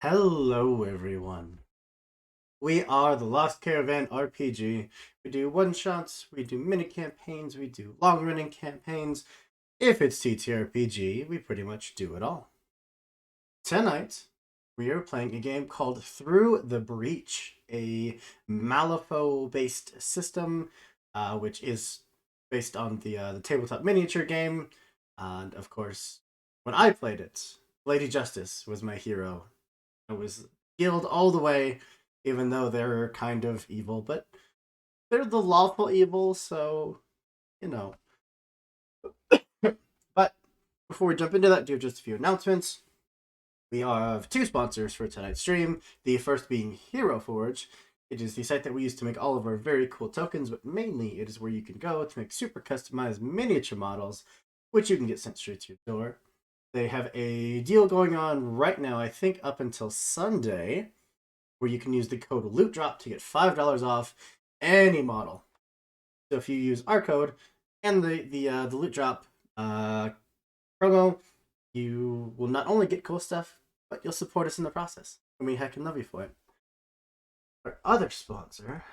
Hello, everyone. We are the Lost Caravan RPG. We do one shots, we do mini campaigns, we do long running campaigns. If it's TTRPG, we pretty much do it all. Tonight, we are playing a game called Through the Breach, a Malifaux based system, which is based on the tabletop miniature game. And of course, when I played it, Lady Justice was my hero. It was guild all the way, even though they're kind of evil, but they're the lawful evil, so you know. But before we jump into that, do have just a few announcements. We have two sponsors for tonight's stream. The first being Hero Forge. It is the site that we use to make all of our very cool tokens, but mainly it is where you can go to make super customized miniature models, which you can get sent straight to your door. They have a deal going on right now, I think up until Sunday, where you can use the code LootDrop to get $5 off any model. So if you use our code and the Loot Drop promo, you will not only get cool stuff, but you'll support us in the process. And we heck and love you for it. Our other sponsor,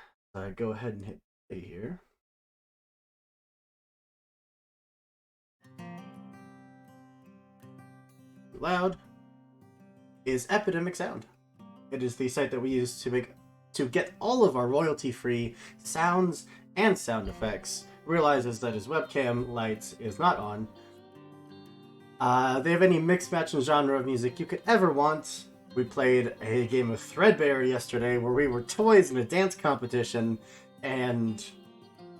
go ahead and hit A here. Loud is Epidemic Sound. It is the site that we use to get all of our royalty-free sounds and sound effects. Realizes that his webcam light is not on. They have any mix, match, and genre of music you could ever want. We played a game of Threadbare yesterday where we were toys in a dance competition, and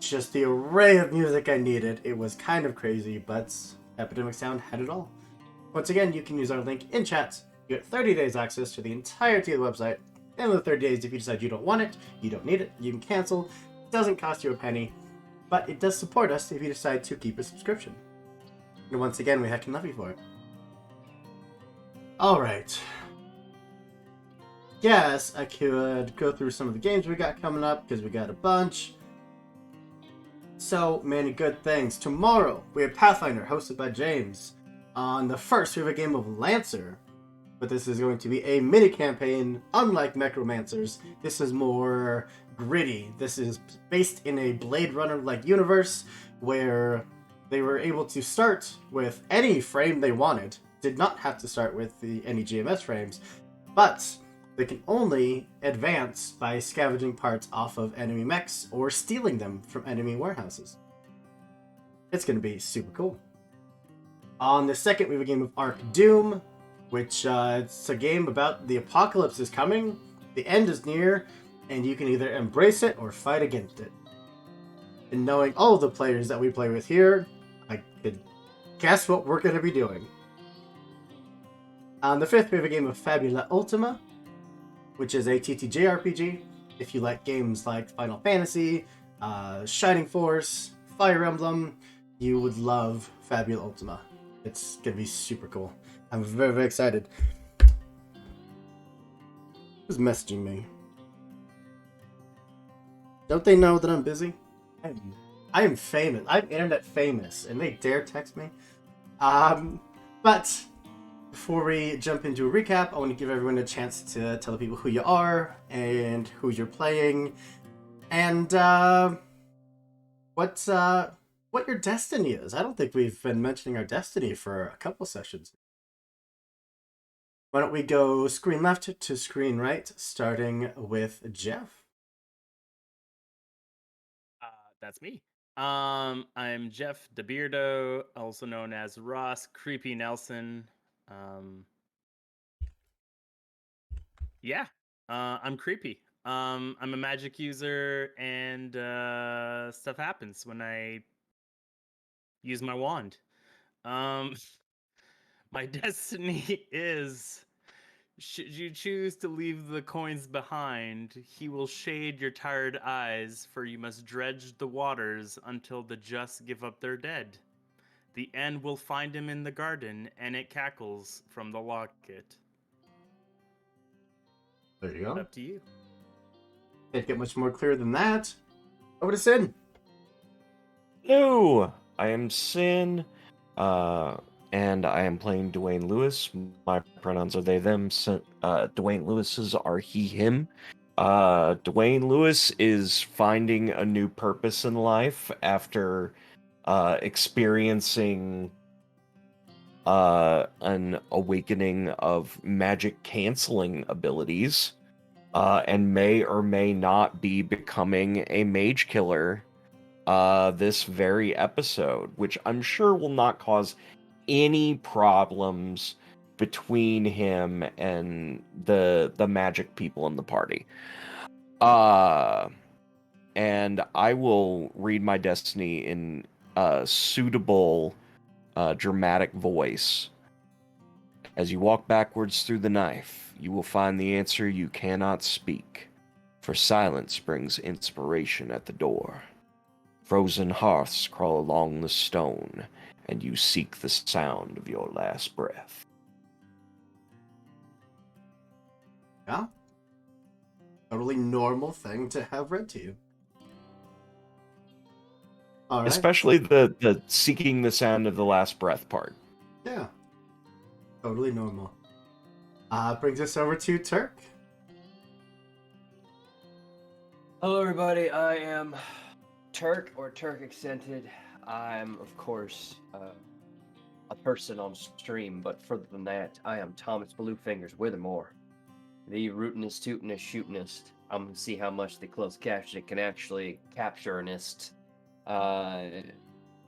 just the array of music I needed. It was kind of crazy, but Epidemic Sound had it all. Once again, you can use our link in chat. You get 30 days access to the entirety of the website. And in the 30 days, if you decide you don't want it, you don't need it, you can cancel. It doesn't cost you a penny, but it does support us if you decide to keep a subscription. And once again, we heck and love you for it. Alright. Yes, I could go through some of the games we got coming up, because we got a bunch. So many good things. Tomorrow, we have Pathfinder, hosted by James. On the first, we have a game of Lancer. But this is going to be a mini campaign. Unlike Necromancers, this is more gritty. This is based in a Blade Runner-like universe where they were able to start with any frame they wanted. Did not have to start with any GMS frames, but they can only advance by scavenging parts off of enemy mechs or stealing them from enemy warehouses. It's going to be super cool. On the second, we have a game of Arc Doom, which it's a game about the apocalypse is coming, the end is near, and you can either embrace it or fight against it. And knowing all of the players that we play with here, I could guess what we're going to be doing. On the fifth, we have a game of Fabula Ultima, which is a TTJ RPG. If you like games like Final Fantasy, Shining Force, Fire Emblem, you would love Fabula Ultima. It's going to be super cool. I'm very, very excited. Who's messaging me? Don't they know that I'm busy? I am famous. I'm internet famous, and they dare text me. But before we jump into a recap, I want to give everyone a chance to tell the people who you are and who you're playing, and what your destiny is. I don't think we've been mentioning our destiny for a couple sessions. Why don't we go screen left to screen right, starting with Jeff. That's me. I'm Jeff DeBeardo, also known as Ross Creepy Nelson. I'm creepy. I'm a magic user, and stuff happens when I use my wand. My destiny is, should you choose to leave the coins behind, he will shade your tired eyes, for you must dredge the waters until the just give up their dead. The end will find him in the garden, and it cackles from the locket. There you go. Up to you. Can't get much more clear than that. Over to Sin. Hello, I am Sin, and I am playing Dwayne Lewis. My pronouns are they, them. So, Dwayne Lewis's are he, him. Dwayne Lewis is finding a new purpose in life after experiencing an awakening of magic canceling abilities, and may or may not be becoming a mage killer this very episode, which I'm sure will not cause any problems between him and the magic people in the party. And I will read my destiny in a suitable dramatic voice. As you walk backwards through the knife, you will find the answer you cannot speak, for silence brings inspiration at the door. Frozen hearths crawl along the stone, and you seek the sound of your last breath. Yeah. Totally normal thing to have read to you. All right. Especially the seeking the sound of the last breath part. Yeah. Totally normal. Brings us over to Turk. Hello, everybody. I am Turk, or Turk Accented. I'm, of course, a person on stream, but further than that, I am Thomas Bluefingers Withermore, the rootinest, tootinest, shootinest. I'm gonna see how much the closed caption can actually capture-inist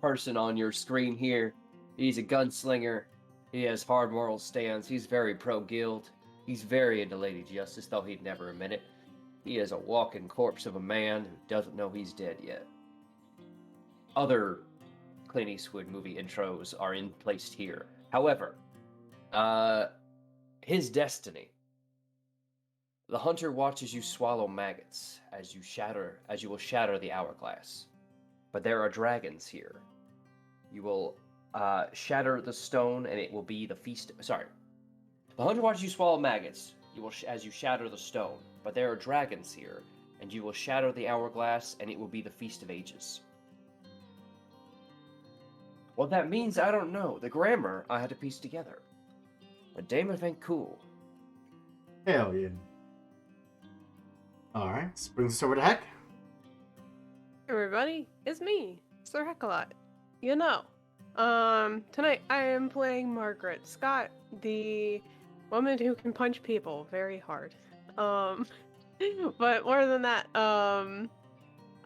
person on your screen here. He's a gunslinger. He has hard moral stands. He's very pro-guild. He's very into Lady Justice, though he'd never admit it. He is a walking corpse of a man who doesn't know he's dead yet. Other Clint Eastwood movie intros are placed here. However, his destiny. The hunter watches you swallow maggots as you will shatter the hourglass. But there are dragons here. You will shatter the stone, and it will be the feast. Sorry, the hunter watches you swallow maggots. As you shatter the stone. But there are dragons here, and you will shatter the hourglass, and it will be the feast of ages. What that means, I don't know. The grammar I had to piece together. But Damon Van Cool. Hell yeah. All right. This brings us over to Heck. Hey everybody, it's me, Sir Heckalot. You know, tonight I am playing Margaret Scott, the woman who can punch people very hard. But more than that,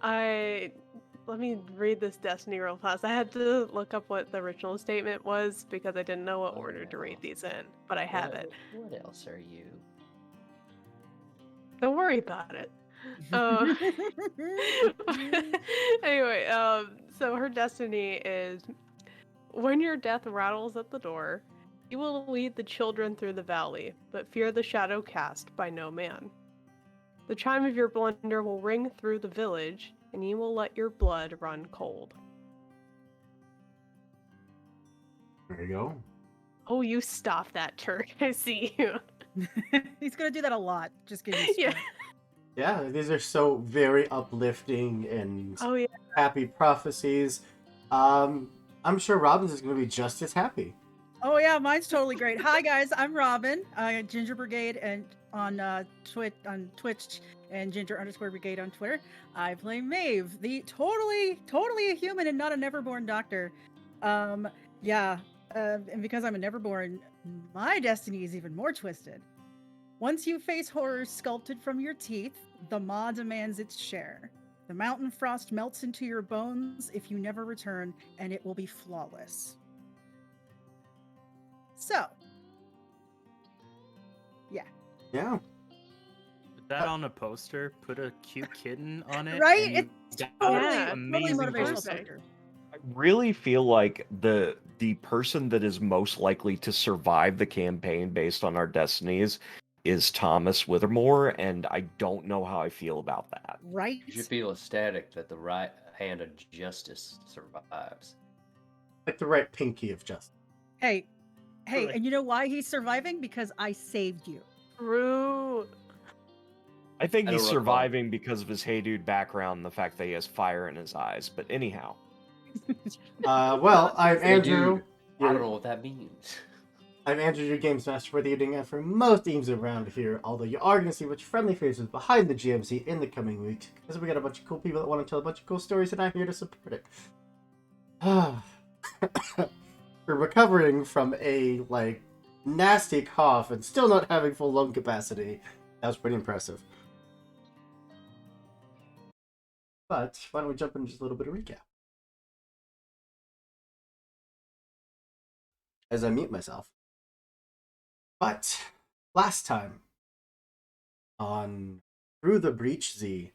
let me read this destiny real fast. I had to look up what the original statement was because I didn't know what order to read these in, but I have it. What else are you? Don't worry about it. Anyway, so her destiny is: when your death rattles at the door, you will lead the children through the valley, but fear the shadow cast by no man. The chime of your blunder will ring through the village, and you will let your blood run cold. There you go. Oh, you stop that, Turk. I see you. He's gonna do that a lot. Just give me Yeah. Yeah, these are so very uplifting and Oh, yeah. happy prophecies. I'm sure Robin's is going to be just as happy. Oh yeah, mine's totally great. Hi guys, I'm Robin, Ginger Brigade, and on Twitch, and Ginger_Brigade on Twitter. I play Maeve, the totally a human and not a neverborn doctor. And because I'm a neverborn, my destiny is even more twisted. Once you face horrors sculpted from your teeth, the maw demands its share. The mountain frost melts into your bones if you never return, and it will be flawless. So, yeah. Yeah. Put that on a poster. Put a cute kitten on it. Right? and you It's got totally, Yeah, an totally amazing motivational poster. poster. I really feel like the person that is most likely to survive the campaign based on our destinies is Thomas Withermore, and I don't know how I feel about that. Right? You should feel ecstatic that the right hand of justice survives. Like the right pinky of justice. Hey, Really? and you know why he's surviving? Because I saved you. True. I think I he's don't recall. surviving because of his Hey Dude background and the fact that he has fire in his eyes. But anyhow, Well, I'm Hey, Andrew. dude. I don't know what that means. I'm Andrew, your Games Master for the evening, and for most teams around here, although you are going to see which friendly faces behind the GMC in the coming weeks, because we got a bunch of cool people that want to tell a bunch of cool stories, and I'm here to support it. We're recovering from a, nasty cough and still not having full lung capacity. That was pretty impressive. But, why don't we jump into just a little bit of recap? As I mute myself. But last time on Through the Breach Z,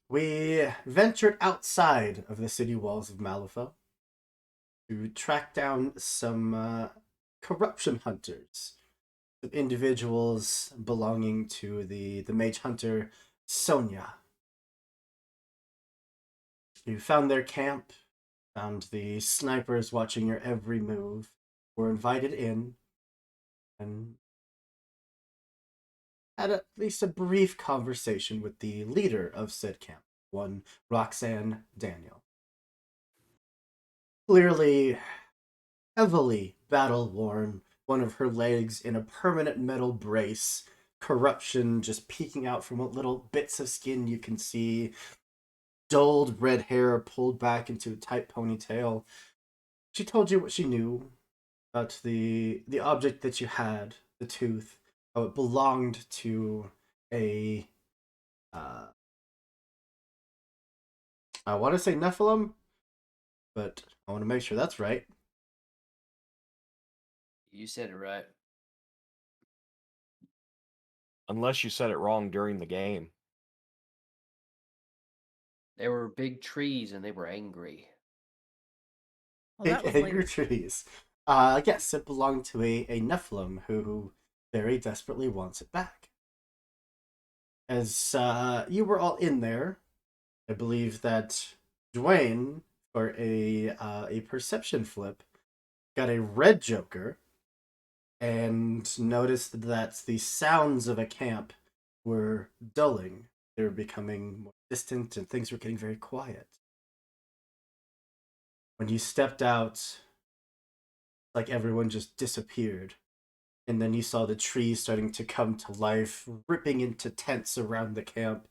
we ventured outside of the city walls of Malifaux to track down some corruption hunters, some individuals belonging to the mage hunter Sonia. You found their camp, found the snipers watching your every move, were invited in, and had at least a brief conversation with the leader of said camp, one Roxanne Daniel. Clearly, heavily battle-worn, one of her legs in a permanent metal brace, corruption just peeking out from what little bits of skin you can see, dulled red hair pulled back into a tight ponytail. She told you what she knew about the object that you had, the tooth, how it belonged to a I want to say Nephilim, but I want to make sure that's right. You said it right. Unless you said it wrong during the game. They were big trees and they were angry. Well, that was Angry later. trees. Yes, it belonged to a Nephilim who very desperately wants it back. As you were all in there, I believe that Dwayne, for a perception flip, got a red joker and noticed that the sounds of a camp were dulling. They were becoming more distant and things were getting very quiet. When you stepped out, like everyone just disappeared. And then you saw the trees starting to come to life, ripping into tents around the camp.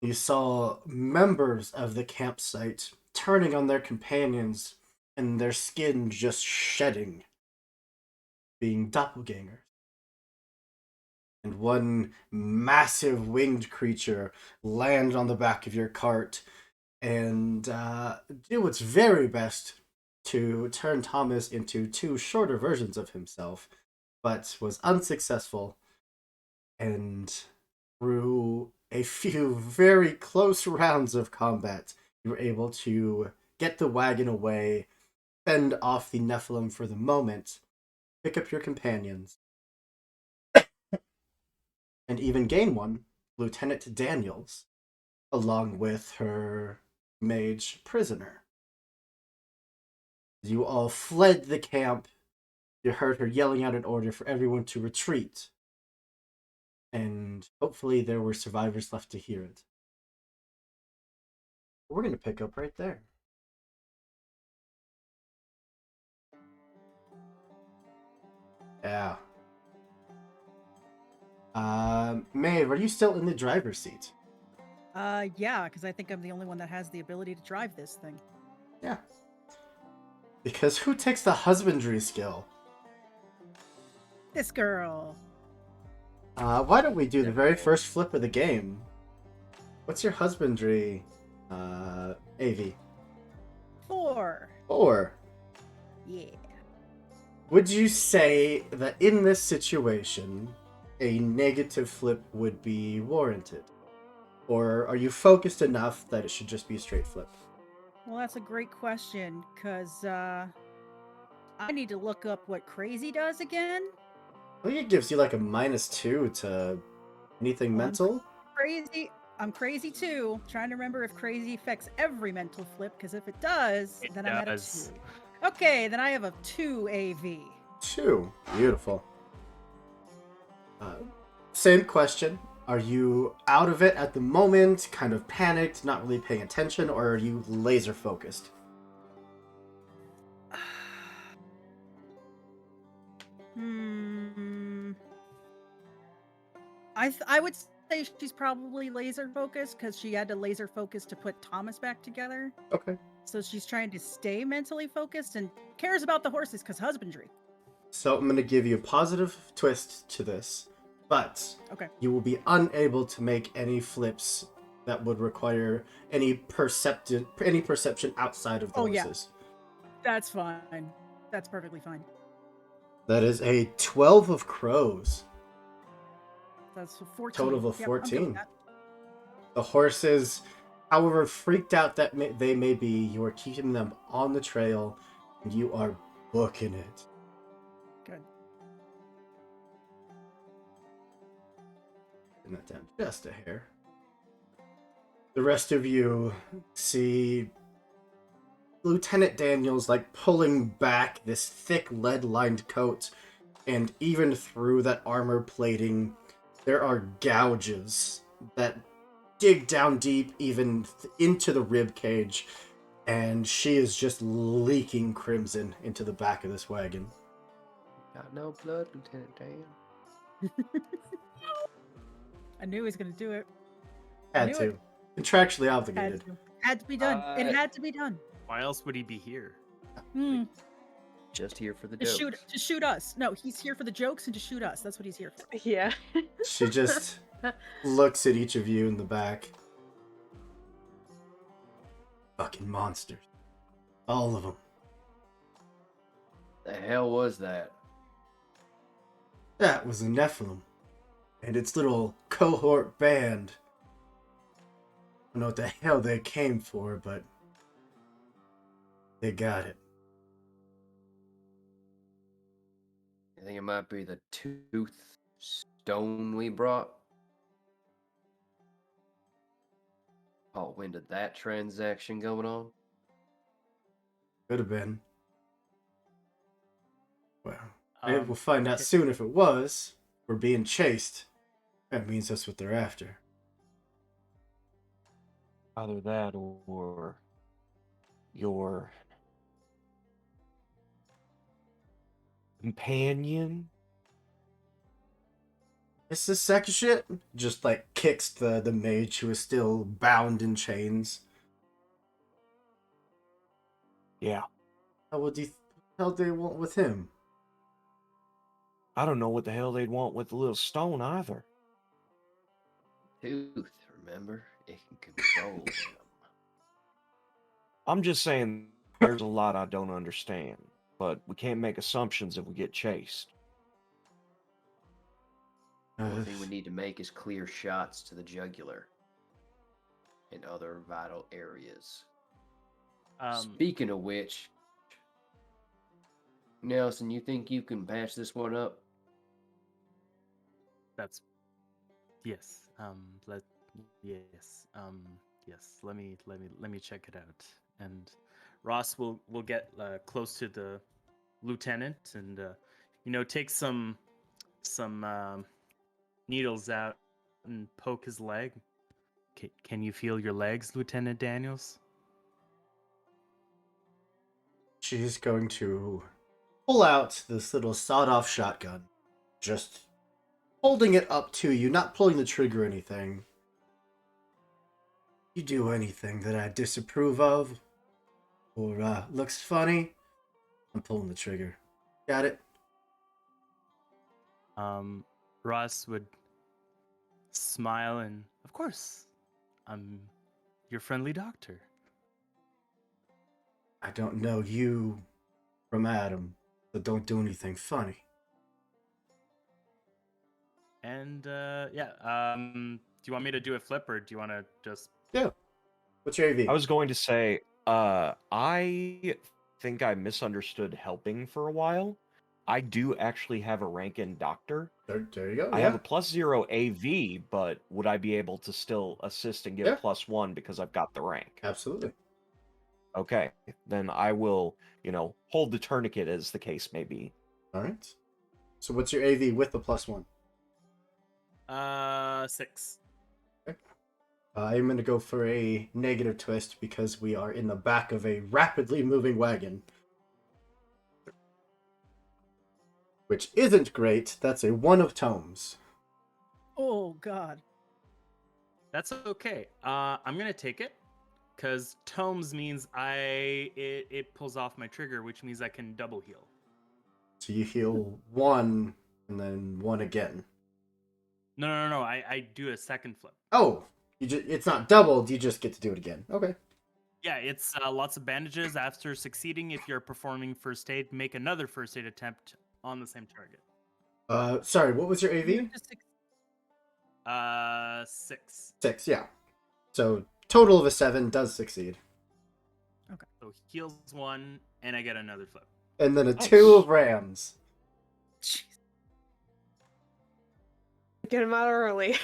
You saw members of the campsite turning on their companions and their skin just shedding, being doppelgangers. And one massive winged creature land on the back of your cart and do its very best to turn Thomas into two shorter versions of himself, but was unsuccessful, and through a few very close rounds of combat, you were able to get the wagon away, fend off the Nephilim for the moment, pick up your companions, and even gain one, Lieutenant Daniels, along with her mage prisoner. You all fled the camp. You heard her yelling out an order for everyone to retreat. And hopefully there were survivors left to hear it. We're going to pick up right there. Yeah. Maeve, are you still in the driver's seat? Yeah, because I think I'm the only one that has the ability to drive this thing. Yeah. Because who takes the husbandry skill? This girl. Why don't we do the very first flip of the game? What's your husbandry, AV? 4. 4. Yeah. Would you say that in this situation, a negative flip would be warranted? Or are you focused enough that it should just be a straight flip? Well, that's a great question, because I need to look up what crazy does again. I think it gives you like a -2 to anything Well, mental. I'm crazy too. Trying to remember if crazy affects every mental flip, because if it does, It then I'm at a does. 2. Okay, then I have a 2 AV. 2. Beautiful. Same question. Are you out of it at the moment, kind of panicked, not really paying attention, or are you laser focused? I would say she's probably laser focused because she had to laser focus to put Thomas back together. Okay. So she's trying to stay mentally focused and cares about the horses because husbandry. So I'm going to give you a positive twist to this, but Okay. you will be unable to make any flips that would require any perception outside of the Oh, yeah. horses. That's fine. That's perfectly fine. That is a 12 of crows. That's 14. Total of Yep, I'm good with 14. that. The horses, however freaked out that they may be, you are keeping them on the trail, and you are booking it. Good. Putting that down just a hair. The rest of you see Lieutenant Daniels like pulling back this thick lead-lined coat, and even through that armor plating, there are gouges that dig down deep even into the rib cage, and she is just leaking crimson into the back of this wagon. Got no blood, Lieutenant Dan. I knew he was going to do it. Had knew to. it. Contractually obligated. Had to be done. It had to be done. Why else would he be here? Just here for the To jokes. shoot us. No, he's here for the jokes and to shoot us. That's what he's here for. Yeah. She just looks at each of you in the back. Fucking monsters. All of them. The hell was that? That was a Nephilim. And its little cohort band. I don't know what the hell they came for, but they got it. I think it might be the tooth stone we brought. Oh, when did that transaction going on? Could have been. Well, maybe we'll find out soon if it was. We're being chased. That means that's what they're after. Either that or your companion. It's the second shit. Just like kicks the mage who is still bound in chains. Yeah. How would you hell they want with him? I don't know what the hell they'd want with the little stone either. Tooth, remember? It can control them. I'm just saying there's a lot I don't understand, but we can't make assumptions if we get chased. The only thing we need to make is clear shots to the jugular and other vital areas. Speaking of which, Nelson, you think you can patch this one up? That's yes. Yes. Yes. Let me check it out. And Ross will get close to the lieutenant and take some needles out and poke his leg. Can you feel your legs, Lieutenant Daniels? She's going to pull out this little sawed-off shotgun. Just holding it up to you, not pulling the trigger or anything. You do anything that I disapprove of, or looks funny, I'm pulling the trigger. Got it? Ross would smile and, of course, I'm your friendly doctor. I don't know you from Adam, so don't do anything funny. And do you want me to do a flip or do you want to just? Yeah. What's your AV? I was going to say, I think I misunderstood helping for a while. I do actually have a rank in doctor. There you go. I have a +0 AV, but would I be able to still assist and get a +1 because I've got the rank? Absolutely. Okay, then I will, hold the tourniquet as the case may be. All right. So what's your AV with the +1? 6. Okay. I'm going to go for a negative twist because we are in the back of a rapidly moving wagon. which isn't great. That's a 1 of tomes. Oh God. That's okay. I'm gonna take it because tomes means it pulls off my trigger, which means I can double heal. So you heal 1 and then 1 again. No. I do a second flip. Oh, it's not doubled. You just get to do it again. Okay. Yeah, it's lots of bandages. After succeeding, if you're performing first aid, make another first aid attempt on the same target. Sorry, what was your AV? 6. 6, yeah. So total of a 7 does succeed. So heals 1, and I get another flip. And then a Nice. 2 of rams. Jeez. Get him out early.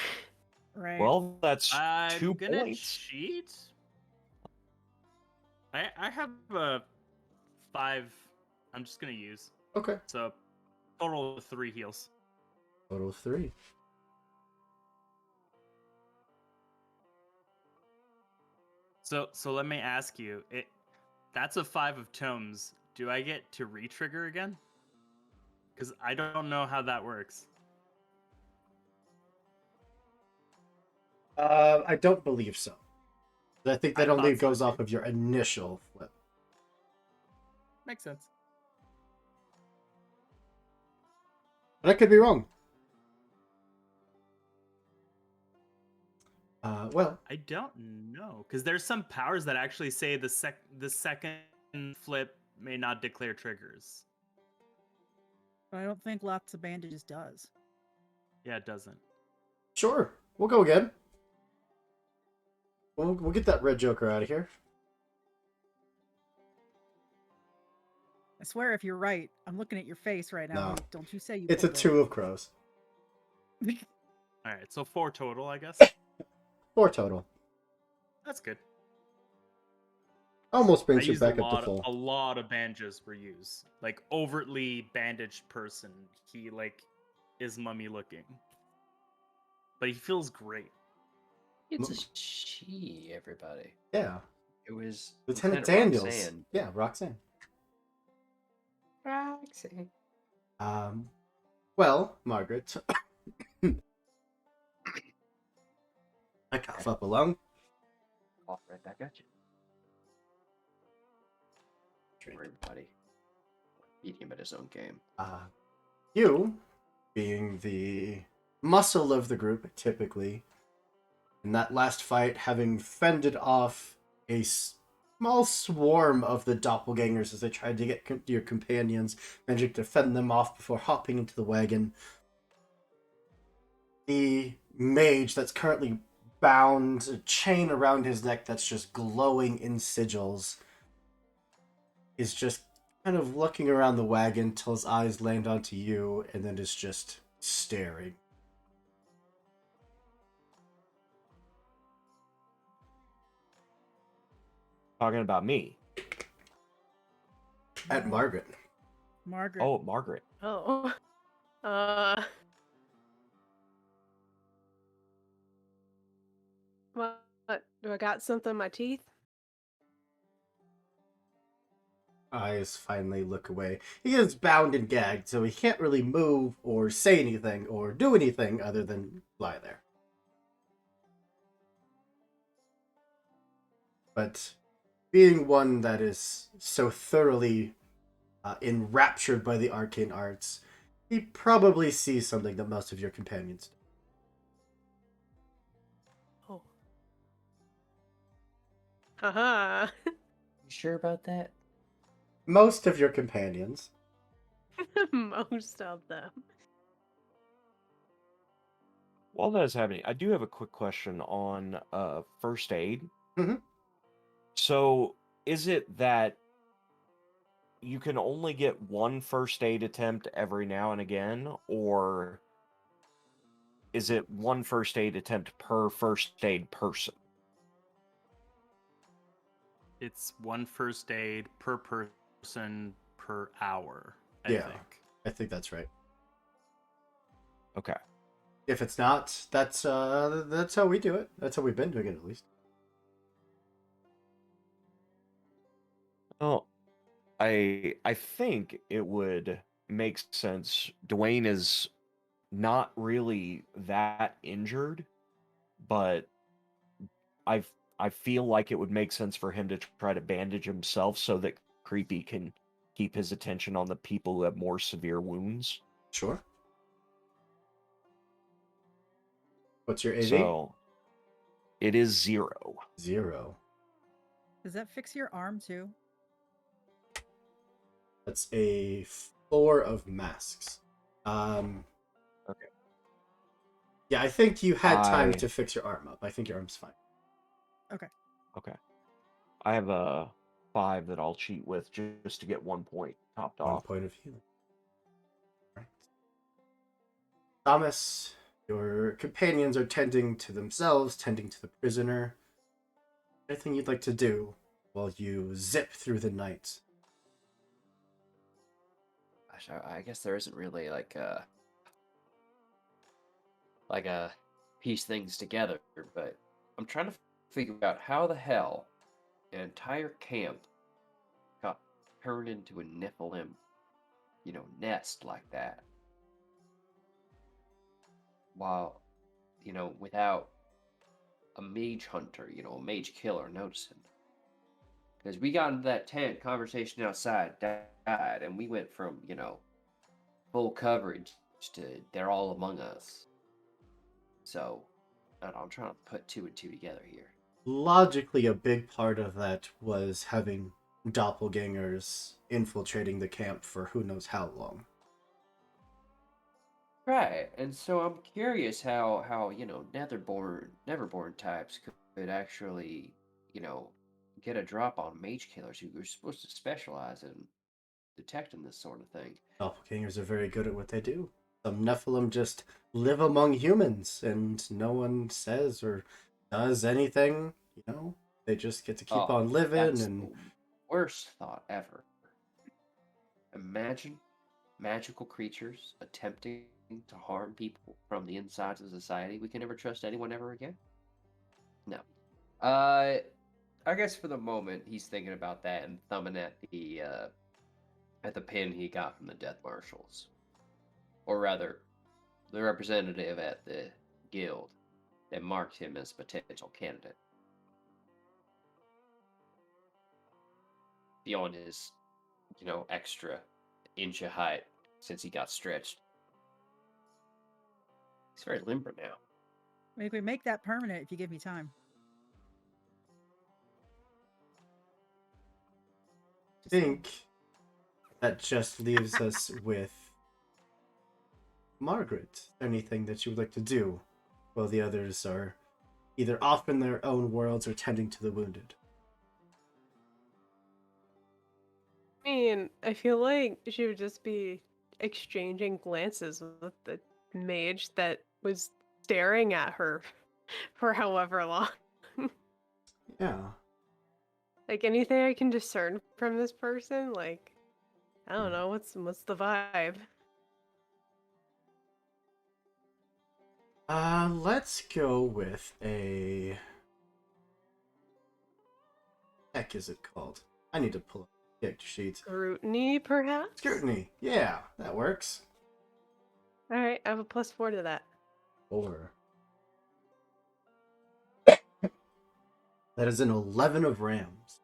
Right. Well, that's I'm 2 gonna points. cheat. I have a 5. I'm just gonna use. Okay. So total of 3 heals. Total of 3. So let me ask you, that's a 5 of tomes. Do I get to re-trigger again? Because I don't know how that works. I don't believe so. I think that I only thought so, goes off too. of your initial flip. Makes sense. But I could be wrong. Well, I don't know, because there's some powers that actually say the second flip may not declare triggers. But I don't think lots of bandages does. Yeah, it doesn't. sure. We'll go again. We'll get that red joker out of here. I swear, if you're right, I'm looking at your face right now. No. Don't you say you? It's a pulled 2 of crows. it. All right, so 4 total, I guess. 4 total. That's good. Almost I brings you used a back up to full. lot of bandages were used. Like overtly bandaged person. He like is mummy looking, but he feels great. It's a she, everybody. Yeah. It was Lieutenant Daniels. Roxanne. Yeah, Roxanne. Roxanne. Well, Margaret. I cough up a lung. Off right back at you. Don't worry, everybody. Beat him at his own game. You, being the muscle of the group, typically, in that last fight, having fended off a small swarm of the doppelgangers as they tried to get your companions, managing to fend them off before hopping into the wagon. The mage that's currently bound, a chain around his neck that's just glowing in sigils, is just kind of looking around the wagon till his eyes land onto you, and then is just staring. Talking about me. At Margaret. Margaret. Oh, Margaret. Oh. What? Do I got something in my teeth? Eyes finally look away. He is bound and gagged, so he can't really move or say anything or do anything other than lie there. But being one that is so thoroughly enraptured by the arcane arts, he probably sees something that most of your companions do. Oh. Haha. You sure about that? Most of your companions. Most of them. While that is happening, I do have a quick question on first aid. Mhm. So, is it that you can only get one first aid attempt every now and again, or is it one first aid attempt per first aid person? It's 1 first aid per person per hour, I Yeah. think. I think that's right. Okay. If it's not, that's how we do it. That's how we've been doing it, at least. Well, I think it would makes sense. Dwayne is not really that injured, but I I feel like it would make sense for him to try to bandage himself so that Creepy can keep his attention on the people who have more severe wounds. Sure. What's your AV? So it is 0. 0. Does that fix your arm too? That's a 4 of masks. Okay. Yeah, I think you had time I- to fix your arm up. I think your arm's fine. Okay. I have a 5 that I'll cheat with just to get 1 point topped 1 off. point of healing. Right. Thomas, your companions are tending to themselves, tending to the prisoner. Anything you'd like to do while you zip through the night? Gosh, I guess there isn't really like a piece things together, but I'm trying to figure out how the hell an entire camp got turned into a Nephilim, nest like that. While, without a mage hunter, a mage killer noticing. Because we got into that tent, conversation outside died, and we went from, full coverage to they're all among us. So, I don't know, I'm trying to put 2 and 2 together here. Logically, a big part of that was having doppelgangers infiltrating the camp for who knows how long. Right, and so I'm curious how Neverborn types could actually, get a drop on mage killers who are supposed to specialize in detecting this sort of thing. Doppelgangers are very good at what they do. Some Nephilim just live among humans, and no one says or does anything. They just get to keep Oh, on living. that's And the worst thought ever. Imagine magical creatures attempting to harm people from the insides of society. We can never trust anyone ever again. No. I guess for the moment he's thinking about that and thumbing at the pin he got from the Death Marshals, or rather, the representative at the guild that marked him as a potential candidate. Beyond his, extra inch of height since he got stretched. He's very limber now. We could make that permanent if you give me time. I think that just leaves us with Margaret. Anything that you would like to do while the others are either off in their own worlds or tending to the wounded? I mean, I feel like she would just be exchanging glances with the mage that was staring at her for however long. Yeah. Like anything I can discern from this person, like I don't know, what's the vibe? Let's go with a... Heck is it called? I need to pull up the character sheet. Scrutiny, perhaps? Scrutiny. Yeah, that works. Alright, I have a +4 to that. 4. That is an 11 of rams.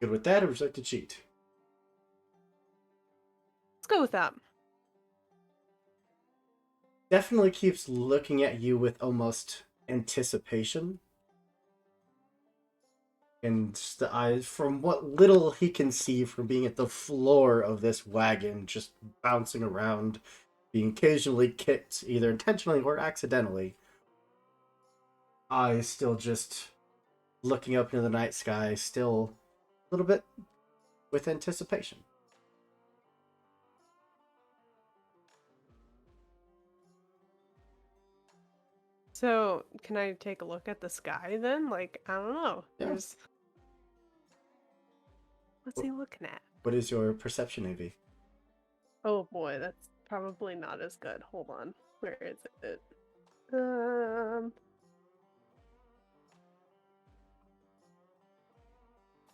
Good with that, or would you like to cheat? Let's go with that. Definitely keeps looking at you with almost anticipation. And just the eyes, from what little he can see from being at the floor of this wagon, just bouncing around, being occasionally kicked, either intentionally or accidentally. Eyes still just looking up into the night sky, still a little bit with anticipation. So, can I take a look at the sky then? Like, I don't know. Yeah. There's... What's he looking at? What is your perception, AV? Oh boy, that's probably not as good. Hold on. Where is it?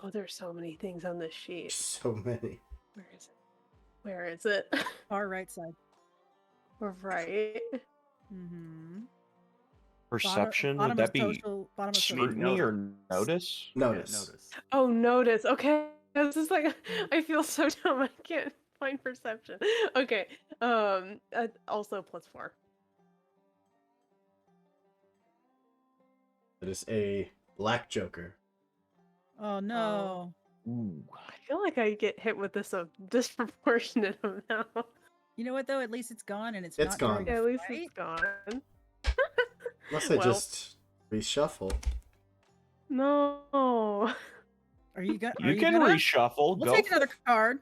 Oh, there's so many things on this sheet. So many. Where is it? Where is it? Far right side. We're right. Mm-hmm. Perception, would Bottom that of be social. Bottom of social. scrutiny or notice? Notice. Yeah, notice. Oh, notice. Okay. I was just like, I feel so dumb. I can't find perception. Okay. Also +4. It is a black joker. Oh no. Ooh. I feel like I get hit with this a disproportionate amount. You know what though? At least it's gone and it's It's not gone. during Yeah, a at least fight. it's gone. Unless I Well. just reshuffle. No. Are you gonna? You can reshuffle. We'll Go take for another card.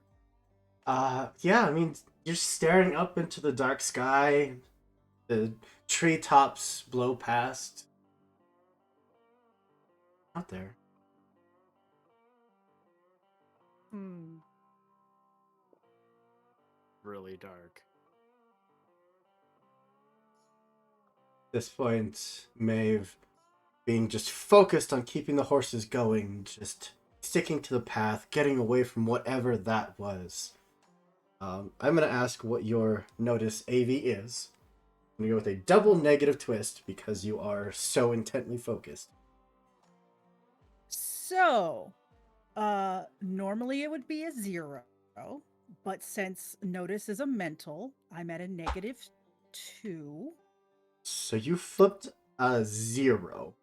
Yeah, I mean, you're staring up into the dark sky. The treetops blow past. Out there. Hmm. Really dark. At this point, Maeve, being just focused on keeping the horses going, just sticking to the path, getting away from whatever that was. I'm going to ask what your notice AV is. I'm going to go with a double negative twist because you are so intently focused. So, normally it would be a 0, but since notice is a mental, I'm at a -2. So you flipped a 0.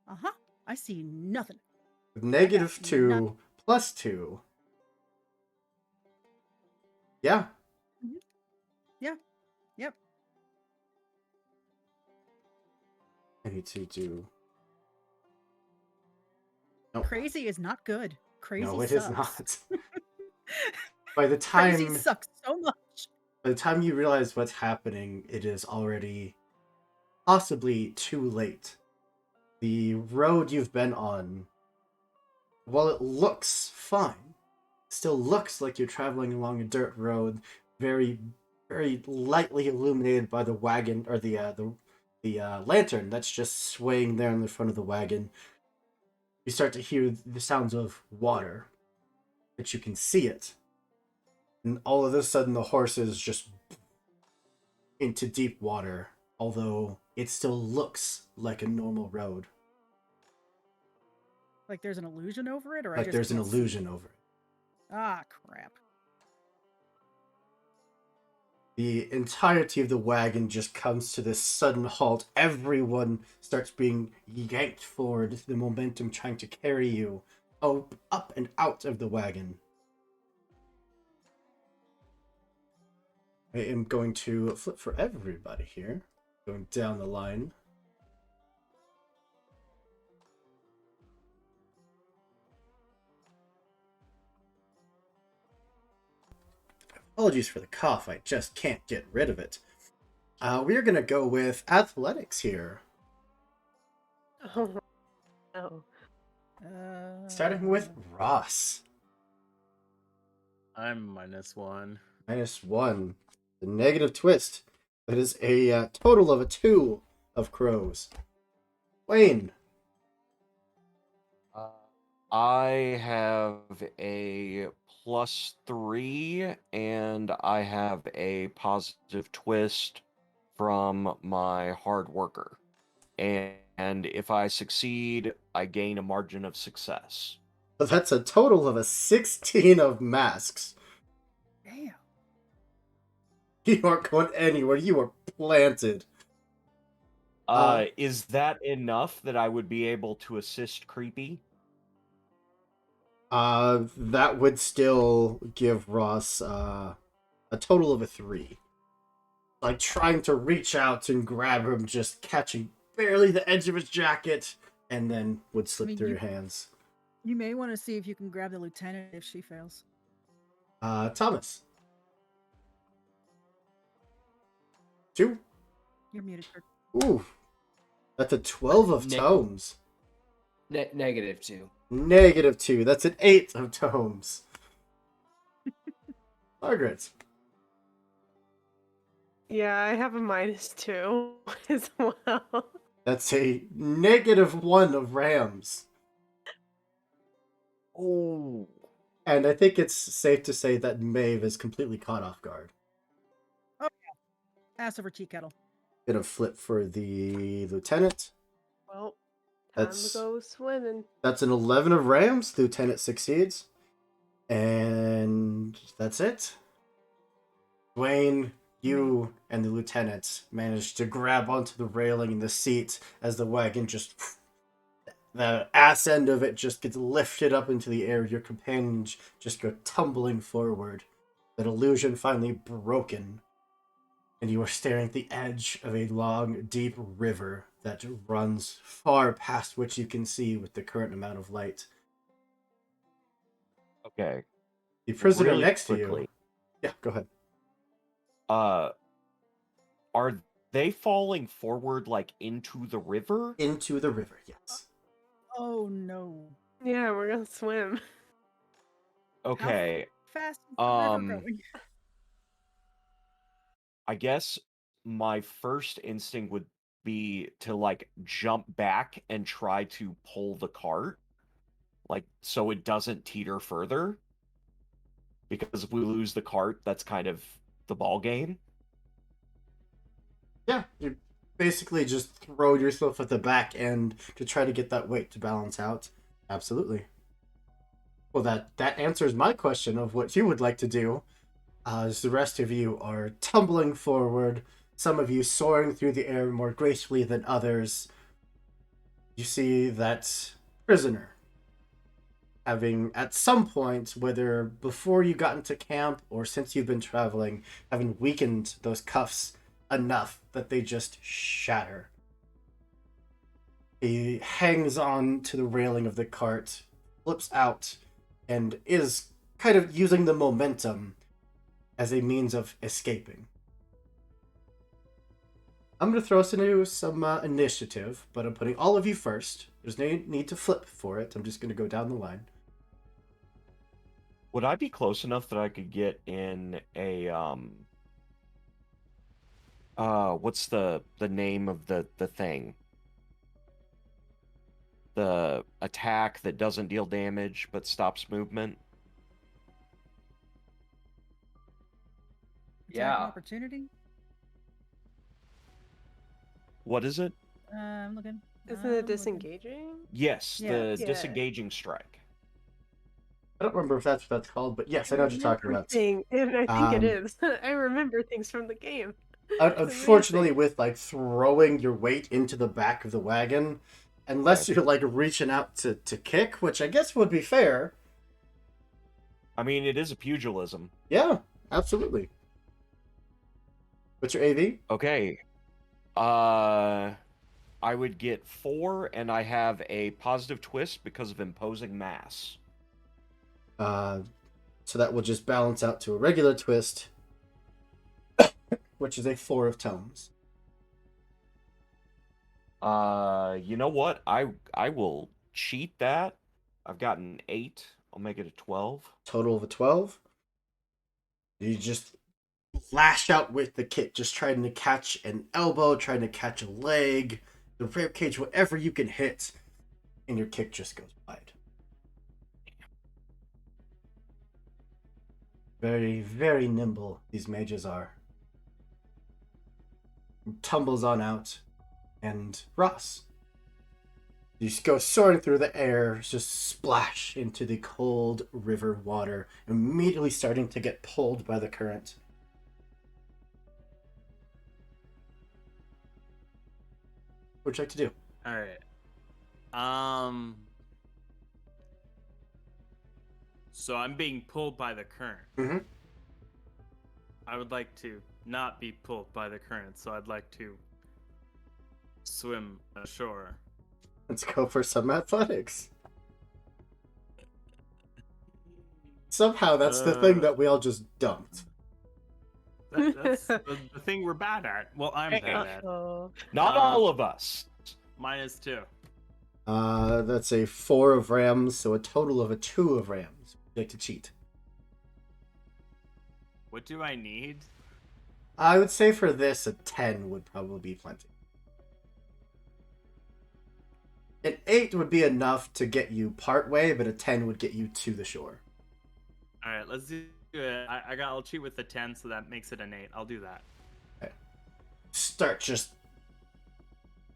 Uh-huh. I see nothing. With negative Nothing. 2 plus 2. Yeah. Yeah. Yep. I need to do... Crazy is not good. Crazy No, it sucks. is not. By the Crazy time... sucks so much. By the time you realize what's happening, it is already possibly too late. The road you've been on, while it looks fine, still looks like you're traveling along a dirt road, very, very lightly illuminated by the wagon or the lantern that's just swaying there in the front of the wagon. You start to hear the sounds of water, but you can see it. And all of a sudden, the horses just into deep water, although it still looks like a normal road. Like there's an illusion over it, or I Like just there's an can't see illusion it? over it. Ah, crap. The entirety of the wagon just comes to this sudden halt. Everyone starts being yanked forward, the momentum trying to carry you up and out of the wagon. I am going to flip for everybody here, going down the line. Apologies for the cough, I just can't get rid of it. We're going to go with athletics here. Oh. No. Starting with Ross. I'm -1. -1. The negative twist. That is a total of a 2 of crows. Wayne. I have a +3, and I have a positive twist from my hard worker. And if I succeed, I gain a margin of success. That's a total of a 16 of masks. Damn. You aren't going anywhere. You are planted. Is that enough that I would be able to assist Creepy? That would still give Ross a total of a 3. Like trying to reach out and grab him, just catching barely the edge of his jacket, and then would slip through your hands. You may want to see if you can grab the lieutenant if she fails. Thomas. 2. You're muted. Kurt. Ooh. That's a 12 of tomes. -2. -2. That's an 8 of tomes. Margaret. Yeah, I have a -2 as well. That's a -1 of rams. Oh. And I think it's safe to say that Maeve is completely caught off guard. Ass over tea kettle. Gonna flip for the lieutenant. Well, time That's- to go swimming. That's an 11 of rams. Lieutenant succeeds. And that's it. Dwayne, you and the lieutenant managed to grab onto the railing in the seat as the wagon just... The ass end of it just gets lifted up into the air. Your companions just go tumbling forward. That illusion finally broken. And you are staring at the edge of a long, deep river that runs far past what you can see with the current amount of light. Okay. The prisoner Really next to quickly. you... Yeah, go ahead. Are they falling forward like into the river? Into the river, yes. Oh no. Yeah, we're gonna swim. Okay. Fast is the river Um, going? I guess my first instinct would be to like jump back and try to pull the cart, like so it doesn't teeter further. Because if we lose the cart, that's kind of the ball game. Yeah, you basically just throw yourself at the back end to try to get that weight to balance out. Absolutely. Well, that answers my question of what you would like to do. As the rest of you are tumbling forward, some of you soaring through the air more gracefully than others. You see that prisoner having, at some point, whether before you got into camp or since you've been traveling, having weakened those cuffs enough that they just shatter. He hangs on to the railing of the cart, flips out, and is kind of using the momentum as a means of escaping. I'm going to throw us into some initiative, but I'm putting all of you first. There's no need to flip for it. I'm just going to go down the line. Would I be close enough that I could get in a what's the name of the thing? The attack that doesn't deal damage but stops movement? Attack Yeah. of opportunity. What is it? I'm looking. Isn't I'm it looking. disengaging? Yes, Yeah. the Yeah. disengaging strike. I don't remember if that's what that's called, but yes, I know what you're talking about. And I think it Um, is. I remember things from the game. Unfortunately, Amazing. with like throwing your weight into the back of the wagon, unless Right. you're like reaching out to kick, which I guess would be fair. I mean, it is a pugilism. Yeah, absolutely. What's your AV? Okay. I would get 4, and I have a positive twist because of imposing mass. So that will just balance out to a regular twist, which is a 4 of tomes. You know what? I will cheat that. I've got an 8. I'll make it a 12. Total of a 12. You just lash out with the kick, just trying to catch an elbow, trying to catch a leg, the rib cage, whatever you can hit, and your kick just goes wide. Very, very nimble these mages are. Tumbles on out, and Ross. You just go soaring through the air, just splash into the cold river water, immediately starting to get pulled by the current. What would you like to do? All right. So I'm being pulled by the current. Mm-hmm. I would like to not be pulled by the current, so I'd like to swim ashore. Let's go for some athletics. Somehow that's the thing that we all just dumped. That's the thing we're bad at. Well, I'm bad at. Oh. Not all of us. -2. That's a 4 of rams, so a total of a 2 of rams. Would you like to cheat? What do I need? I would say for this, a 10 would probably be plenty. An 8 would be enough to get you part way, but a 10 would get you to the shore. All right, let's do it. I'll cheat with the 10, so that makes it an 8. I'll do that. Okay. Start just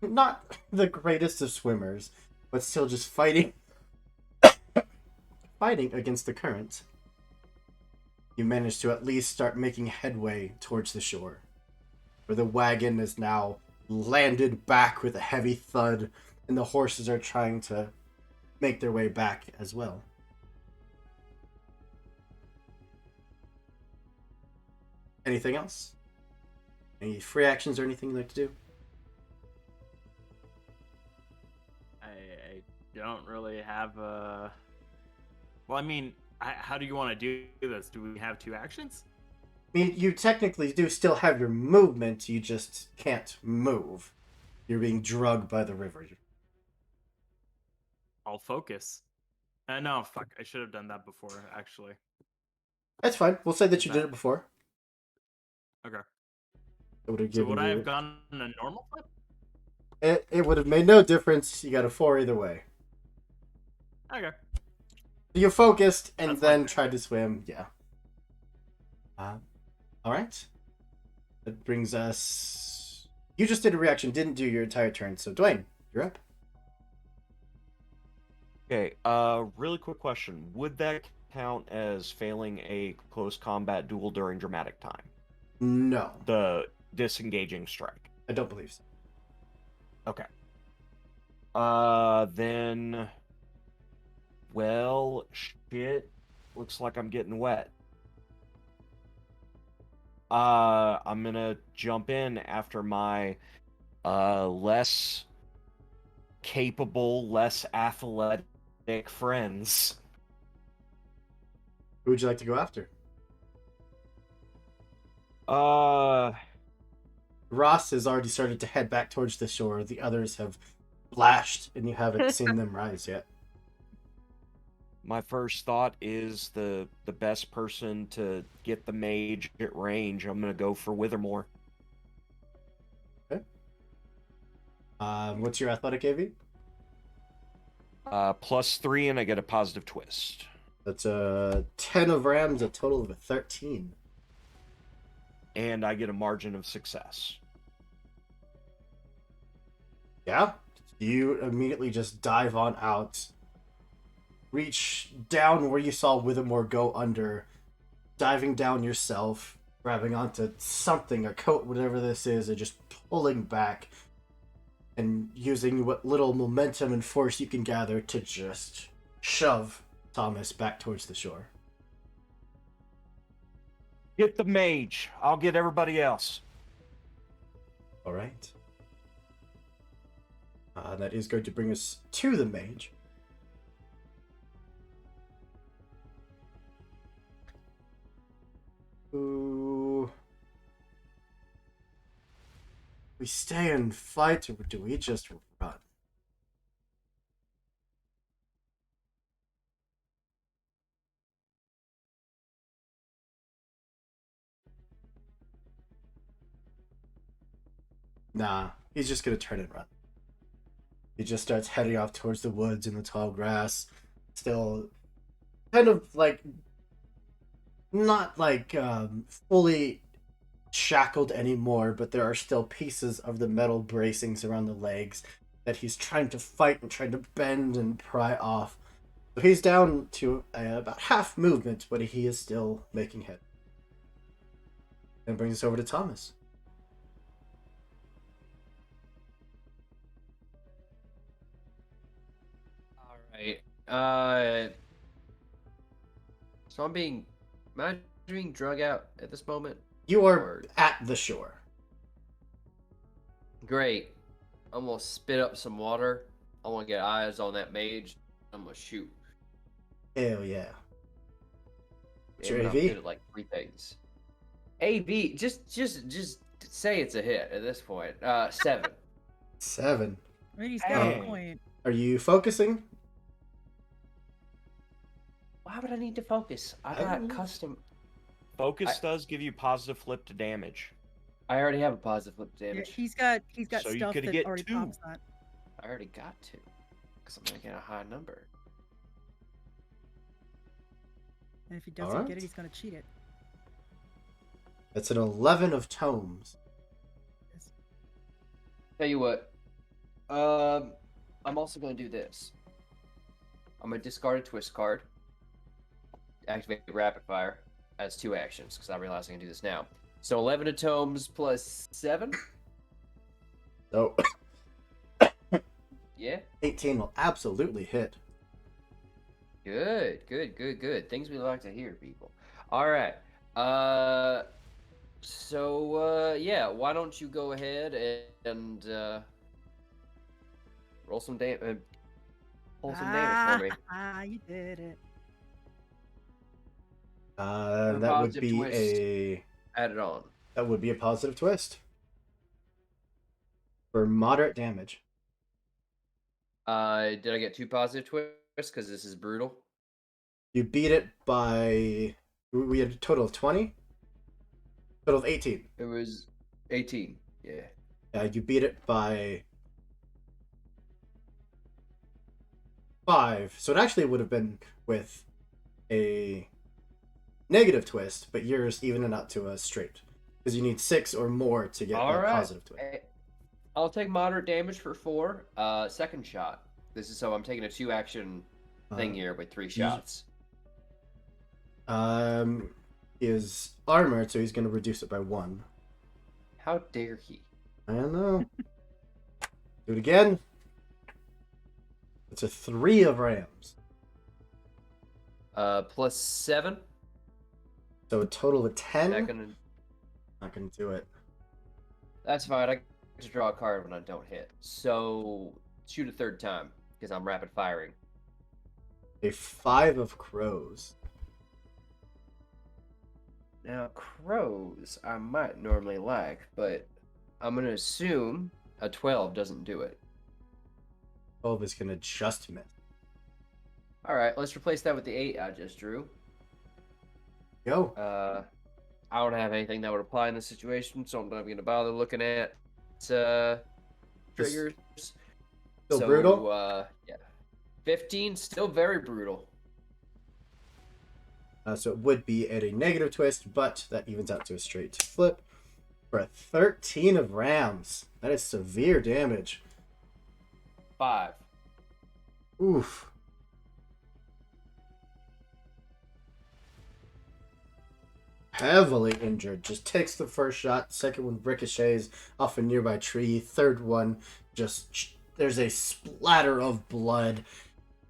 not the greatest of swimmers, but still just fighting against the current. You manage to at least start making headway towards the shore, where the wagon is now landed back with a heavy thud, and the horses are trying to make their way back as well. Anything else? Any free actions or anything you'd like to do? I don't really have a. Well, I mean, how do you want to do this? Do we have 2 actions? I mean, you technically do still have your movement, you just can't move. You're being drugged by the river. I'll focus. No, fuck. I should have done that before, actually. That's fine. We'll say that you did it before. Okay. It would have So given would I you... have gone in a normal flip? It would have made no difference. You got a 4 either way. Okay. You focused and That's then fine. tried to swim. Yeah. All right. That brings us... You just did a reaction, didn't do your entire turn. So, Dwayne, you're up. Okay, really quick question. Would that count as failing a close combat duel during dramatic time? No, The disengaging strike. I don't believe so. Okay. Then... Well, shit. Looks like I'm getting wet. I'm gonna jump in after my, less capable, less athletic friends. Who would you like to go after? Ross has already started to head back towards the shore. The others have flashed, and you haven't seen them rise yet. My first thought is the best person to get the mage at range. I'm gonna go for Withermore. Okay. What's your athletic AV? +3, and I get a positive twist. That's a 10 of rams, a total of a 13. And I get a margin of success. Yeah? You immediately just dive on out. Reach down where you saw Withermore go under. Diving down yourself. Grabbing onto something, a coat, whatever this is, and just pulling back. And using what little momentum and force you can gather to just shove Thomas back towards the shore. Get the mage. I'll get everybody else. All right. That is going to bring us to the mage. Ooh. We stay and fight, or do we just run? Nah, he's just gonna turn and run. He just starts heading off towards the woods and the tall grass. Still kind of like not like fully shackled anymore, but there are still pieces of the metal bracings around the legs that he's trying to fight and trying to bend and pry off. So he's down to about half movement, but he is still making head. And brings us over to Thomas. All right. So am I being drug out at this moment? You are Or- at the shore. Great. I'm gonna spit up some water. I want to get eyes on that mage. I'm gonna shoot. Hell yeah. What's your And I'm AV? good at like 3 things. AV, just say it's a hit at this point. 7. 7. I mean, he's got a Dang. point. Are you focusing? Why would I need to focus? I I don't got know. custom. Focus does give you positive flip to damage. I already have a positive flip Yeah, damage. he's got So you stuff could that get already 2. pops that. I already got 2. Because I'm making a high number. And if he doesn't Alright. get it, he's gonna cheat it. It's an 11 of tomes. Tell you what. I'm also going to do this. I'm going to discard a twist card. Activate rapid fire as 2 actions, because I realize I can do this now. So 11 atomes plus 7? So Yeah? 18 will absolutely hit. Good. Things we like to hear, people. Alright. Yeah, why don't you go ahead and roll some damage, pull some damage for me. You did it. That would positive be twist. Add it on. a positive twist. For moderate damage. Did I get 2 positive twists? Because this is brutal. You beat it by... We had a total of 20? Total of 18. It was 18. Yeah. You beat it by 5. So it actually would have been with a negative twist, but yours even it out to a straight. Because you need 6 or more to get that positive twist. I'll take moderate damage for 4. Second shot. This is so I'm taking a 2 action thing here with 3 shots. He is armored, so he's going to reduce it by 1. How dare he? I don't know. Do it again. It's a 3 of rams. Plus 7. So a total of 10. Not gonna do it. That's fine. I get to draw a card when I don't hit. So shoot a 3rd time because I'm rapid firing. A 5 of crows. Now crows I might normally like, but I'm gonna assume a 12 doesn't do it. 12 is going to just miss. All right, let's replace that with the 8 I just drew. Go. I don't have anything that would apply in this situation, so I'm not going to bother looking at triggers. Still brutal? Yeah. 15, still very brutal. So it would be at a negative twist, but that evens out to a straight flip. For a 13 of rams. That is severe damage. 5. Oof. Heavily injured. Just takes the first shot. Second one ricochets off a nearby tree. Third one, just there's a splatter of blood.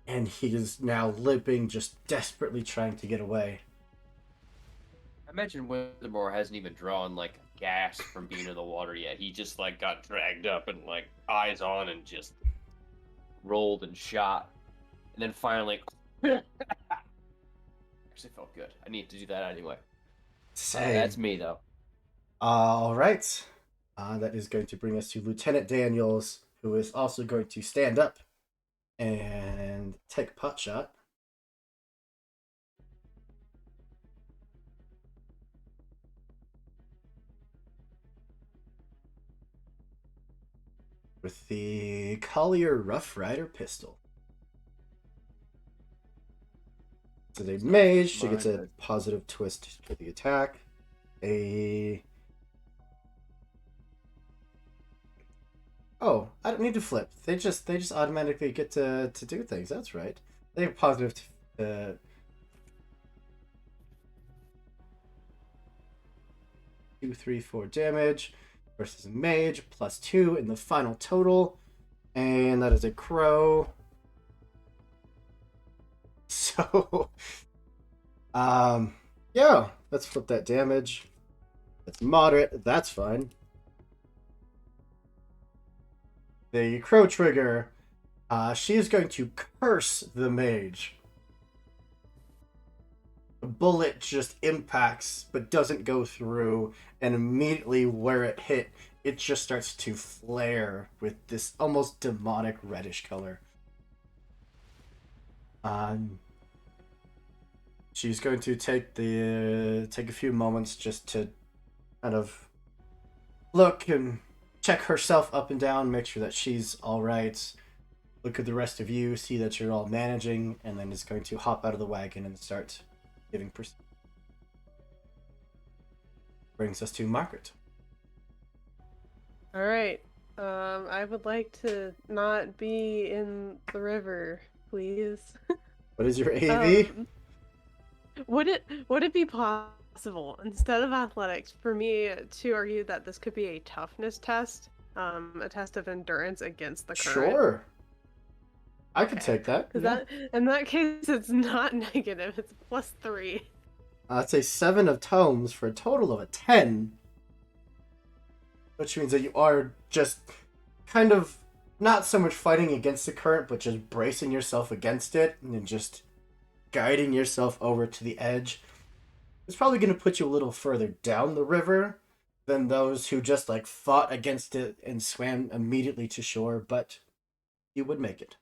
And he is now limping, just desperately trying to get away. I imagine Withermore hasn't even drawn like gas from being in the water yet. He just like got dragged up and like eyes on and just rolled and shot. And then finally actually felt good. I need to do that anyway. Same. That's me though. All right. That is going to bring us to Lieutenant Daniels, who is also going to stand up and take pot shot. With the Collier Rough Rider pistol. So they mage, she gets a positive twist for the attack. Oh, I don't need to flip. They just automatically get to do things. That's right. They have positive 2, 3, 4 damage versus a mage plus 2 in the final total, and that is a crow. So, yeah, let's flip that damage. That's moderate. That's fine. The crow trigger, she is going to curse the mage. The bullet just impacts, but doesn't go through, and immediately where it hit, it just starts to flare with this almost demonic reddish color. She's going to take a few moments just to kind of look and check herself up and down, make sure that she's all right. look at the rest of you, see that you're all managing, and then is going to hop out of the wagon and start giving pursuit. Brings us to Margaret. All right. I would like to not be in the river, please. What is your AV? Would it be possible, instead of athletics, for me to argue that this could be a toughness test, a test of endurance against the current? Sure. I could take that. Because Yeah. that, in that case, it's not negative. It's +3. It's a 7 of tomes for a total of a 10. Which means that you are just kind of not so much fighting against the current, but just bracing yourself against it and then just guiding yourself over to the edge. It's probably going to put you a little further down the river than those who just like fought against it and swam immediately to shore, but you would make it.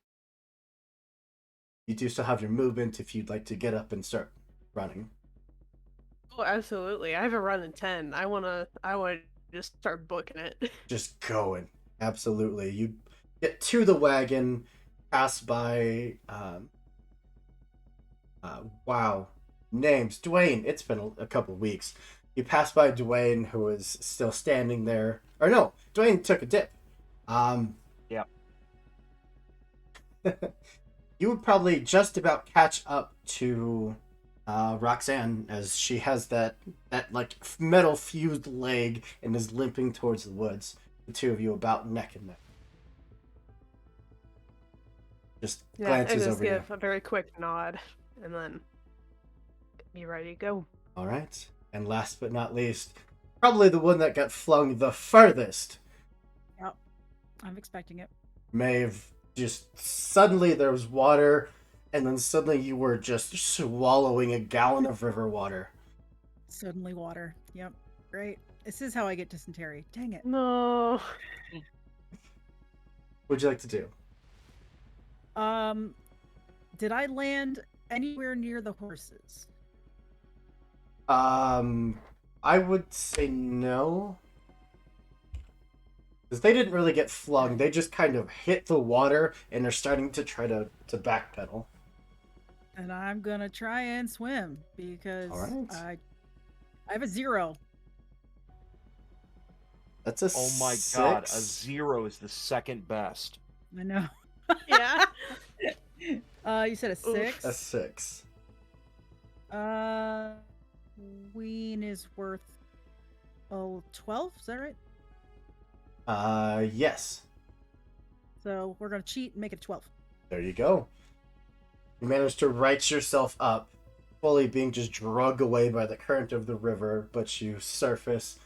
You do still have your movement if you'd like to get up and start running. Oh, absolutely. I have a run in 10. I wanna just start booking it. Just going. Absolutely. You get to the wagon, pass by, wow. Names. Dwayne. It's been a couple weeks. You pass by Dwayne, who is still standing there. Or no, Dwayne took a dip. Yep. You would probably just about catch up to Roxanne, as she has that like metal fused leg and is limping towards the woods. The two of you about neck and neck. Just Yeah, glances I just over you. give a very quick nod, and then be ready to go. All right. And last but not least, probably the one that got flung the furthest. Yep. I'm expecting it. Maeve, just suddenly there was water, and then suddenly you were just swallowing a gallon of river water. Suddenly water. Yep. Great. This is how I get dysentery. Dang it. No. What'd you like to do? Did I land anywhere near the horses? I would say no. Because they didn't really get flung. They just kind of hit the water, and they're starting to try to backpedal. And I'm gonna try and swim because All right. I have a 0. That's a Oh my god, a 6. 0 is the second best. I know. Yeah. You said a 6? A 6. Queen is worth 12, is that right? Yes. So we're gonna cheat and make it a 12. There you go. You managed to right yourself up, fully being just dragged away by the current of the river, but you surface,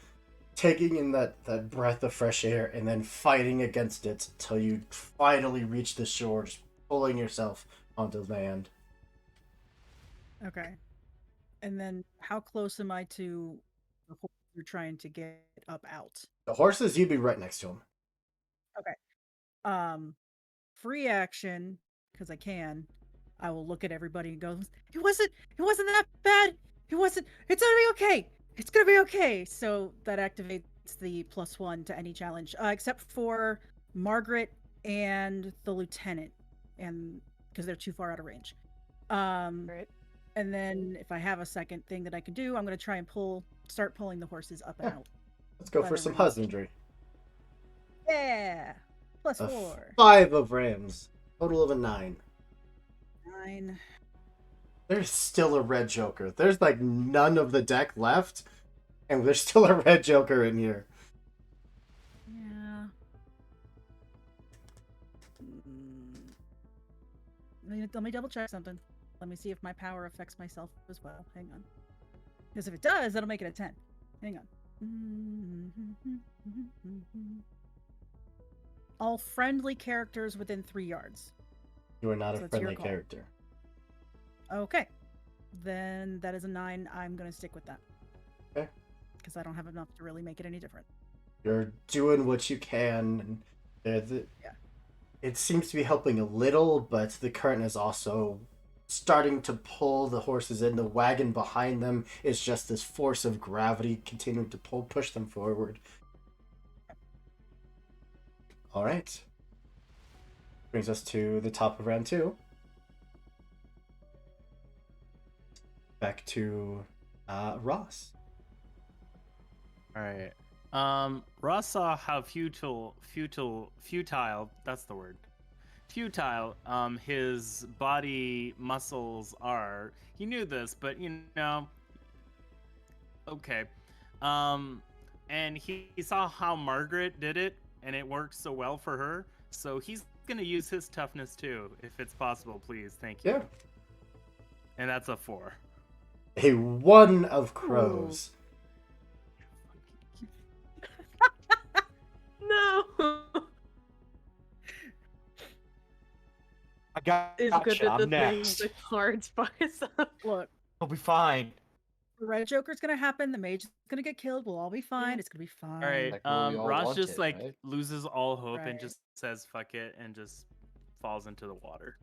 taking in that breath of fresh air, and then fighting against it till you finally reach the shore, just pulling yourself onto land. Okay. And then how close am I to the horse you're trying to get up out? The horses, you'd be right next to them. Free action, because I can. I will look at everybody and go, it wasn't that bad. It's gonna be okay. It's gonna be okay. So that activates the +1 to any challenge, except for Margaret and the lieutenant, and because they're too far out of range. Right. And then if I have a second thing that I can do, I'm gonna try and start pulling the horses up and Yeah. out. Let's go By for the some range. husbandry. Yeah, A +4. 5 of rams. Total of a 9. 9. There's still a red joker. There's like none of the deck left, and there's still a red joker in here. Yeah. Let me double check something. Let me see if my power affects myself as well. Hang on. Because if it does, that'll make it a 10. Hang on. All friendly characters within 3 yards. You are not So a it's your friendly call. character. Okay. Then that is a 9. I'm going to stick with that. Okay. Because I don't have enough to really make it any different. You're doing what you can. And Yeah. it seems to be helping a little, but the current is also starting to pull the horses in. The wagon behind them is just this force of gravity continuing to push them forward. All right. Brings us to the top of round 2. Back to Ross. All right. Ross saw how futile, that's the word. Futile, his body muscles are. He knew this, but okay. And he saw how Margaret did it, and it worked so well for her. So he's gonna use his toughness too, if it's possible, please. Thank you. Yeah. And that's a 4. A 1 of crows. No. I got It's good that I'm the thing next. the cards by itself. Look, I'll be fine. the red Joker's gonna happen. The mage is gonna get killed. We'll all be fine. It's gonna be fine. All right. Like what we all Ross just wanted, right? loses all hope and Right. just says fuck it and just falls into the water.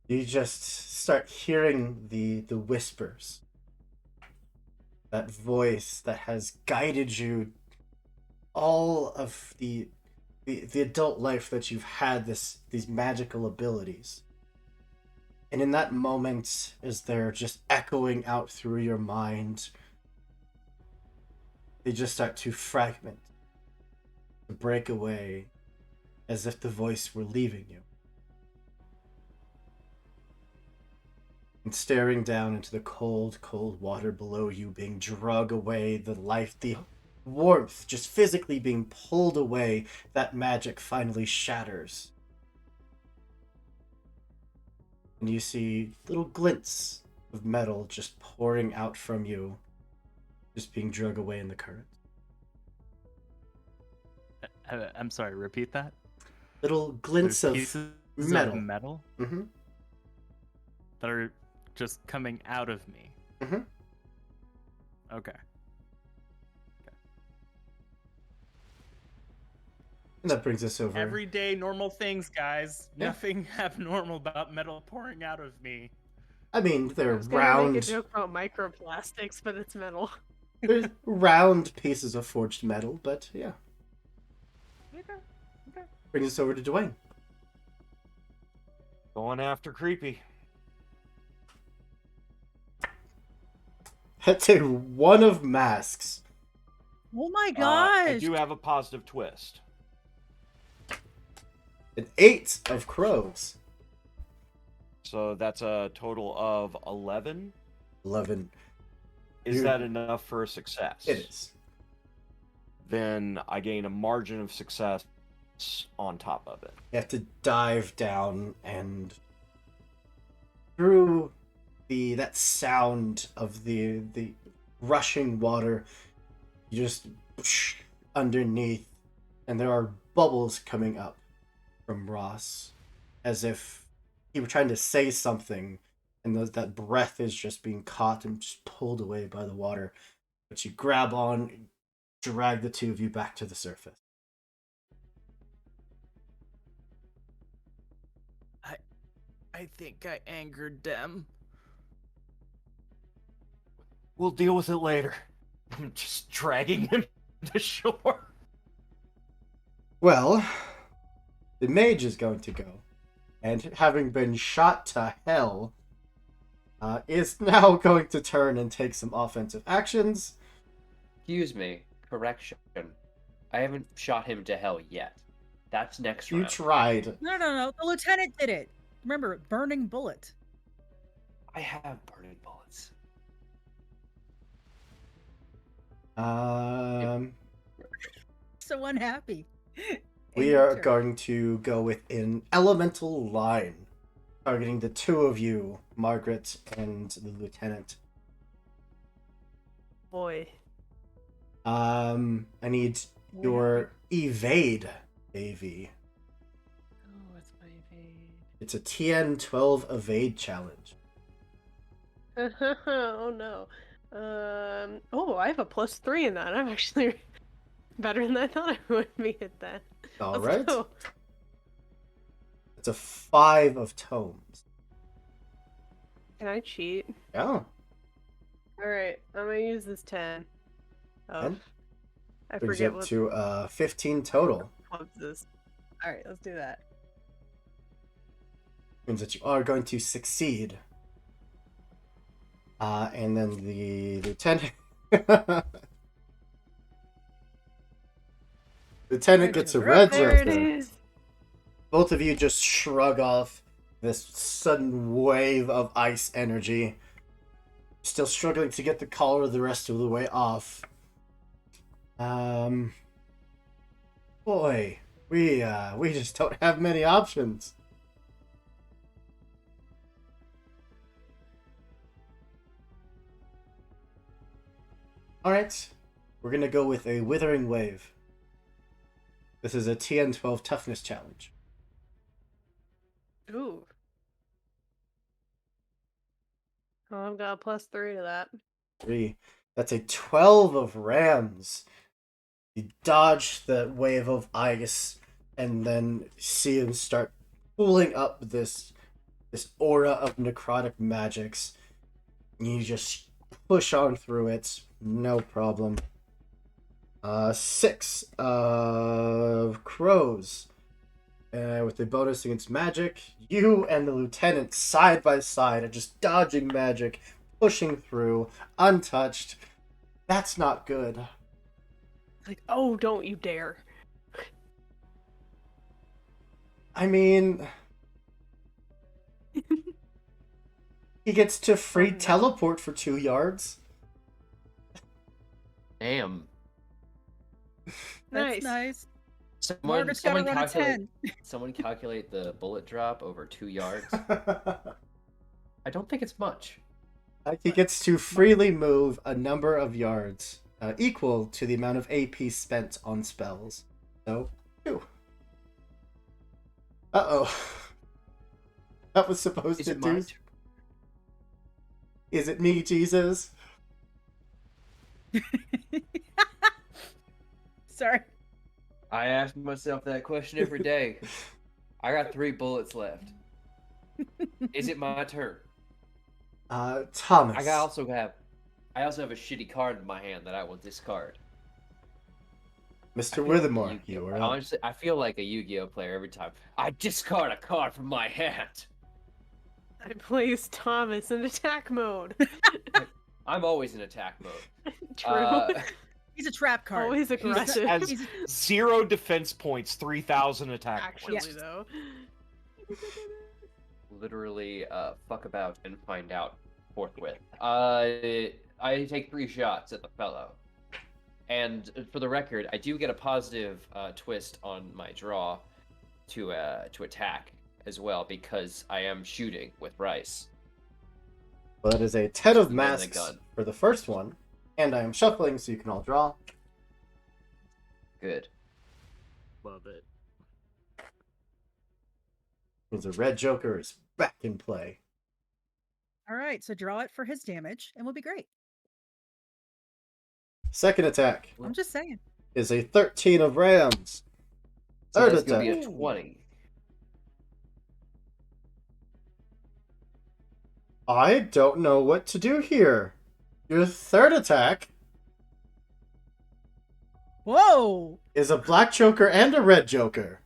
You just start hearing the whispers. That voice that has guided you all of the adult life that you've had, these magical abilities. And in that moment, as they're just echoing out through your mind, they just start to fragment, to break away, as if the voice were leaving you. And staring down into the cold, cold water below you, being dragged away, the warmth just physically being pulled away, that magic finally shatters. And you see little glints of metal just pouring out from you, just being dragged away in the current. I'm sorry. Repeat that. Little glints There's of pieces metal. of metal Mm-hmm. that are just coming out of me. Mm-hmm. Okay. And that brings us over. Everyday normal things, guys. Yeah. Nothing abnormal about metal pouring out of me. I mean, I they're was gonna round. make a joke about microplastics, but it's metal. They're round pieces of forged metal, but yeah. Okay. Brings us over to Dwayne. Going after creepy. That's a 1 of masks. Oh my I gosh! do have a positive twist. An 8 of crows. So that's a total of 11. 11. Is You- that enough for a success? It is. Then I gain a margin of success on top of it. You have to dive down, and through that sound of the rushing water, you just underneath, and there are bubbles coming up from Ross, as if he were trying to say something, and that breath is just being caught and just pulled away by the water. But you grab on, drag the two of you back to the surface. I think I angered them. We'll deal with it later. I'm just dragging him to shore. Well, the mage is going to go, and having been shot to hell, is now going to turn and take some offensive actions. Excuse me. Correction. I haven't shot him to hell yet. That's next You round. tried. No. The lieutenant did it. Remember, burning bullet. I have burning bullets. So unhappy. We are going to go with an elemental line, targeting the two of you, Margaret and the lieutenant. Boy. I need your evade, AV. Oh, it's my evade. It's a TN12 evade challenge. Oh no. Oh, I have a +3 in that. I'm actually better than I thought I would be at that. All Let's right. go. It's a 5 of tomes. Can I cheat? Yeah. Alright, I'm gonna use this 10. Oh. 10? I Brings forget it what to 15 total. clubs is. Alright, let's do that. means that you are going to succeed. And then the lieutenant. Lieutenant gets a red There it joker. is. Both of you just shrug off this sudden wave of ice energy. Still struggling to get the collar the rest of the way off. Boy, we just don't have many options. Alright, we're gonna go with a Withering Wave. This is a TN12 toughness challenge. Ooh. Oh, I've got a +3 to that. 3. That's a 12 of rams. You dodge the wave of ice and then see him start pulling up this aura of necrotic magics. You just push on through it, no problem. 6 of crows. With the bonus against magic, you and the lieutenant side by side are just dodging magic, pushing through, untouched. That's not good. Like, oh, don't you dare. I mean, he gets to free teleport for 2 yards. Damn. That's Nice. nice. Someone, Margaret's gotta someone run a calculate. 10. Someone calculate the bullet drop over 2 yards. I don't think it's much. He gets to freely move a number of yards equal to the amount of AP spent on spells. So, 2. Uh-oh. That was supposed Is to it my do... turn? Is it me, Jesus? Sorry. I ask myself that question every day. I got 3 bullets left. Is it my turn? Thomas. I also have a shitty card in my hand that I will discard. Mr. Withermore, Yu-Gi-Oh! you are up. Honestly, I feel like a Yu-Gi-Oh player every time. I discard a card from my hand. I place Thomas in attack mode. I'm always in attack mode. True. He's a trap card. Always aggressive. Has 0 defense points, 3,000 attack Actually, points. though. Literally, fuck about and find out forthwith. I take 3 shots at the fellow. And for the record, I do get a positive twist on my draw to attack as well because I am shooting with Rice. Well, that is a 10 of Just the masks gun. for the first one. And I am shuffling so you can all draw. Good. Love it. Means a red joker is back in play. All right, so draw it for his damage, and we'll be great. Second attack I'm just saying. is a 13 of rams. So Third that's gonna be attack. a 20. I don't know what to do here. Your third attack Whoa! is a black joker and a red joker.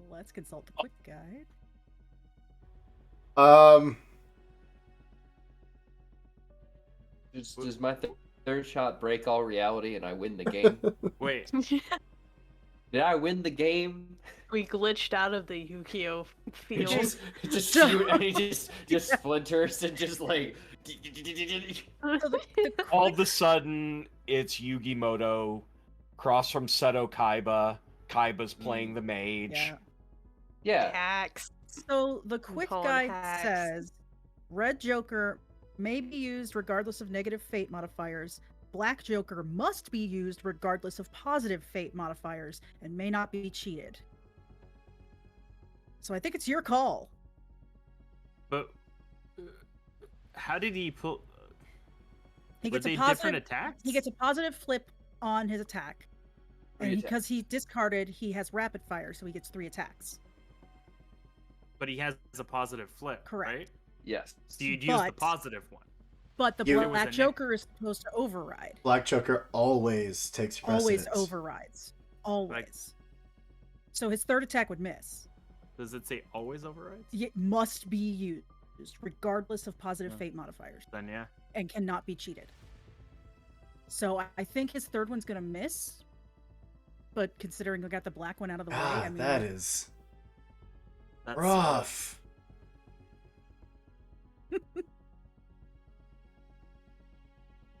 Let's consult the quick guide. Does my third shot break all reality and I win the game? Wait, Did I win the game? We glitched out of the Yu-Gi-Oh field. Just shoot and he just splinters and just like. All of a sudden, it's Yugi Moto, cross from Seto Kaiba. Kaiba's playing the mage. Yeah. Yeah. Hacks. So the quick calling guide hacks. says Red Joker may be used regardless of negative fate modifiers. Black Joker must be used regardless of positive fate modifiers and may not be cheated. So I think it's your call. but how did he pull? He Were gets they a different positive. attacks? He gets a positive flip on his attack, Three and attacks. because he discarded, he has rapid fire, so he gets 3 attacks. But he has a positive flip, Correct. right? Yes. So you'd use the But- positive one. But the You- It was Black a Joker is supposed to override. Black joker always takes precedence. Always overrides. Always. So his third attack would miss. Does it say always overrides? It must be used, regardless of positive Yeah. fate modifiers, Then yeah. and cannot be cheated. So I think his third one's gonna miss. But considering we got the black one out of the way, I mean, that is That's rough.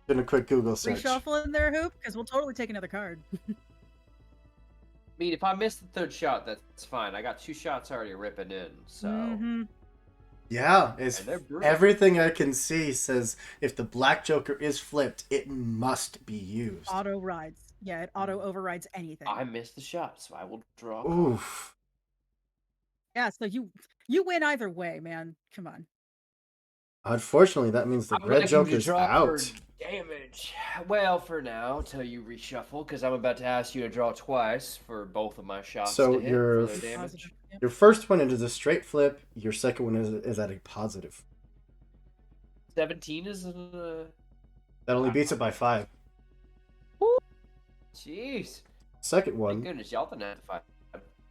Doing a quick Google search. reshuffle in there, Hoop, because we'll totally take another card. I mean, if I miss the third shot, that's fine. I got 2 shots already ripping in, so. Mm-hmm. Yeah, it's And they're brutal. everything I can see says if the black joker is flipped, it must be used. Auto rides. Yeah, it auto overrides anything. I missed the shot, so I will draw. A card. Oof. Yeah, so you win either way, man. Come on. Unfortunately, that means the I would red like you to joker's draw out. for damage. Well, for now, till you reshuffle, because I'm about to ask you to draw twice for both of my shots So to hit your for their damage. Positive. Yep. Your first one is a straight flip. Your second one is at a positive. 17 is a... That only beats it by 5. Jeez. Second Thank one. goodness, y'all didn't have to fight.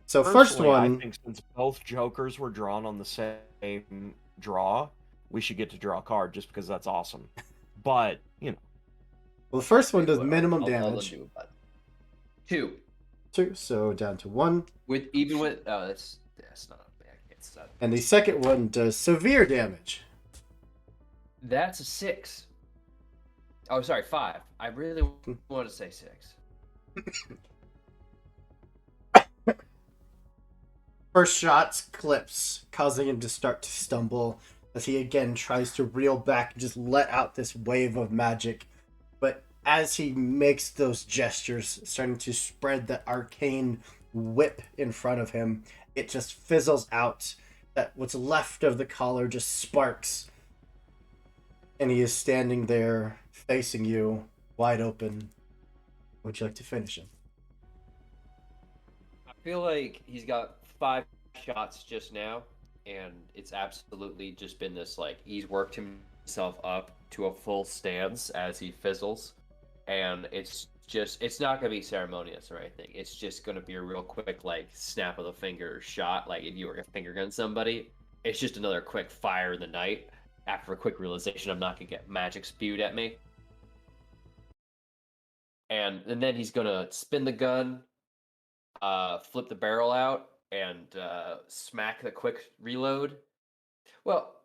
So first Personally, I one. think since both jokers were drawn on the same draw, we should get to draw a card just because that's awesome. But, you know. Well, the first one does Well, minimum I'll damage. undo it, but- 2. 2, so down to 1. Even with... Oh, that's not... I can't stop. And the second one does severe damage. That's a 6. Oh, sorry, 5. I really want to say 6. First shot clips, causing him to start to stumble as he again tries to reel back and just let out this wave of magic. But as he makes those gestures, starting to spread that arcane whip in front of him, it just fizzles out. That what's left of the collar just sparks. And he is standing there facing you, wide open. Would you like to finish him? I feel like he's got 5 shots just now, and it's absolutely just been this, like, he's worked himself up to a full stance as he fizzles, and it's not going to be ceremonious or anything. It's just going to be a real quick, like, snap of the finger shot, like if you were going to finger gun somebody. It's just another quick fire in the night after a quick realization I'm not going to get magic spewed at me. And then he's going to spin the gun, flip the barrel out, and smack the quick reload. Well,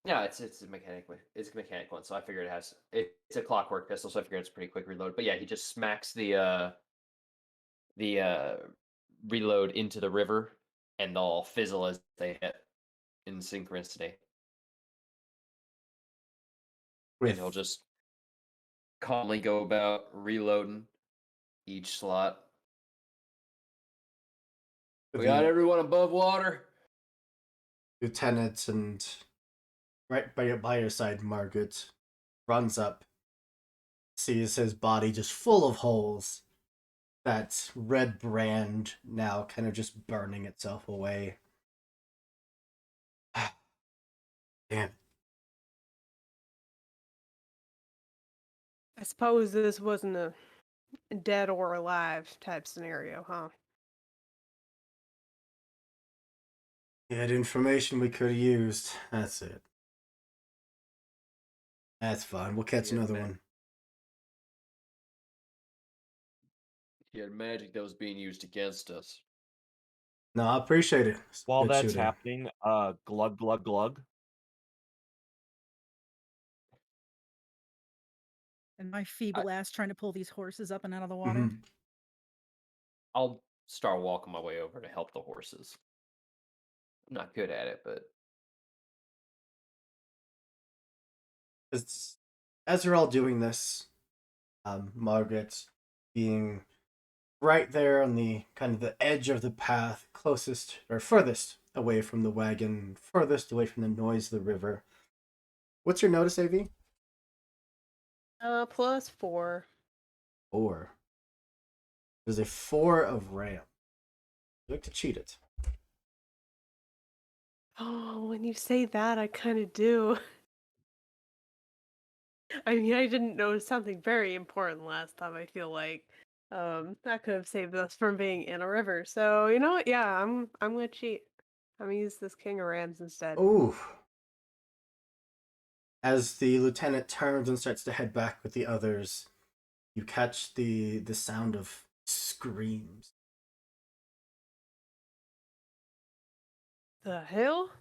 yeah, it's a mechanic one, so I figured it's a clockwork pistol, so I figured it's a pretty quick reload. But yeah, he just smacks the reload into the river, and they'll fizzle as they hit in synchronicity. And he'll just calmly go about reloading each slot. We got everyone above water. Lieutenant and right by your side, Margaret runs up, sees his body just full of holes. That red brand now kind of just burning itself away. Damn. I suppose this wasn't a dead or alive type scenario, huh? He had information we could have used. That's it. That's fine. We'll catch Yeah, another man. one. He had magic that was being used against us. No, I appreciate it. While Good that's shooter. happening, glug, glug, glug. And my feeble ass trying to pull these horses up and out of the water. Mhm. I'll start walking my way over to help the horses. I'm not good at it, but As you're all doing this, Margaret being right there on the kind of the edge of the path, closest or furthest away from the wagon, furthest away from the noise of the river. What's your notice, AV? +4. 4. There's a 4 of ram. You like to cheat it. Oh, when you say that, I kind of do. I mean, I didn't notice something very important last time, I feel like. That could have saved us from being in a river. So, you know what? Yeah, I'm gonna cheat. I'm gonna use this King of Rams instead. Ooh. As the lieutenant turns and starts to head back with the others, you catch the sound of screams. The hell?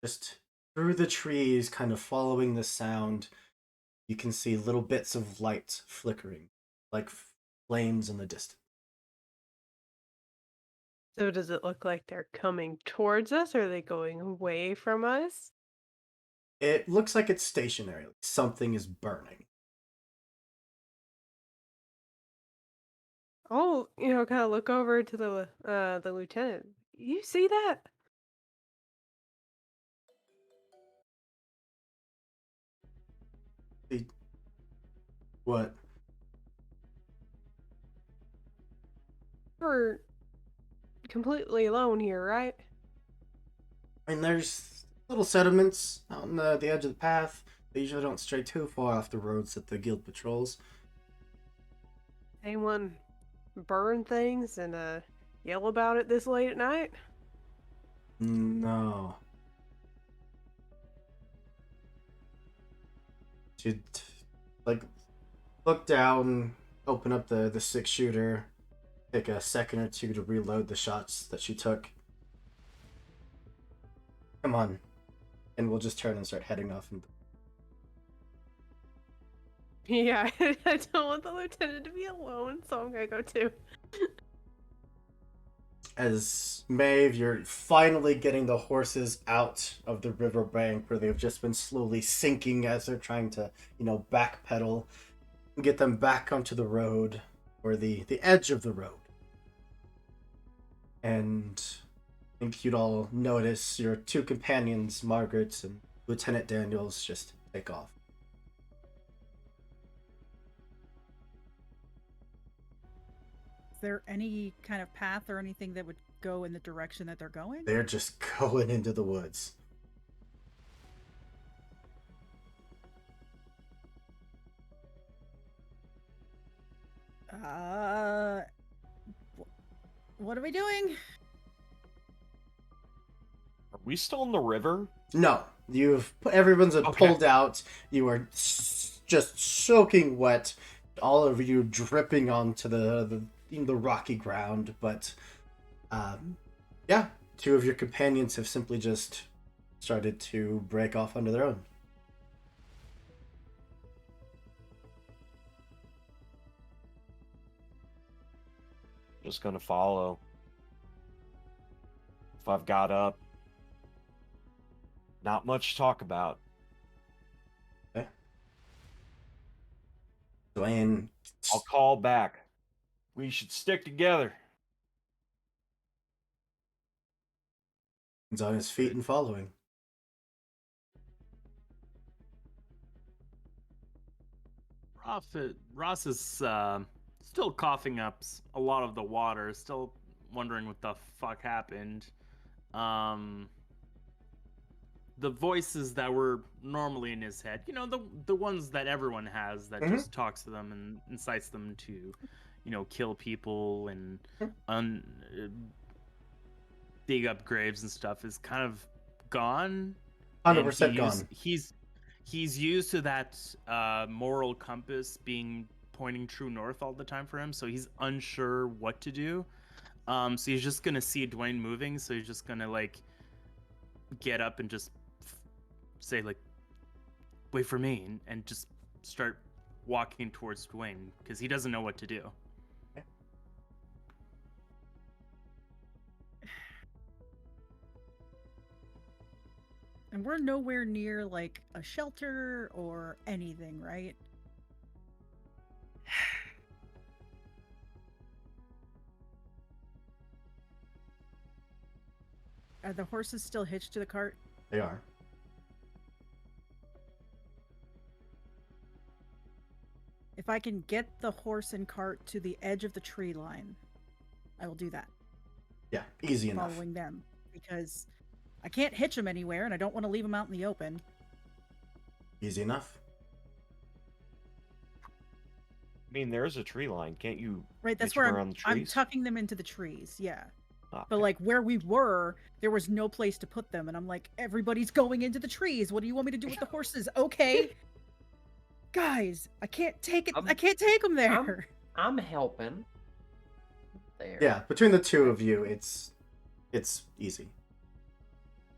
Just through the trees, kind of following the sound, you can see little bits of light flickering, like flames in the distance. So does it look like they're coming towards us, or are they going away from us? It looks like it's stationary. Like something is burning. Oh, kind of look over to the lieutenant. You see that? What? We're completely alone here, right? I mean, there's little sediments out on the edge of the path. They usually don't stray too far off the roads that the guild patrols. Anyone burn things and yell about it this late at night? No. She'd, like, look down, open up the six shooter, take a second or two to reload the shots that she took. Come on. And we'll just turn and start heading off. Yeah, I don't want the lieutenant to be alone, so I'm gonna go too. As Maeve, you're finally getting the horses out of the riverbank where they've just been slowly sinking as they're trying to, backpedal and get them back onto the road, or the edge of the road. And I think you'd all notice your two companions, Margaret and Lieutenant Daniels, just take off. Is there any kind of path or anything that would go in the direction that they're going? They're just going into the woods. What are we doing? Are we still in the river? No, everyone's pulled out. You are just soaking wet. All of you dripping onto the rocky ground. But, yeah, two of your companions have simply just started to break off onto their own. Just gonna follow. If I've got up, not much to talk about. Okay. Dwayne, I'll call back. We should stick together. is on his feet and following. Ross is still coughing up a lot of the water, still wondering what the fuck happened. The voices that were normally in his head, the ones that everyone has that just talks to them and incites them to, kill people and dig up graves and stuff, is kind of gone. 100% gone. He's used to that moral compass pointing true north all the time for him, so he's unsure what to do. So he's just gonna see Dwayne moving, so he's just gonna get up and just say wait for me, and just start walking towards Dwayne because he doesn't know what to do. And we're nowhere near a shelter or anything, right? Are the horses still hitched to the cart? They are. If I can get the horse and cart to the edge of the tree line, I will do that. Yeah, easy enough. Following them, because I can't hitch them anywhere, and I don't want to leave them out in the open. Easy enough. I mean, there's a tree line. Can't you? Right, that's hitch where them around the I'm trees? tucking them into the trees. Yeah. But like where we were, there was no place to put them, and I'm like, everybody's going into the trees. What do you want me to do with the horses? Okay, guys, I can't take it. I can't take them there. I'm helping. There. Yeah, between the two of you, it's easy.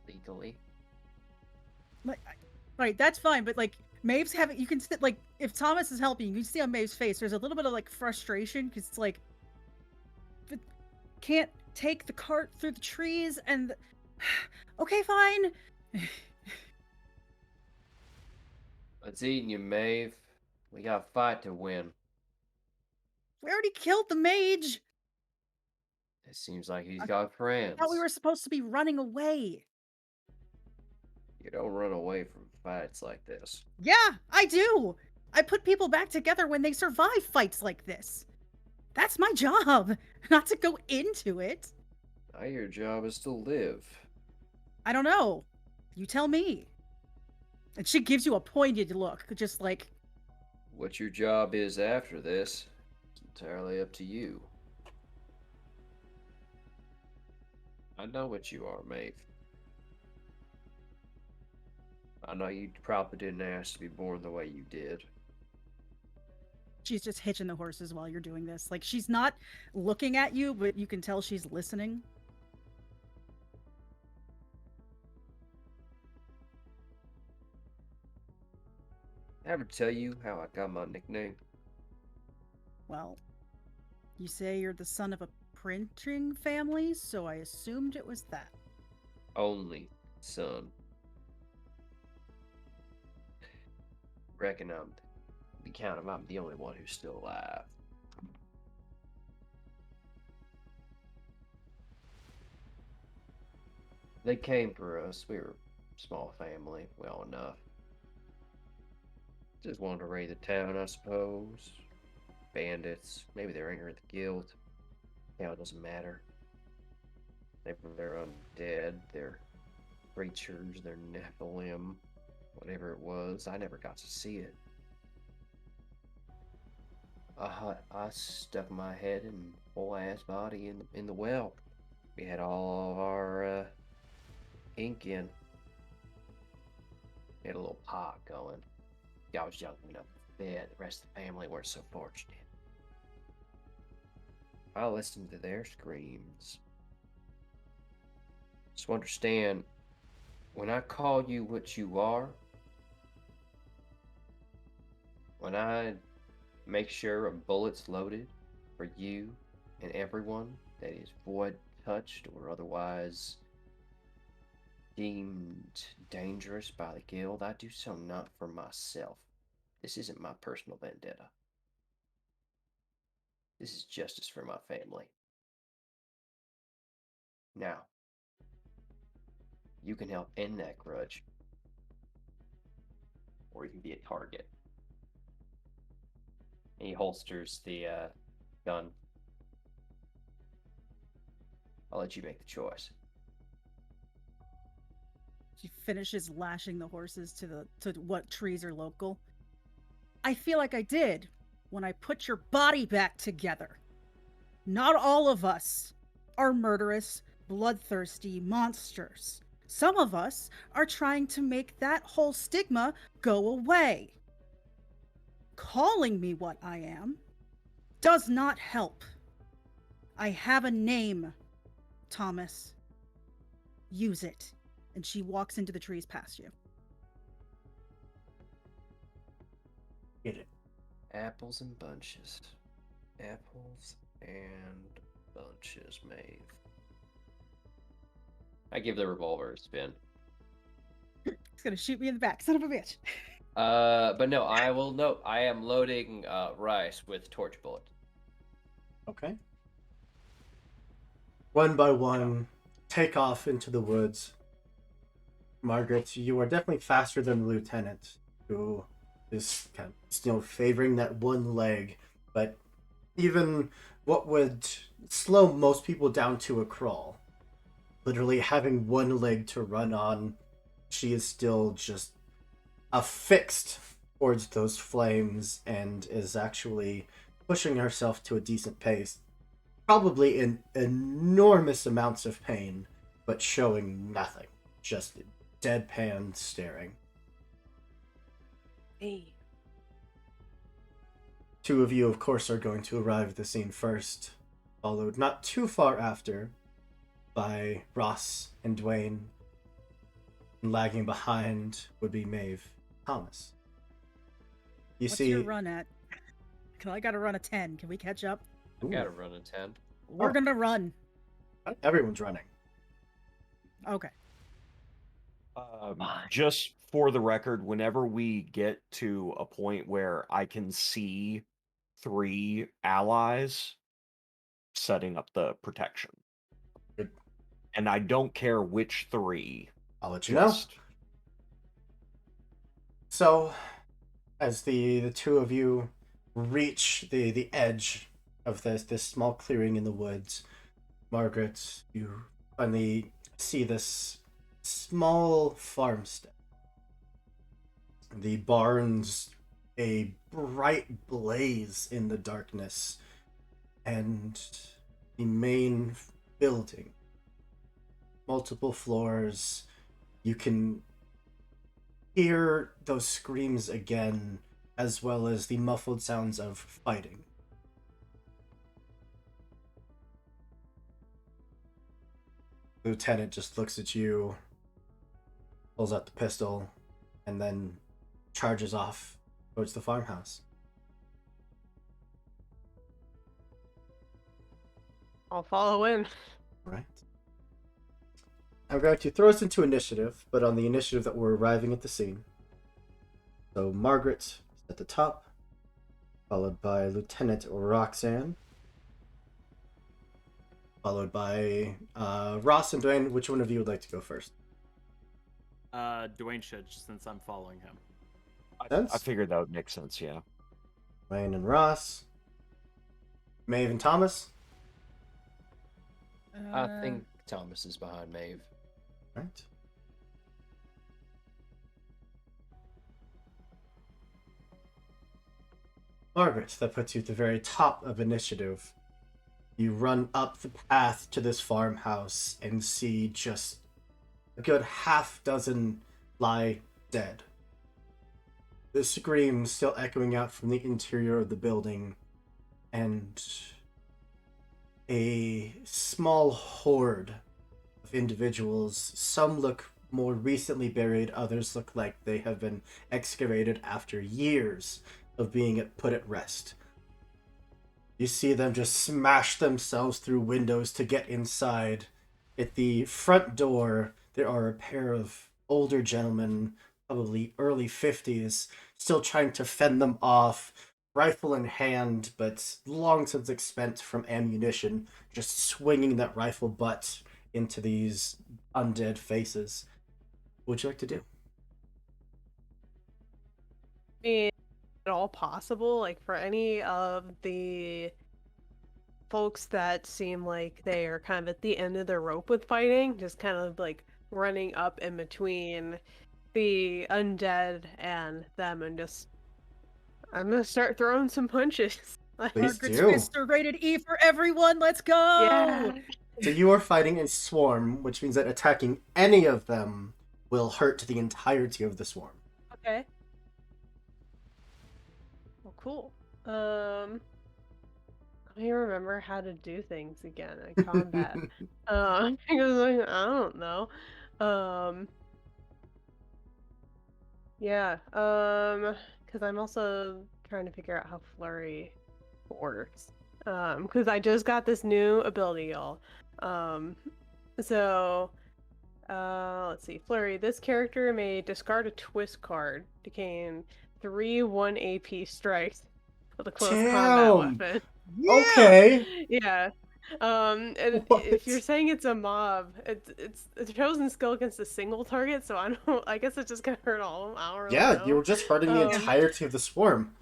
Legally. Like, right, that's fine, but like Maeve's having, you can sit like if Thomas is helping, you can see on Maeve's face there's a little bit of like frustration because it's like, but can't take the cart through the trees and okay, fine. It's eating you, Maeve. We got a fight to win. We already killed the mage. It seems like he's got friends. I thought we were supposed to be running away. You don't run away from fights like this. Yeah, I do. I put people back together when they survive fights like this. That's my job, not to go into it. Now your job is to live. I don't know. You tell me. And she gives you a pointed look, just like... What your job is after this is entirely up to you. I know what you are, Maeve. I know you probably didn't ask to be born the way you did. She's just hitching the horses while you're doing this. Like, she's not looking at you, but you can tell she's listening. Ever tell you how I got my nickname? Well, you say you're the son of a printing family, so I assumed it was that. Only son. Reckon I'm the only one who's still alive. They came for us. We were a small family, well enough. Just wanted to raid the town, I suppose. Bandits. Maybe they're angry at the guild. Now it doesn't matter. They're undead. They're creatures. They're Nephilim. Whatever it was. I never got to see it. I stuck my head and whole ass body in the well. We had all of our ink in. We had a little pot going. I was young enough to bed. The rest of the family weren't so fortunate. I listened to their screams. So understand, when I call you what you are, when I make sure a bullet's loaded for you and everyone that is void touched or otherwise deemed dangerous by the guild, I do so not for myself. This isn't my personal vendetta. This is justice for my family. Now, you can help end that grudge, or you can be a target. And he holsters the gun. I'll let you make the choice. She finishes lashing the horses to what trees are local. I feel like I did when I put your body back together. Not all of us are murderous, bloodthirsty monsters. Some of us are trying to make that whole stigma go away. Calling me what I am does not help. I have a name, Thomas. Use it. And she walks into the trees past you. Get it. Apples and bunches. Apples and bunches, Maeve. I give the revolver a spin. He's gonna shoot me in the back, son of a bitch. But no, I will note I am loading rice with torch bullets. Okay. One by one, take off into the woods. Margaret, you are definitely faster than the lieutenant, who is kind of, favoring that one leg. But even what would slow most people down to a crawl, literally having one leg to run on, she is still just affixed towards those flames and is actually pushing herself to a decent pace. probably in enormous amounts of pain, but showing nothing. Just deadpan staring. Hey. Two of you, of course, are going to arrive at the scene first, followed not too far after by Ross and Dwayne. And lagging behind would be Maeve, Thomas. What's your run at? I gotta run a 10. Can we catch up? I gotta run a 10. We're gonna run. Everyone's running. Okay. Just for the record, whenever we get to a point where I can see 3 allies, setting up the protection. Good. And I don't care which 3. I'll let you know. So, as the two of you reach the edge of this small clearing in the woods, Margaret, you finally see this small farmstead. The barns, a bright blaze in the darkness, and the main building. Multiple floors. You can hear those screams again, as well as the muffled sounds of fighting. The lieutenant just looks at you, pulls out the pistol, and then charges off towards the farmhouse. I'll follow in. Right. I'm going to throw us into initiative, but on the initiative that we're arriving at the scene. So Margaret is at the top, followed by Lieutenant Roxanne, followed by Ross and Dwayne. Which one of you would like to go first? Dwayne should, since I'm following him. I figured that would make sense, yeah. Dwayne and Ross. Maeve and Thomas. I think Thomas is behind Maeve. Right. Margaret, that puts you at the very top of initiative. You run up the path to this farmhouse and see just a good half dozen lie dead. The screams still echoing out from the interior of the building, and a small horde of individuals. Some look more recently buried, others look like they have been excavated after years of being put at rest. You see them just smash themselves through windows to get inside. At the front door, there are a pair of older gentlemen, probably early 50s, still trying to fend them off, rifle in hand, but long since expent from ammunition, just swinging that rifle butt into these undead faces. What would you like to do? Is it all possible? Like, for any of the folks that seem like they are kind of at the end of their rope with fighting, just kind of like running up in between the undead and them, and just, I'm gonna start throwing some punches. Please Margaret's do. fists are rated E for everyone. Let's go. Yeah. So you are fighting a swarm, which means that attacking any of them will hurt the entirety of the swarm. Okay. Well, cool. Let me remember how to do things again in combat. Because like, I don't know. Yeah. Because I'm also trying to figure out how flurry works. Because I just got this new ability, y'all. So, let's see. Flurry. This character may discard a twist card to gain 3 1 AP strikes with a close combat weapon. Yeah! Okay. Yeah. And if you're saying it's a mob, it's a chosen skill against a single target, so I guess it just gonna hurt all of them. I don't really know. You were just hurting the entirety of the swarm.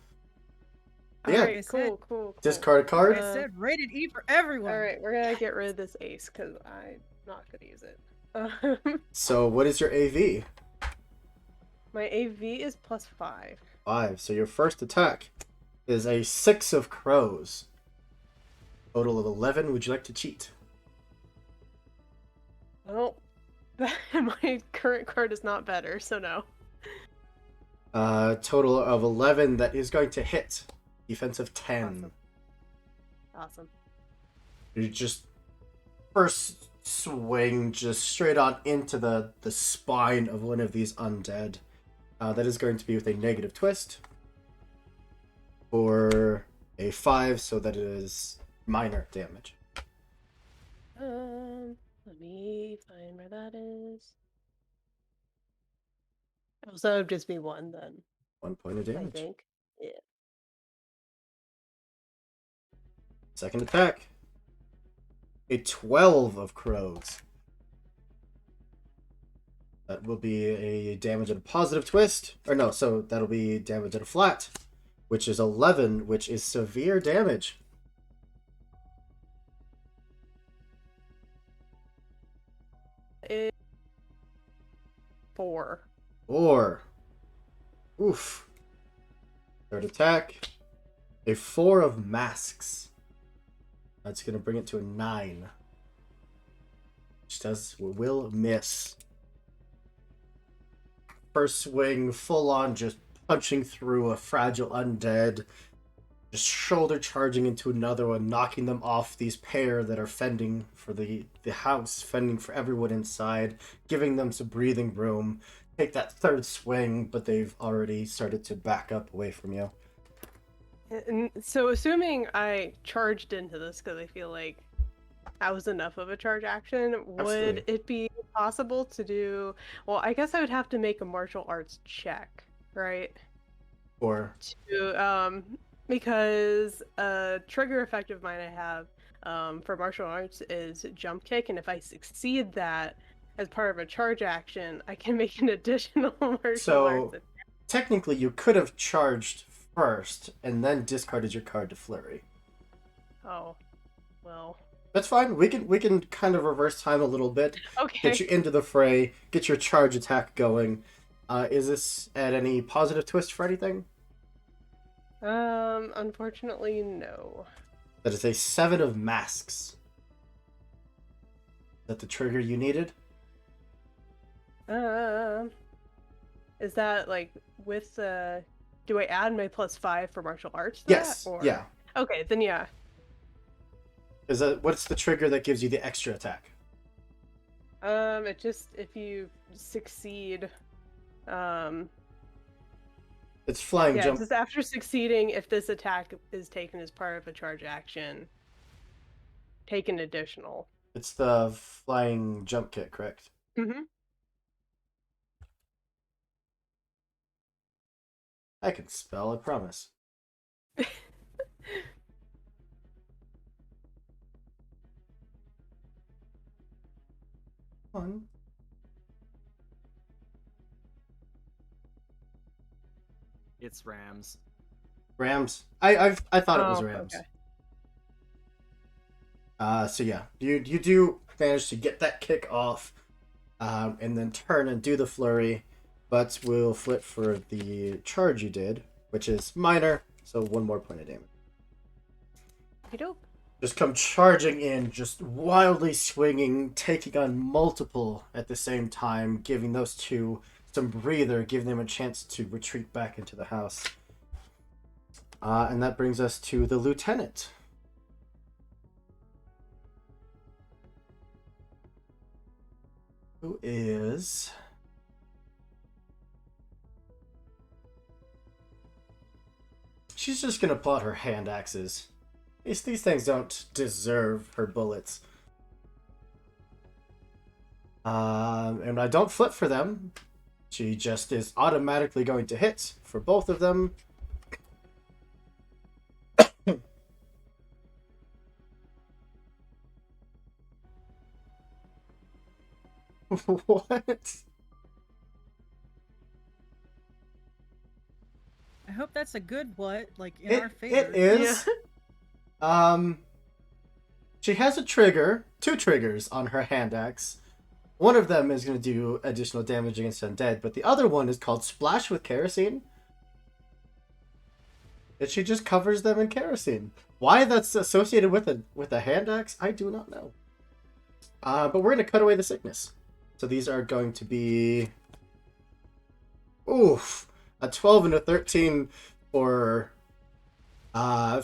Yeah. Alright, cool. Discard a card. I said rated E for everyone. Alright, we're gonna get rid of this ace, because I'm not gonna use it. So what is your AV? My AV is +5. 5. So your first attack is a 6 of crows. Total of 11. Would you like to cheat? Well, my current card is not better, so no. Total of 11. That is going to hit. Defensive 10. Awesome. You just first swing just straight on into the spine of one of these undead. That is going to be with a negative twist for a 5, so that is minor damage. Let me find where that is. Oh, so it would just be 1 then, 1 point of I damage. think. Yeah. Second attack. A 12 of crows. That will be a damage at a positive twist. Or no, so that'll be damage at a flat, which is 11, which is severe damage. It's 4. 4. Oof. Third attack. A 4 of masks. That's going to bring it to a 9. Which will miss. First swing, full on, just punching through a fragile undead. Just shoulder charging into another one, knocking them off these pair that are fending for the house, fending for everyone inside, giving them some breathing room. Take that third swing, but they've already started to back up away from you. And so assuming I charged into this because I feel like that was enough of a charge action, Absolutely. would it be possible to do... Well, I guess I would have to make a martial arts check, right? Or Because a trigger effect of mine I have for martial arts is jump kick, and if I succeed that as part of a charge action, I can make an additional martial arts. technically you could have charged first and then discarded your card to flurry. Oh, well. That's fine. We can kind of reverse time a little bit. Okay. Get you into the fray. Get your charge attack going. Is this at any positive twist for anything? Unfortunately, no. That is a 7 of masks. Is that the trigger you needed? Is that like with the... Do I add my +5 for martial arts to Yes. that? Or... Yeah. Okay, then yeah. What's the trigger that gives you the extra attack? It just, if you succeed, It's flying yeah, jump. just after succeeding, if this attack is taken as part of a charge action, take an additional. It's the flying jump kick, correct? Mm-hmm. I can spell, I promise. One. It's Rams. Rams. I thought it was Oh, Rams. okay. So yeah, you do manage to get that kick off, and then turn and do the flurry, but we'll flip for the charge you did, which is minor, so 1 more point of damage. Okey-doke. Just come charging in, just wildly swinging, taking on multiple at the same time, giving those two some breather, giving them a chance to retreat back into the house. And that brings us to the lieutenant. Who is... She's just gonna pull out her hand axes. These things don't deserve her bullets. And I don't flip for them. She just is automatically going to hit for both of them. What? I hope that's a good what, like in our favor. It is. She has a trigger, 2 triggers on her hand axe. One of them is going to do additional damage against undead, but the other one is called Splash with Kerosene. And she just covers them in kerosene. Why that's associated with a hand axe, I do not know. But we're gonna cut away the sickness. So these are going to be, oof, a 12 and a 13 for a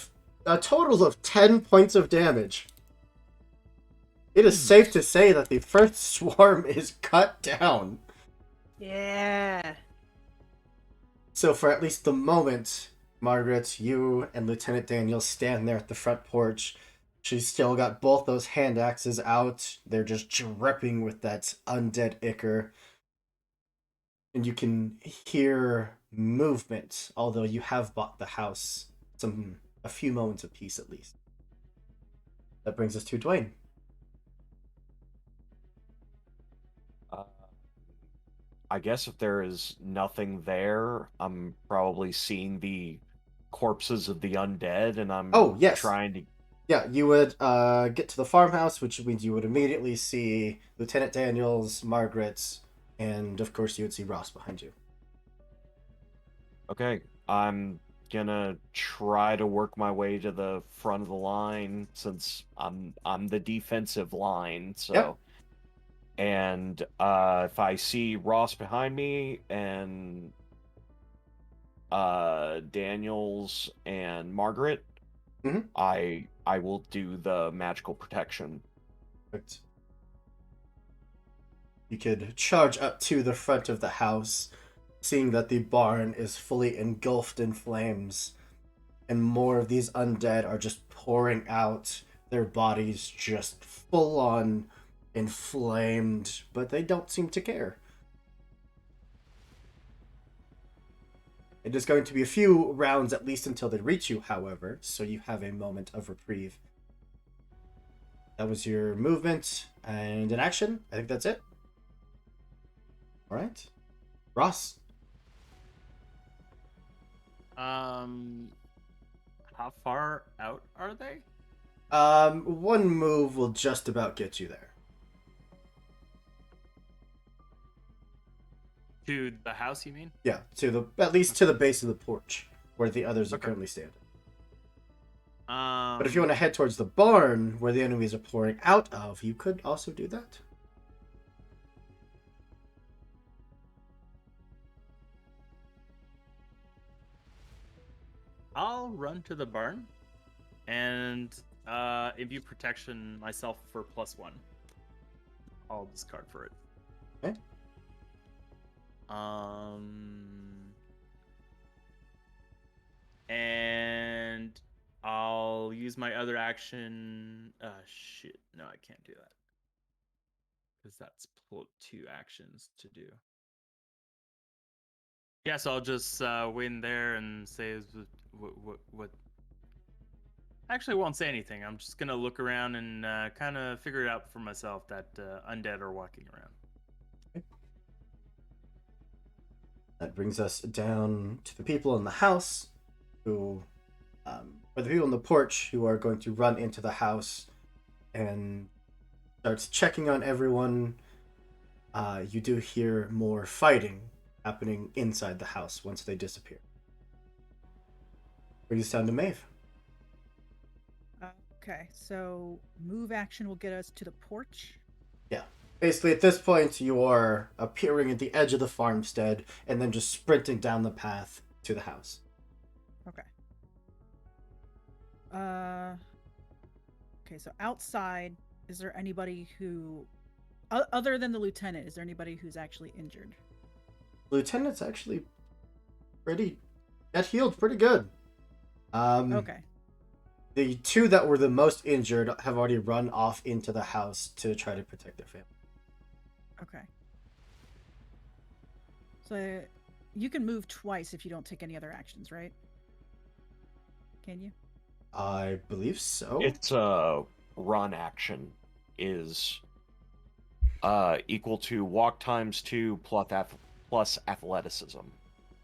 total of 10 points of damage. It is safe to say that the first swarm is cut down. Yeah. So for at least the moment, Margaret, you and Lieutenant Daniel stand there at the front porch. She's still got both those hand axes out. They're just dripping with that undead ichor. And you can hear movement, although you have bought the house a few moments of peace at least. That brings us to Dwayne. I guess if there is nothing there, I'm probably seeing the corpses of the undead, and I'm trying to. Yeah, you would get to the farmhouse, which means you would immediately see Lieutenant Daniels, Margaret, and of course you would see Ross behind you. Okay, I'm gonna try to work my way to the front of the line since I'm the defensive line. So, yep. And if I see Ross behind me and Daniels and Margaret, mm-hmm. I will do the magical protection. Perfect. You could charge up to the front of the house, seeing that the barn is fully engulfed in flames, and more of these undead are just pouring out, their bodies just full on inflamed, but they don't seem to care. It is going to be a few rounds at least until they reach you, however, so you have a moment of reprieve. That was your movement and an action. I think that's it. All right. Ross. How far out are they? One move will just about get you there. To the house, you mean? Yeah, at least to the base of the porch where the others are currently standing. But if you want to head towards the barn where the enemies are pouring out of, you could also do that. I'll run to the barn and imbue protection myself for +1. I'll discard for it. Okay. And I'll use my other action. Shit. No, I can't do that. Because that's 2 actions to do. Yeah, so I'll just win there and say what. Actually, I won't say anything. I'm just gonna look around and kind of figure it out for myself that undead are walking around. Okay. That brings us down to the people in the house, or the people on the porch who are going to run into the house and starts checking on everyone. You do hear more fighting happening inside the house once they disappear. Brings us down to Maeve. Okay, so move action will get us to the porch. Yeah. Basically, at this point, you are appearing at the edge of the farmstead and then just sprinting down the path to the house. Okay. Okay, so outside, is there anybody who, other than the lieutenant, is there anybody who's actually injured? Lieutenant's actually got healed pretty good. Okay. The 2 that were the most injured have already run off into the house to try to protect their family. Okay. So you can move twice if you don't take any other actions, right? Can you? I believe so. It's a run action is equal to walk times 2 plus athleticism.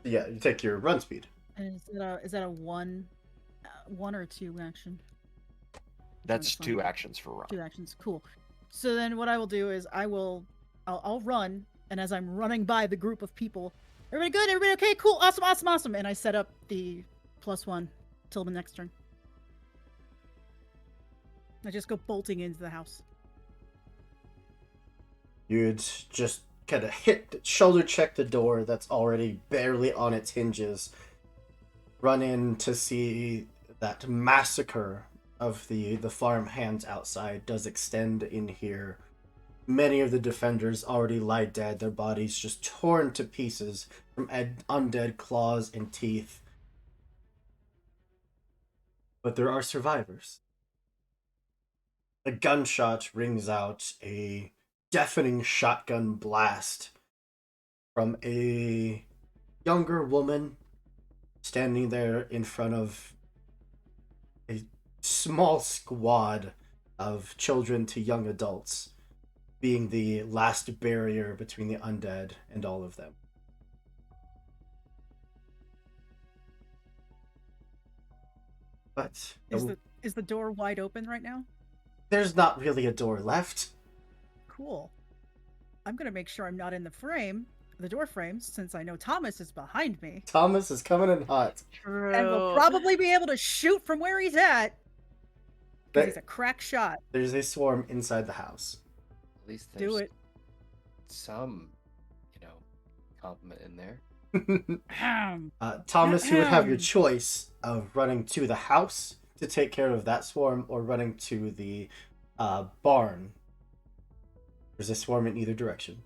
Yeah, you take your run speed. And is that a one or 2 action? That's 2 actions for run. 2 actions, cool. So then what I will do is I'll run, and as I'm running by the group of people, everybody good, everybody okay, cool, awesome, and I set up the +1 till the next turn. I just go bolting into the house. You'd just kind of shoulder check the door that's already barely on its hinges. Run in to see that massacre of the farm hands outside does extend in here. Many of the defenders already lie dead, their bodies just torn to pieces from undead claws and teeth. But there are survivors. A gunshot rings out, a deafening shotgun blast from a younger woman standing there in front of a small squad of children to young adults, being the last barrier between the undead and all of them. But Is the door wide open right now? there's not really a door left. Cool. I'm gonna make sure I'm not in the door frame, since I know Thomas is behind me. Thomas is coming in hot. True. And will probably be able to shoot from where he's at. Because There- he's a crack shot. There's a swarm inside the house. At least there's Do it. some, compliment in there. Thomas, you would have your choice of running to the house to take care of that swarm or running to the barn. There's a swarm in either direction.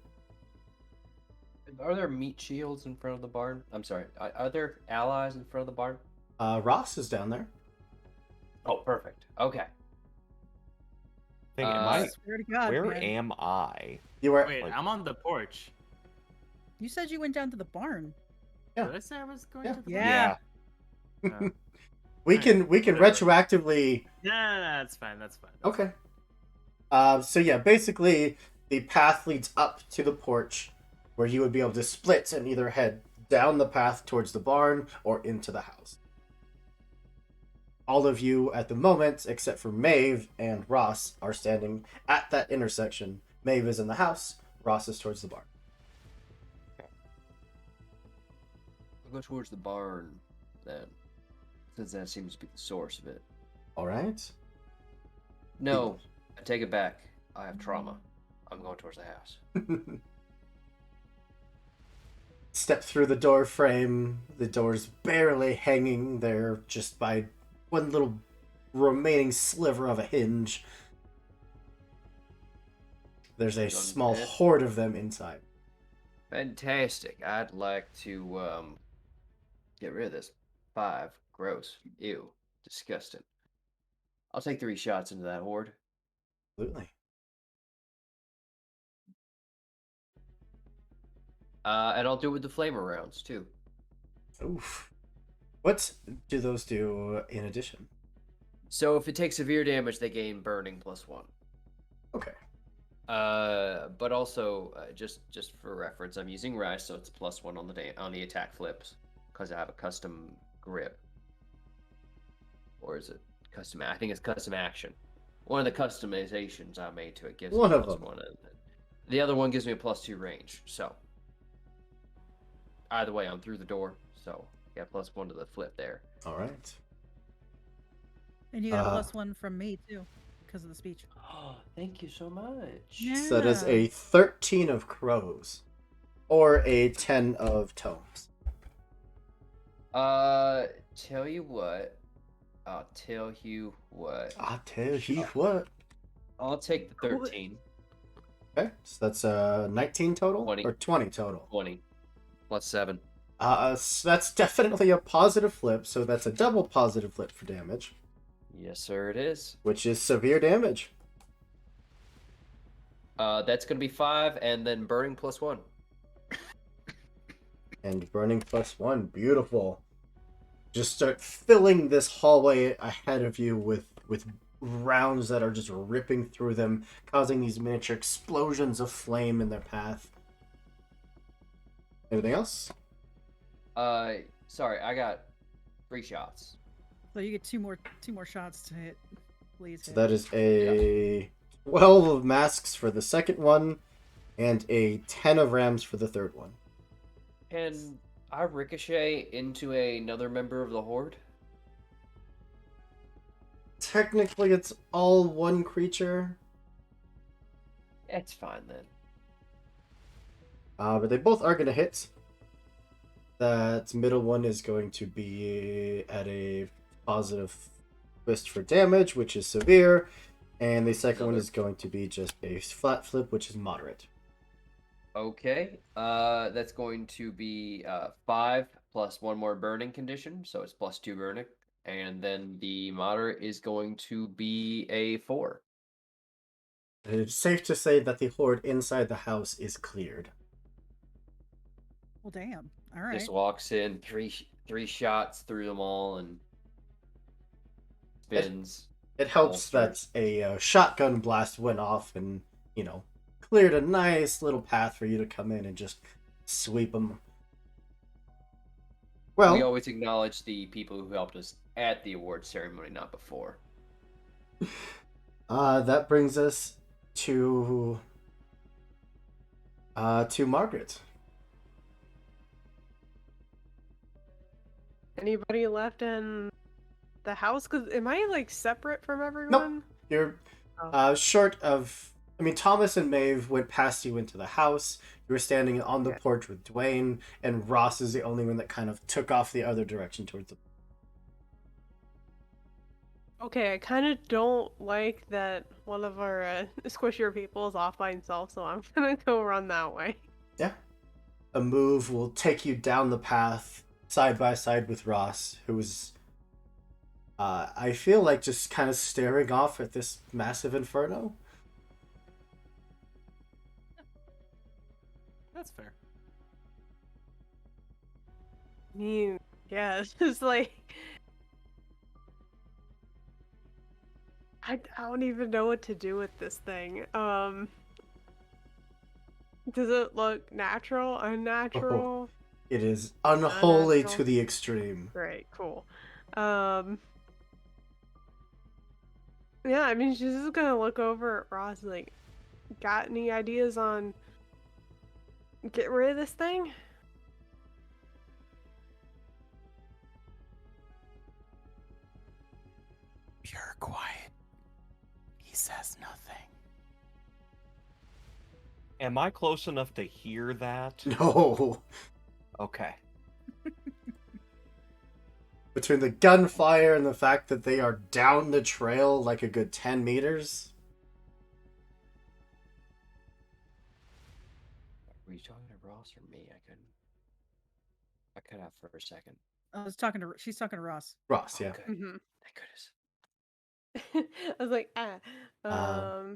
Are there meat shields in front of the barn? I'm sorry. Are there allies in front of the barn? Ross is down there. Oh, perfect. Okay. Thinking, I swear to God, where man. am I? You were. Wait, Like- I'm on the porch. You said you went down to the barn. Yeah. Did I say I was going Yeah. to the Yeah. barn? We can whatever. retroactively. No, that's fine. That's fine. Okay. So yeah, basically the path leads up to the porch, where you would be able to split and either head down the path towards the barn or into the house. All of you at the moment, except for Maeve and Ross, are standing at that intersection. Maeve is in the house. Ross is towards the barn. I'll go towards the barn then, since that seems to be the source of it. All right. No, I take it back. I have trauma. I'm going towards the house. Step through the door frame. The door's barely hanging there just by one little remaining sliver of a hinge. There's a small Undead. horde of them inside. Fantastic. I'd like to get rid of this. 5. Gross. Ew. Disgusting. I'll take 3 shots into that horde. Absolutely. And I'll do it with the flamer rounds too. Oof. What do those do in addition? So if it takes severe damage, they gain burning +1. Okay. But also just for reference, I'm using rice, so it's +1 on the attack flips because I have a custom grip. Or is it custom? I think it's custom action. One of the customizations I made to it gives One me of them. +1. And the other one gives me a +2 range. So either way, I'm through the door. So yeah, +1 to the flip there. All right. And you got a Uh, +1 from me, too, because of the speech. Oh, thank you so much. Yeah. So that is a 13 of crows, or a 10 of tomes. Tell you what. I'll tell you what. I tell you what. I'll take the 13. Okay, so that's 19 total 20. or 20 total. 20. +7. So that's definitely a positive flip. So that's a double positive flip for damage, Yes, sir, it is. which is severe damage. That's gonna be 5, and then burning +1. And burning +1, beautiful. Just start filling this hallway ahead of you with rounds that are just ripping through them, causing these miniature explosions of flame in their path. Anything else? Sorry, I got 3 shots. So you get two more shots to hit. Please. So hit. that is a 12 of masks for the second one, and a 10 of rams for the third one. Can I ricochet into another member of the horde? technically it's all one creature. It's fine then. But they both are going to hit. That middle one is going to be at a positive twist for damage, which is severe. And the second one is going to be just a flat flip, which is moderate. Okay. That's going to be 5 plus 1 more burning condition, so it's plus 2 burning. And then the moderate is going to be a 4. It's safe to say that the horde inside the house is cleared. Well, damn. All right. Just walks in, three shots through them all, and spins. It helps that a shotgun blast went off and, cleared a nice little path for you to come in and just sweep them. Well, we always acknowledge the people who helped us at the award ceremony, not before. That brings us to Margaret. Anybody left in the house? Cause am I like separate from everyone? You're short of. I mean, Thomas and Maeve went past you into the house. You were standing on the porch with Dwayne, and Ross is the only one that kind of took off the other direction towards the. Okay, I kind of don't like that one of our squishier people is off by himself, so I'm gonna go run that way. Yeah. A move will take you down the path side by side with Ross, who is, I feel like, just kind of staring off at this massive inferno. That's fair. I mean, yeah, it's just like I don't even know what to do with this thing. Does it look natural, unnatural? It is unholy Unnatural. to the extreme. Great, cool. Yeah, I mean, she's just gonna look over at Ross like, got any ideas on get rid of this thing? Pure quiet. He says nothing. Am I close enough to hear that? No. Okay. Between the gunfire and the fact that they are down the trail like a good 10 meters. Were you talking to Ross or me? I cut out for a second. She's talking to Ross. Ross, yeah. Okay. Mm-hmm. Thank goodness. I was like,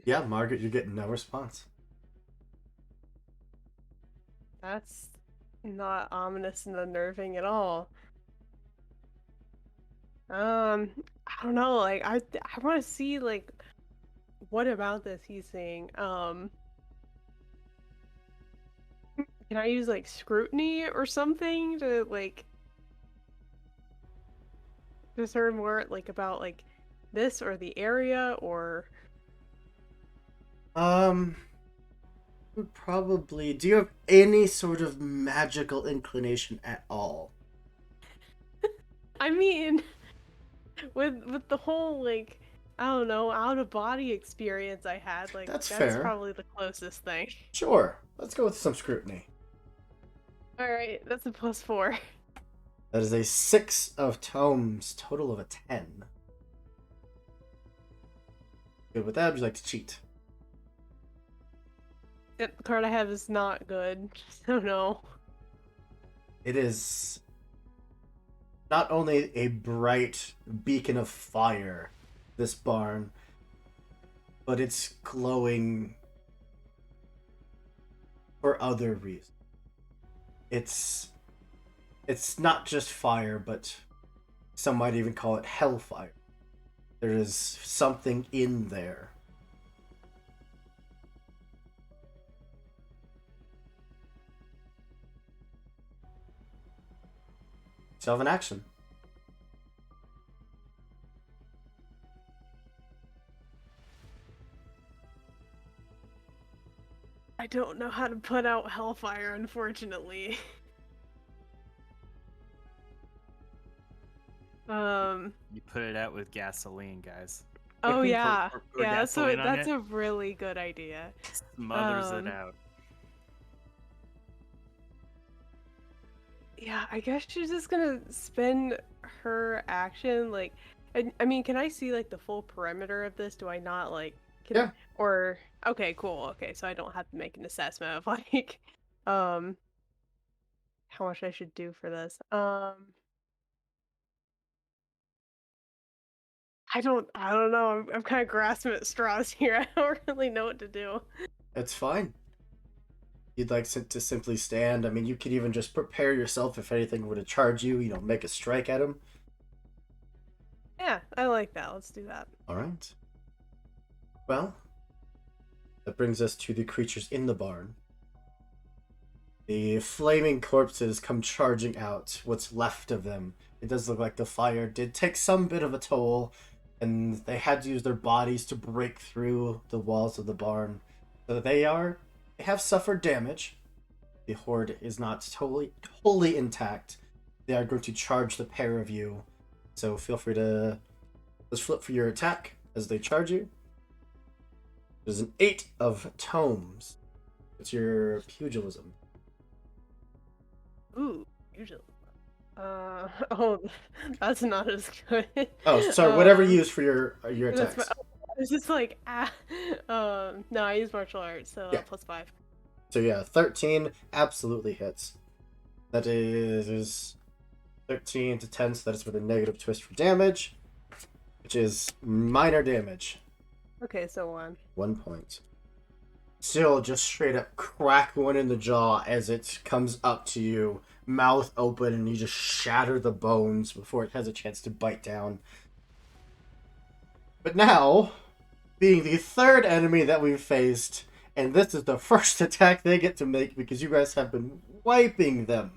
Yeah, Margaret, you're getting no response. that's not ominous and unnerving at all. I don't know, like I want to see like what about this he's saying. Can I use like scrutiny or something to like discern more like about like this or the area or Probably. Do you have any sort of magical inclination at all? I mean with the whole like I don't know out of body experience I had like That's that's fair. probably the closest thing. Sure. Let's go with some scrutiny. All right, that's a +4. That is a 6 of tomes, total of a 10. Good with that, would you like to cheat? Yep, the card I have is not good. So no. It is not only a bright beacon of fire, this barn, but it's glowing for other reasons. It's not just fire, but some might even call it hellfire. There is something in there. So have an action. I don't know how to put out hellfire, unfortunately. You put it out with gasoline, guys. Oh yeah, Pour yeah. So gasoline on that's it. a really good idea. Smothers it Um, out. Yeah, I guess she's just gonna spend her action like. I mean, can I see like the full perimeter of this? Do I not like? Yeah. Or okay, cool. Okay, so I don't have to make an assessment of like, um, how much I should do for this. I don't know. I'm kind of grasping at straws here. I don't really know what to do. It's fine. You'd like to simply stand. I mean, you could even just prepare yourself if anything were to charge you. You know, make a strike at him. Yeah, I like that. Let's do that. All right. Well, that brings us to the creatures in the barn. The flaming corpses come charging out, what's left of them. It does look like the fire did take some bit of a toll, and they had to use their bodies to break through the walls of the barn. So they have suffered damage. The horde is not totally intact. They are going to charge the pair of you. So feel free to let's flip for your attack as they charge you. There's an 8 of tomes. It's your pugilism. Ooh, usually. Oh, that's not as good. Oh, sorry. Whatever you Um, use for your that's attacks. It's just like no, I use martial arts, so Yeah. +5. So yeah, 13 absolutely hits. That is 13 to 10, so that is with a negative twist for damage, which is minor damage. Okay, so 1. 1 point. Still just straight up crack one in the jaw as it comes up to you, mouth open, and you just shatter the bones before it has a chance to bite down. But now, being the third enemy that we've faced, and this is the first attack they get to make because you guys have been wiping them.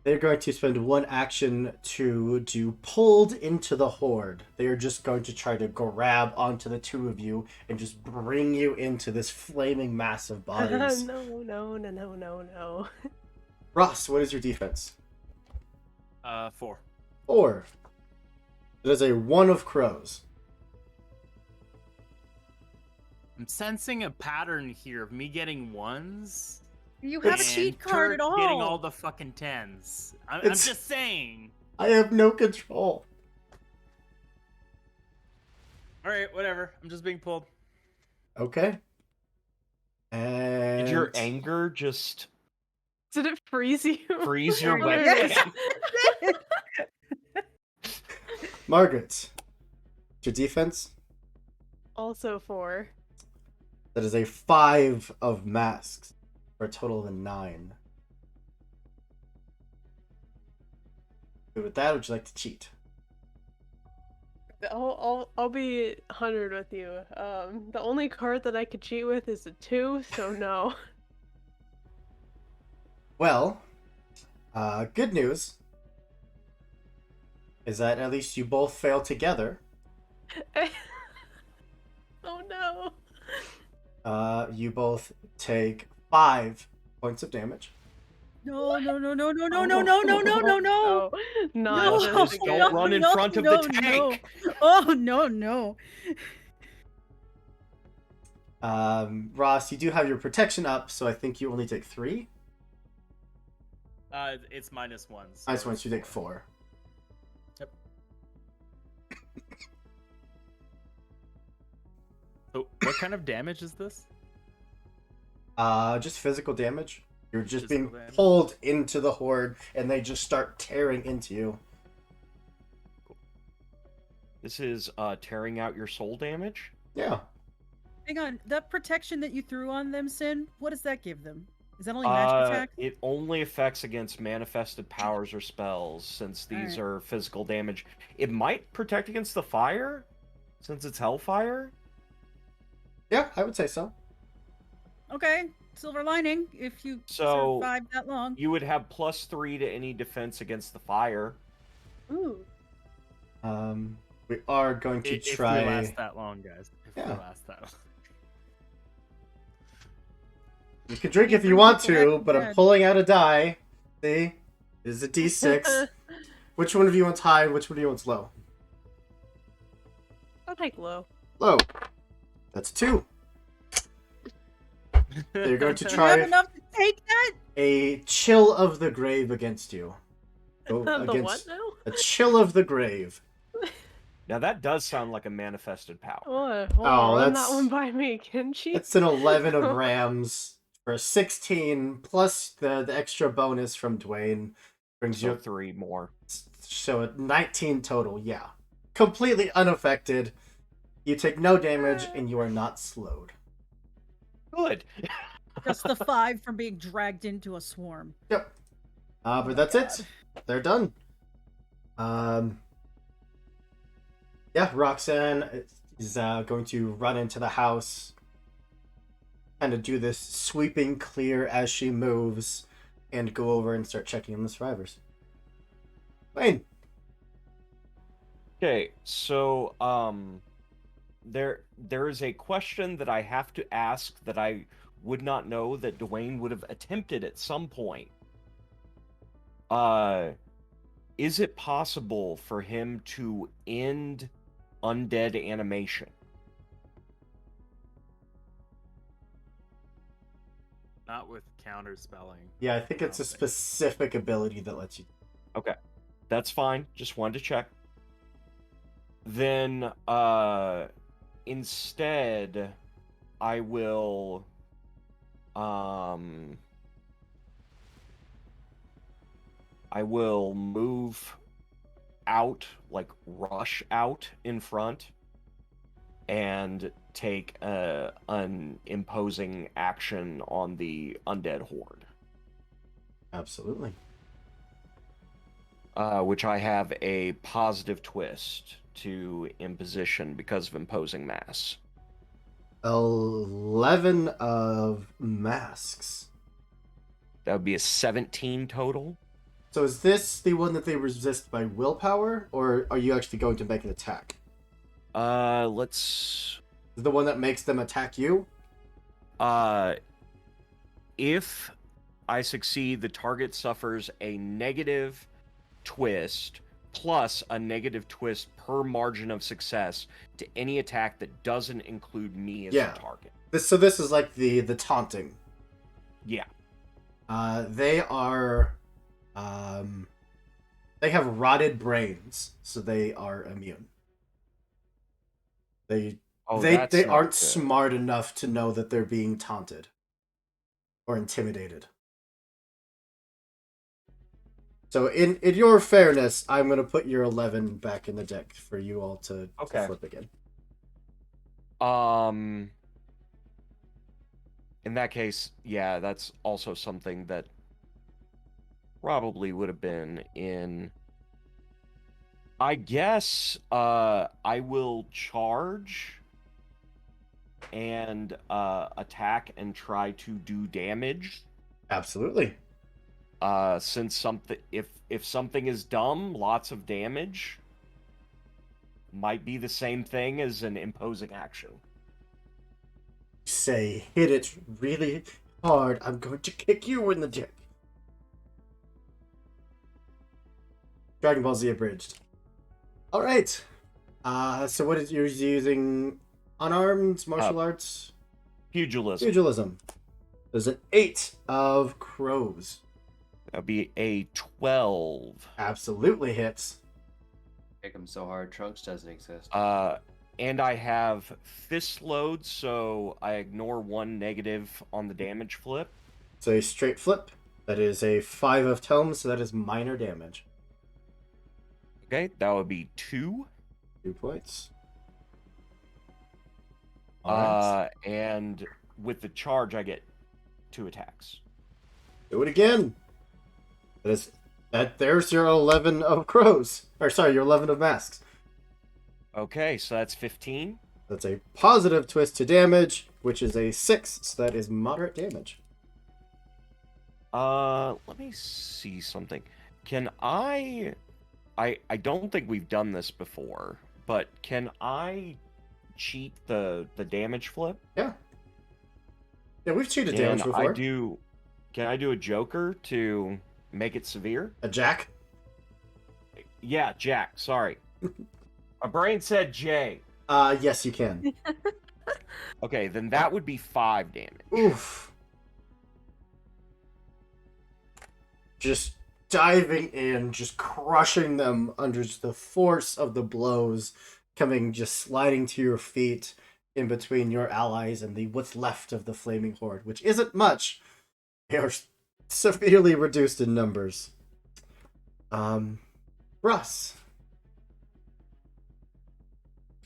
They're going to spend one action to do pulled into the horde. They are just going to try to grab onto the two of you and just bring you into this flaming mass of bodies. No. Ross, what is your defense? 4. 4. It is a 1 of crows. I'm sensing a pattern here of me getting 1s. You have a It's- cheat card Turk at all. getting all the fucking 10s. I'm It's- just saying. I have no control. All right, whatever. I'm just being pulled. Okay. And Did your anger just Did it freeze you? freeze your There it is. webcam? Margaret, your defense? Also 4. That is a 5 of masks for a total of a 9. Good with that, or would you like to cheat? I'll be 100 with you. The only card that I could cheat with is a 2, so no. Well, good news is that at least you both fail together. Oh no. You both take 5 points of damage. No. Oh, not No, this Just again. don't run in front of the tank. Oh no. Ross, you do have your protection up, so I think you only take 3. It's -1. So I just want you to take 4. Yep. So, what kind of damage is this? Just physical damage. You're just Physical being damage. pulled into the horde, and they just start tearing into you. This is tearing out your soul damage. Yeah. Hang on, that protection that you threw on them, Sin, what does that give them? Is that only magic attack? It only affects against manifested powers or spells, since these are physical damage. It might protect against the fire, since it's hellfire. Yeah, I would say so. Okay, silver lining if you So- survive that long. You would have +3 to any defense against the fire. Ooh. We are going to If we try. last that long, guys. If Yeah. we last that long. You can drink if Bring you want people back to, from but I'm dead. pulling out a die. See? This is a D6. Which one of you wants high and which one of you wants low? I'll take low. Low. That's 2. So you're going to Do you have try enough to take that? a chill of the grave against you. Go The what against now? a chill of the grave. Now that does sound like a manifested power. Hold Oh, on, run that's- that one by me, can she? It's an 11 of Rams for 16 plus the extra bonus from Dwayne brings So you 3 more. so 19 total. Yeah, completely unaffected. You take no damage and you are not slowed. Good. Just the 5 from being dragged into a swarm. Yep. But my that's God. it. They're done. Yeah, Roxanne is going to run into the house, kind of do this sweeping clear as she moves, and go over and start checking on the survivors. Wayne. Okay, so there is a question that I have to ask that I would not know that Dwayne would have attempted at some point. Is it possible for him to end undead animation? Not with counter spelling. Yeah, I think it's a specific ability that lets you. Okay, that's fine. Just wanted to check. Then, instead, I will, move out, like rush out in front, and take an imposing action on the undead horde. Absolutely. Which I have a positive twist to imposition because of imposing mass. 11 of masks. That would be a 17 total. So is this the one that they resist by willpower, or are you actually going to make an attack? Let's... The one that makes them attack you? If I succeed, the target suffers a negative twist plus a negative twist per margin of success to any attack that doesn't include me as Yeah. the target. So this is like the taunting. Yeah. They are... they have rotted brains, so they are immune. They That's not aren't good. smart enough to know that they're being taunted or intimidated. So in your fairness, I'm going to put your 11 back in the deck for you all to flip again. In that case, yeah, that's also something that probably would have been in... I guess I will charge and attack and try to do damage. Absolutely. Since if something is dumb, lots of damage might be the same thing as an imposing action. Say, hit it really hard. I'm going to kick you in the dick. Dragon Ball Z abridged. All right. So what is you're using? Unarmed martial arts? Pugilism. Pugilism. There's an 8 of crows. That'd be a 12. Absolutely hits. Kick him so hard, Trunks doesn't exist. And I have fist load, so I ignore 1 negative on the damage flip. It's a straight flip. That is a 5 of tome, so that is minor damage. Okay, that would be 2. 2 points. All right. And with the charge, I get 2 attacks. Do it again. There's your 11 of crows. Or sorry, your 11 of masks. Okay, so that's 15. That's a positive twist to damage, which is a 6, so that is moderate damage. Let me see something. Can I don't think we've done this before, but can I cheat the damage flip? Yeah. Yeah, we've cheated damage before. Can I do a joker to make it severe? A jack? Yeah, Jack. Sorry, my brain said J. Yes, you can. Okay, then that would be 5 damage. Oof. Just diving in, just crushing them under the force of the blows, just sliding to your feet in between your allies and the what's left of the flaming horde, which isn't much. They are severely reduced in numbers. Russ,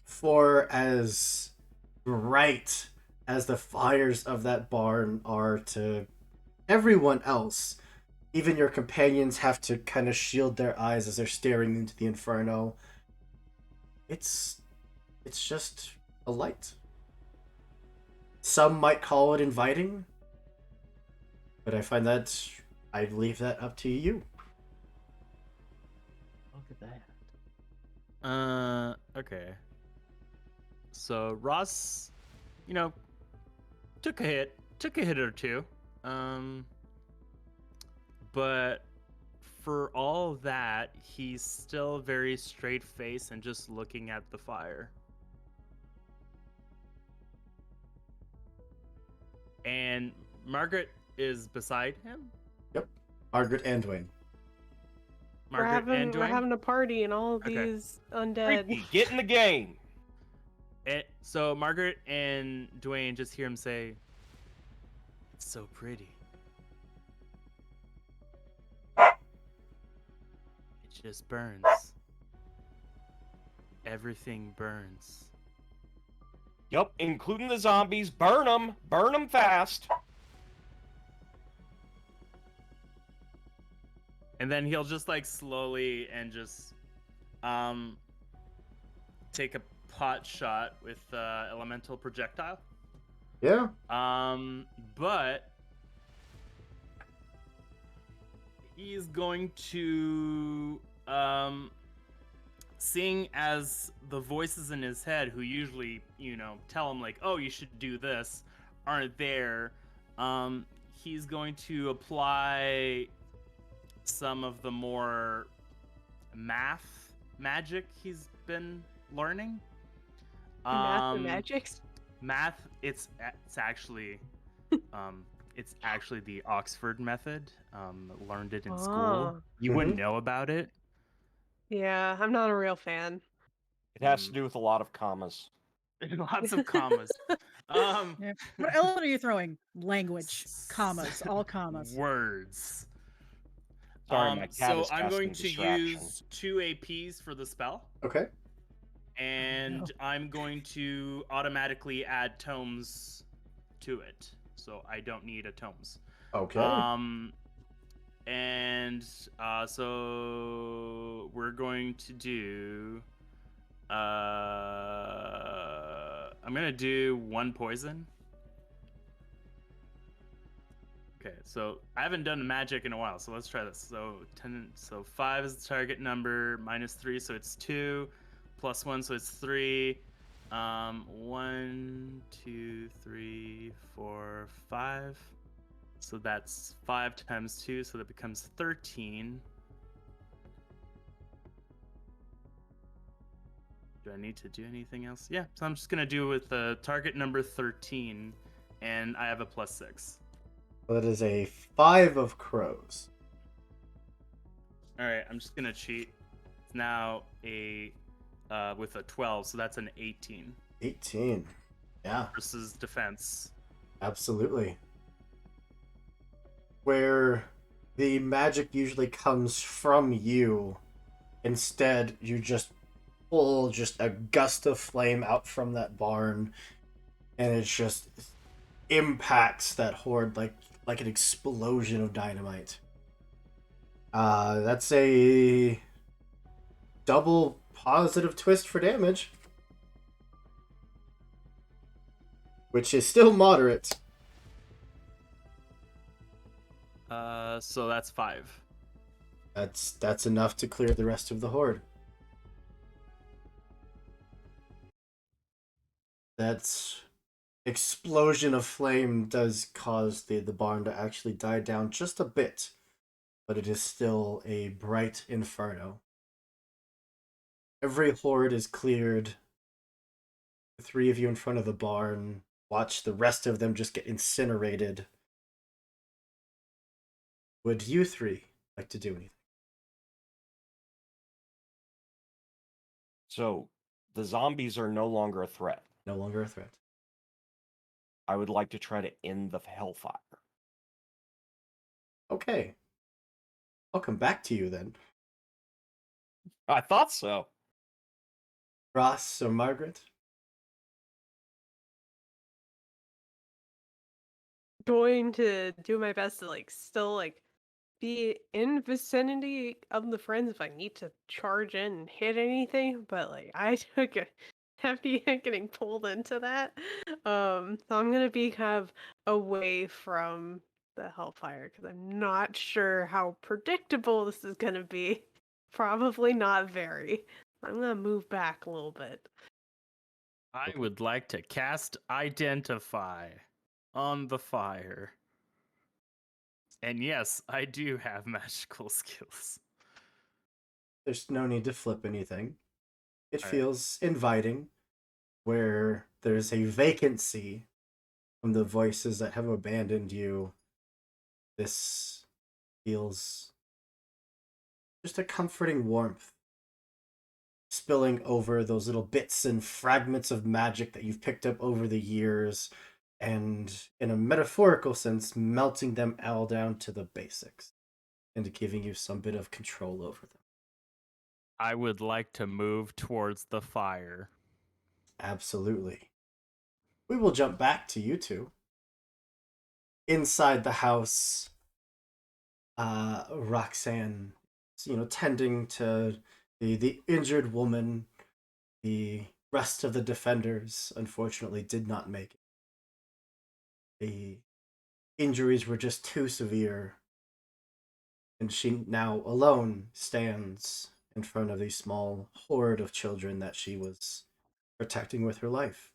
for as bright as the fires of that barn are to everyone else, even your companions have to kind of shield their eyes as they're staring into the inferno. It's just a light. Some might call it inviting, but I find that I leave that up to you. Look at that. Okay. So Ross, took a hit or two. But for all that, he's still very straight faced and just looking at the fire. And Margaret is beside him. Yep, Margaret and Dwayne. Margaret and We're Dwayne. having a party and all of Okay. these undead. Freaky, get in the game. So Margaret and Dwayne just hear him say, "It's so pretty. It just burns. Everything burns." Yup, including the zombies. Burn them fast. And then he'll just like slowly and just take a pot shot with elemental projectile. Yeah. But he's going to seeing as the voices in his head who usually, tell him like, "Oh, you should do this," aren't there. He's going to apply some of the more math magic he's been learning. Mathematics. Math. It's actually, it's actually the Oxford method. Learned it in school. Oh. You wouldn't know about it. Yeah, I'm not a real fan. It has to do with a lot of commas. Lots of commas. Yeah. What element are you throwing? Language, commas, all commas. Words. Sorry, my cat So is I'm going casting to distraction. use 2 APs for the spell, Okay. and no. I'm going to automatically add tomes to it, so I don't need a tomes. Okay. And so we're going to do. I'm gonna do 1 poison. Okay, so I haven't done magic in a while, so let's try this. So 5 is the target number, -3, so it's 2, +1, so it's 3. 1, 2, 3, 4, 5. So that's 5 times 2, so that becomes 13. Do I need to do anything else? Yeah, so I'm just gonna do it with the target number 13, and I have a +6. That is a 5 of crows. All right, I'm just gonna cheat. It's now a with a 12, so that's an 18 18. Yeah, versus defense. absolutely. Where the magic usually comes from you, instead you just pull just a gust of flame out from that barn, and it just impacts that horde like an explosion of dynamite. That's a double positive twist for damage, which is still moderate. So that's 5. That's enough to clear the rest of the horde. That explosion of flame does cause the barn to actually die down just a bit, but it is still a bright inferno. Every horde is cleared. The three of you in front of the barn watch the rest of them just get incinerated. Would you three like to do anything? So, the zombies are no longer a threat. No longer a threat. I would like to try to end the hellfire. Okay. I'll come back to you then. I thought so. Ross or Margaret? Going to do my best to still be in vicinity of the friends if I need to charge in and hit anything, but I took a heavy hit getting pulled into that. So I'm gonna be kind of away from the hellfire because I'm not sure how predictable this is gonna be. Probably not very. I'm gonna move back a little bit. I would like to cast Identify on the fire. And yes, I do have magical skills. There's no need to flip anything. It All right. feels inviting, where there's a vacancy from the voices that have abandoned you. This feels just a comforting warmth spilling over those little bits and fragments of magic that you've picked up over the years, and in a metaphorical sense, melting them all down to the basics and giving you some bit of control over them. I would like to move towards the fire. Absolutely. We will jump back to you two. Inside the house, Roxanne, tending to the injured woman. The rest of the defenders, unfortunately, did not make it. The injuries were just too severe, and she now alone stands in front of the small horde of children that she was protecting with her life.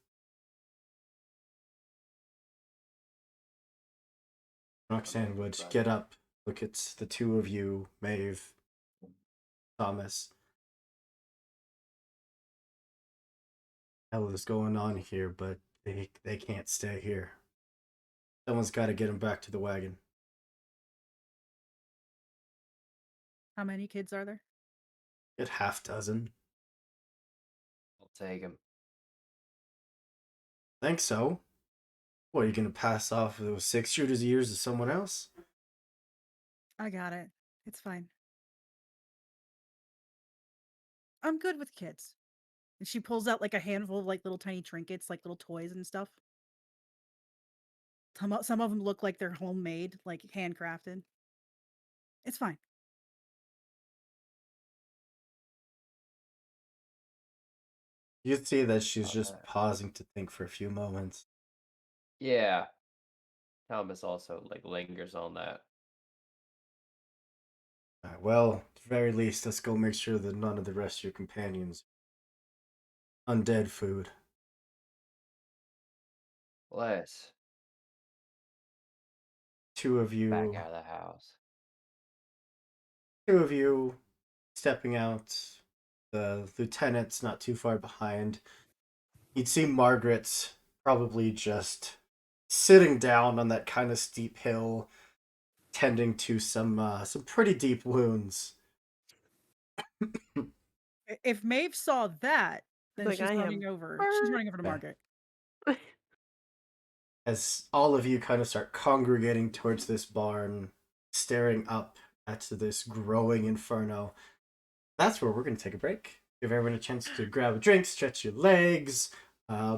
Roxanne would get up, look at the two of you, Maeve, Thomas. Hell is going on here, but they can't stay here. Someone's got to get them back to the wagon. How many kids are there? Get half dozen. I'll take him. Think so. What, are you gonna pass off those 6 shooters of yours to someone else? I got it. It's fine. I'm good with kids. And she pulls out a handful of little tiny trinkets, little toys and stuff. Some of them look like they're homemade, handcrafted. It's fine. You see that she's Oh, just man. pausing to think for a few moments. Yeah. Thomas also lingers on that. Well, at the very least, let's go make sure that none of the rest of your companions undead food. Let's Two of back you, out of the house. two of you stepping out. The lieutenant's not too far behind. You'd see Margaret probably just sitting down on that kind of steep hill, tending to some pretty deep wounds. If Maeve saw that, then Like, she's I running am over. She's running over to Yeah. Margaret. As all of you kind of start congregating towards this barn, staring up at this growing inferno, that's where we're going to take a break. Give everyone a chance to grab a drink, stretch your legs,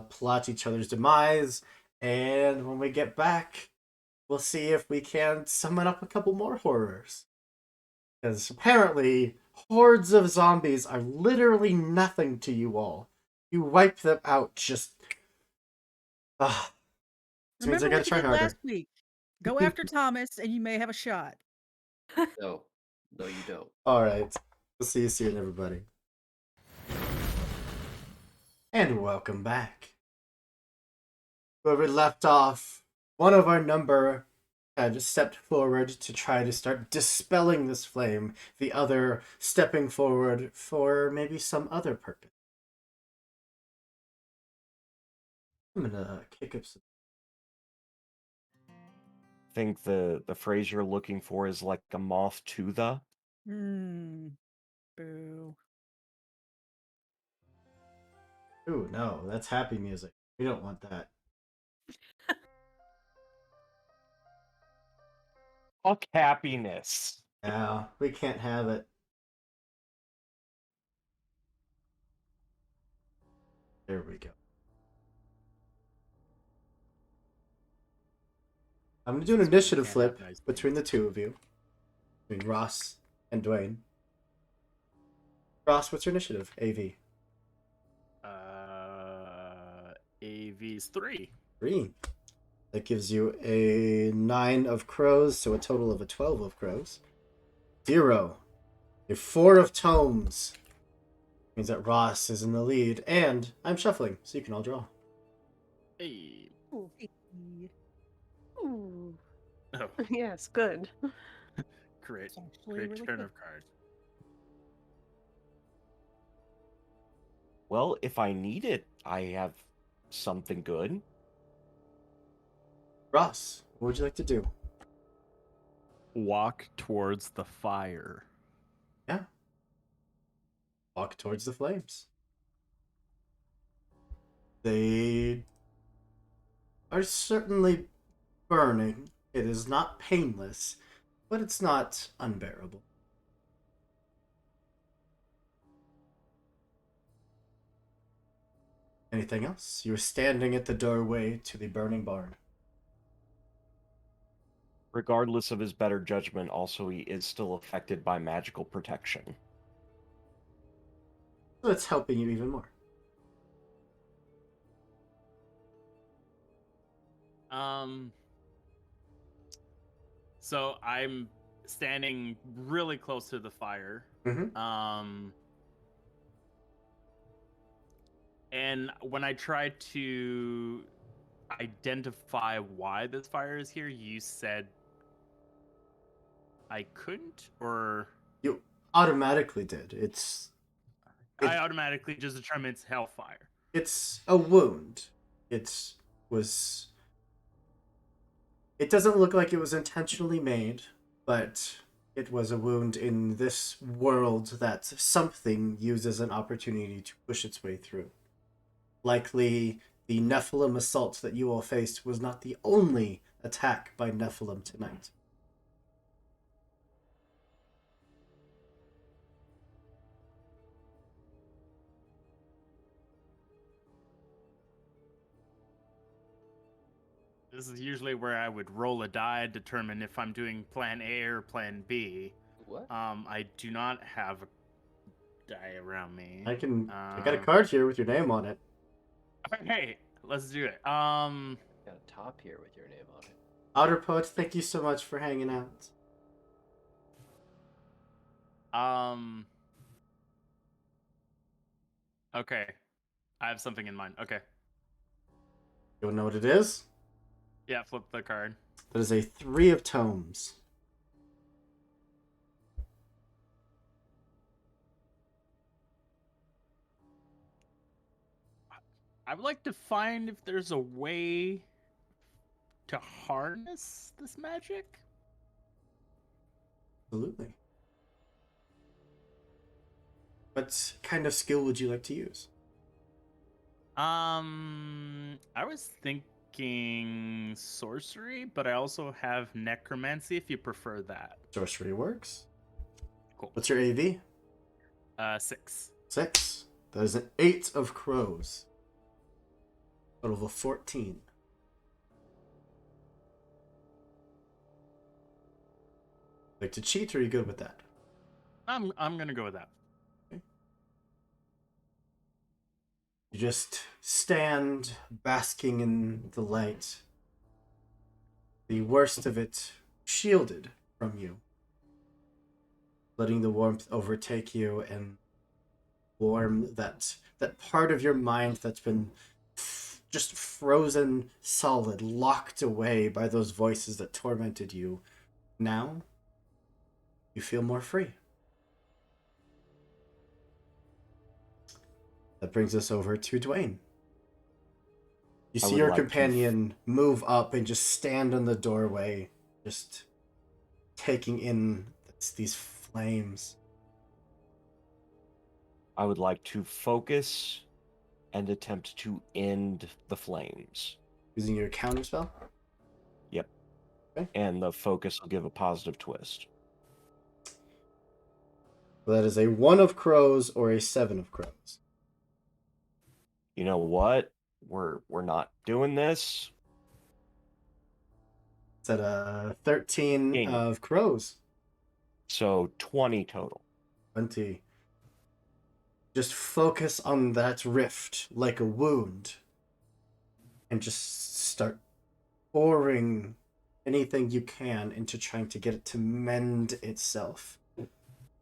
plot each other's demise, and when we get back, we'll see if we can summon up a couple more horrors. Because apparently, hordes of zombies are literally nothing to you all. You wipe them out just. This means I Remember gotta what you try did harder. last week. Go after Thomas, and you may have a shot. No. No, you don't. Alright. We'll see you soon, everybody. And welcome back. Where we left off, one of our number had stepped forward to try to start dispelling this flame, the other stepping forward for maybe some other purpose. I'm gonna kick up some. Think the phrase you're looking for is like a moth to the. Hmm. Boo. Ooh, no, that's happy music. We don't want that. Fuck happiness. Yeah, we can't have it. There we go. I'm gonna do an That's what we initiative can't flip have nice between the two of you, between Ross and Dwayne. Ross, what's your initiative? AV. AV's 3. 3. That gives you a 9 of crows, so a total of a 12 of crows. 0. A 4 of tomes. Means that Ross is in the lead, and I'm shuffling, so you can all draw. Hey. Ooh. Ooh. Oh, Yes, good. great. It's actually Great really turn good. of cards. Well, if I need it, I have something good. Ross, what would you like to do? Walk towards the fire. Yeah. Walk towards the flames. They are certainly burning. It is not painless, but it's not unbearable. Anything else? You're standing at the doorway to the burning barn. Regardless of his better judgment, also he is still affected by magical protection. So it's helping you even more. So I'm standing really close to the fire. Mm-hmm. And when I tried to identify why this fire is here, you said I couldn't, or You automatically did. I automatically just determined it's hellfire. It's a wound. It was. It doesn't look like it was intentionally made, but it was a wound in this world that something uses an opportunity to push its way through. Likely, the Nephilim assault that you all faced was not the only attack by Nephilim tonight. This is usually where I would roll a die, determine if I'm doing plan A or plan B. What? I do not have a die around me. I got a card here with your name on it. Okay, let's do it. Got a top here with your name on it. Outer Poet, thank you so much for hanging out. Okay. I have something in mind. Okay. You wanna know what it is? Yeah, flip the card. That is a 3 of tomes. I would like to find if there's a way to harness this magic. Absolutely. What kind of skill would you like to use? I was thinking sorcery, but I also have necromancy if you prefer that. Sorcery works. Cool. What's your AV? 6. 6. That is an 8 of crows. Total of a 14. Like to cheat, or are you good with that? I'm gonna go with that. You just stand basking in the light. The worst of it shielded from you. Letting the warmth overtake you and warm that part of your mind that's been just frozen solid, locked away by those voices that tormented you. Now, you feel more free. That brings us over to Dwayne. You I see would your like to companion move up and just stand in the doorway, just taking in these flames. I would like to focus and attempt to end the flames. Using your counter spell? Yep. Okay. And the focus will give a positive twist. That is a 1 of crows or a 7 of crows. You know what? We're not doing this. It's at a 13 Dang. of crows. So 20 total. 20. Just focus on that rift like a wound. And just start pouring anything you can into trying to get it to mend itself.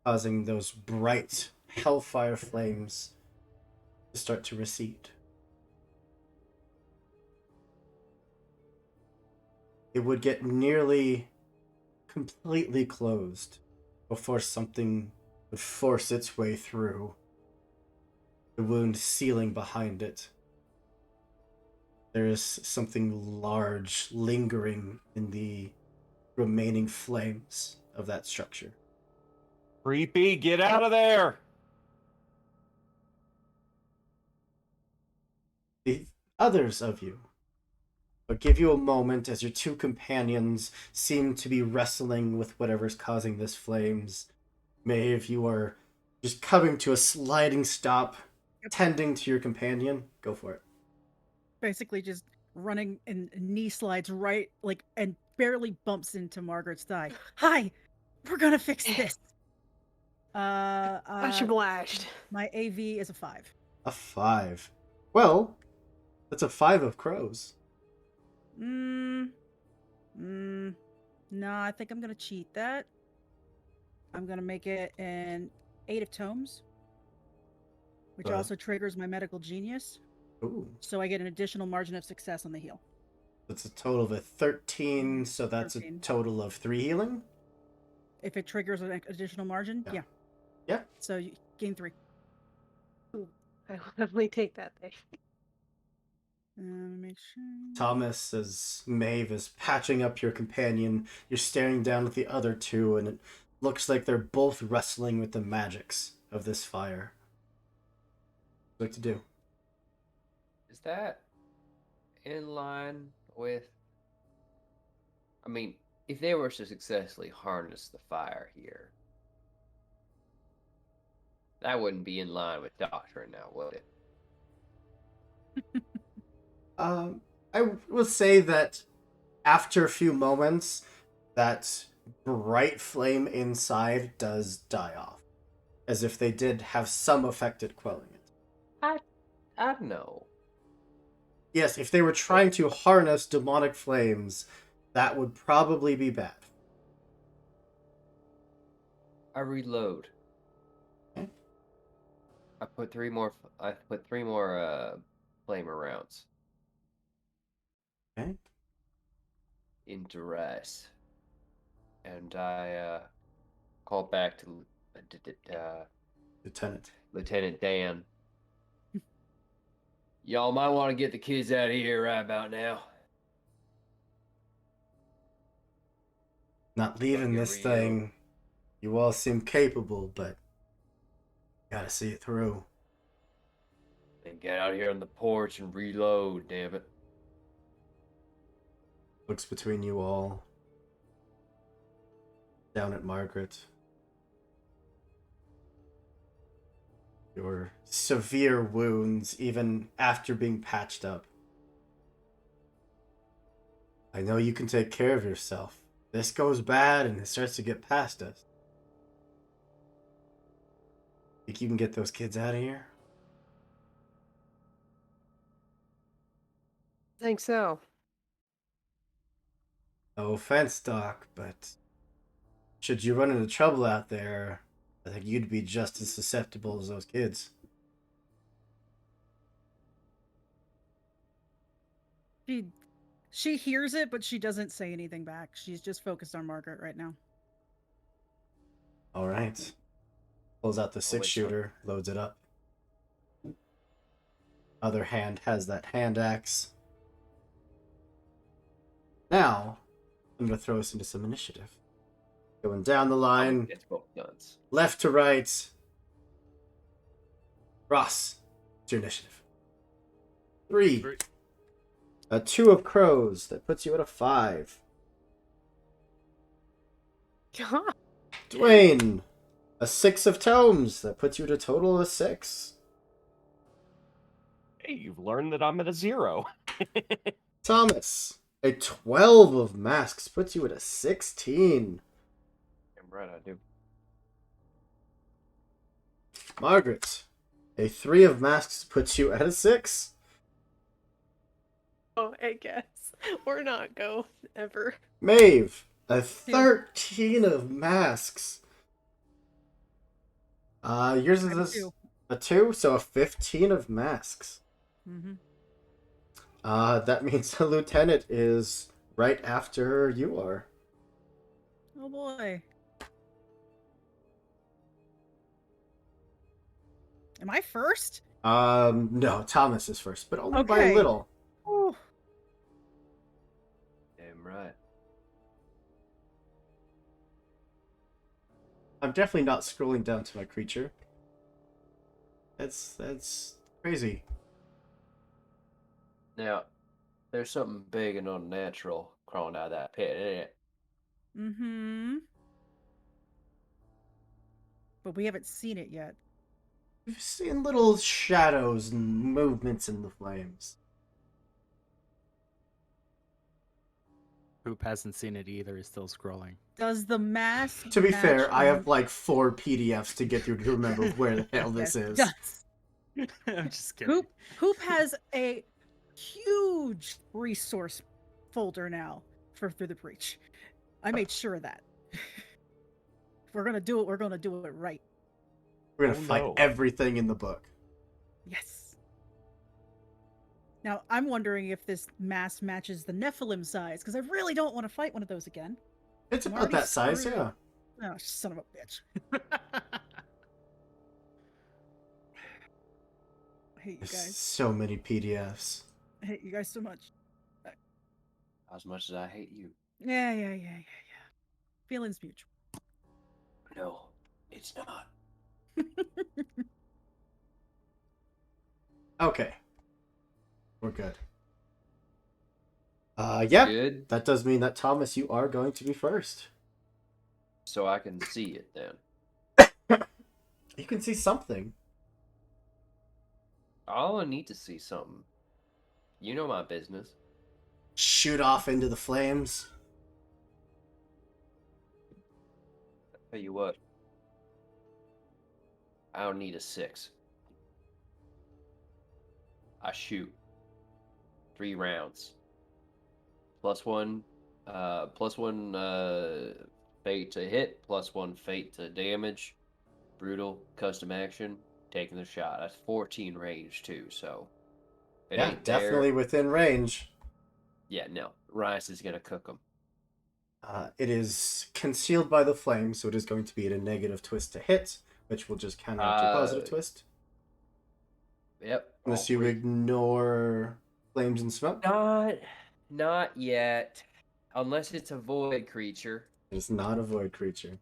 Causing those bright hellfire flames to start to recede. It would get nearly completely closed before something would force its way through the wound sealing behind it. There is something large lingering in the remaining flames of that structure. Creepy, get out of there! The others of you, but give you a moment as your two companions seem to be wrestling with whatever's causing this flames. Maeve, you are just coming to a sliding stop, tending to your companion. Go for it. Basically just running and knee slides right and barely bumps into Margaret's thigh. Hi, we're gonna fix this. Much obliged. My AV is a 5. A 5. Well, that's a 5 of crows. No, I think I'm gonna cheat that. I'm gonna make it an 8 of tomes, which also triggers my medical genius. Ooh. So I get an additional margin of success on the heal. That's a total of a 13, so that's 13. a total of 3 healing? If it triggers an additional margin, yeah. Yeah. So you gain 3. I will definitely take that thing. Make sure. Thomas, as Maeve is patching up your companion, you're staring down at the other two, and it looks like they're both wrestling with the magics of this fire. What to do? Is that in line with? I mean, if they were to successfully harness the fire here, that wouldn't be in line with doctrine now, would it? I will say that after a few moments, that bright flame inside does die off, as if they did have some effect at quelling it. I know. Yes, if they were trying to harness demonic flames, that would probably be bad. I reload. Okay. I put three more flamer rounds. Okay. Into rest. And I call back to Lieutenant Dan. Y'all might want to get the kids out of here right about now. Not leaving this thing. You all seem capable, but gotta see it through. And get out here on the porch and reload, damn it. Looks between you all. Down at Margaret. Your severe wounds, even after being patched up. I know you can take care of yourself. This goes bad and it starts to get past us. Think you can get those kids out of here? I think so. No offense, Doc, but should you run into trouble out there, I think you'd be just as susceptible as those kids. She hears it, but she doesn't say anything back. She's just focused on Margaret right now. All right. Pulls out the six shooter, loads it up. Other hand has that hand axe. Now, I'm going to throw us into some initiative. Going down the line, It's both guns. left to right. Ross, it's your initiative. 3. A 2 of crows. That puts you at a 5. God. Dwayne, a 6 of tomes. That puts you at a total of 6. Hey, you've learned that I'm at a 0. Thomas, a 12 of masks. Puts you at a 16. I'm right, I do. Margaret, a 3 of masks. Puts you at a 6. Oh, I guess. Or not go, ever. Maeve, a 13 of masks. Yours is a 2, so a 15 of masks. Mm-hmm. That means the lieutenant is right after you are. Oh boy. Am I first? No, Thomas is first, but only by Okay. a little. Ooh. Damn right. I'm definitely not scrolling down to my creature. That's crazy. Now, there's something big and unnatural crawling out of that pit, ain't it? Mm-hmm. But we haven't seen it yet. We've seen little shadows and movements in the flames. Hoop hasn't seen it either. He's still scrolling. Does the mask To be match fair, I the- have like 4 PDFs to get through to remember where the hell this Yes, it is. does. I'm just kidding. Hoop has a huge resource folder now for Through the Breach. I made sure of that. If we're gonna do it, we're gonna do it right. We're gonna Oh, fight no. everything in the book. Yes. Now I'm wondering if this mask matches the Nephilim size, because I really don't want to fight one of those again. It's I'm about already that size, screwed. yeah. Oh, son of a bitch! I hate you There's guys. so many PDFs. I hate you guys so much. As much as I hate you. Yeah. Feelings mutual. No, it's not. Okay. We're good. Yeah. Good, That does mean that, Thomas, you are going to be first. so I can see it then. You can see something. I need to see something. You know my business. Shoot off into the flames. Tell you what. I don't need a 6. I shoot 3 rounds. +1, +1 fate to hit, +1 fate to damage. Brutal, custom action, taking the shot. That's 14 range too, so. If it Yeah, ain't there- definitely within range. Yeah, no. Rice is gonna cook them. It is concealed by the flame, so it is going to be at a negative twist to hit, which will just counteract your positive twist. Yep. Unless all you three. ignore flames and smoke. Not yet. Unless it's a void creature. It is not a void creature.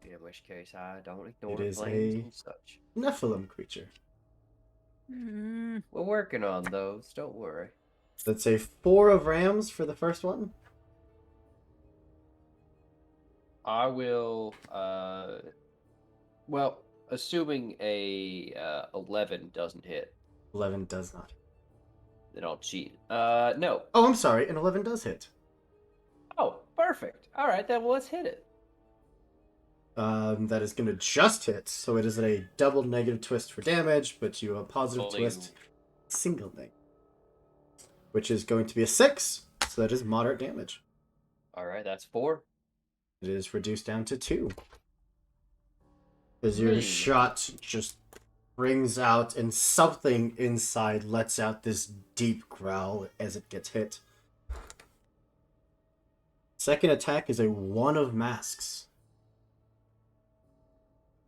In which case I don't ignore It is flames a- and such. Nephilim creature. Mm, We're working on those, don't worry. Let's say 4 of rams for the first one. I will well, assuming a 11 doesn't hit, 11 does not. then I'll cheat. No. Oh, I'm sorry. An 11 does hit. Oh, perfect. All right, then let's hit it. That is going to just hit, so it is a double negative twist for damage, but you a positive Only- twist single negative, which is going to be a 6, so that is moderate damage. All right, that's 4. It is reduced down to 2. As your shot just rings out, and something inside lets out this deep growl as it gets hit. Second attack is a 1 of masks.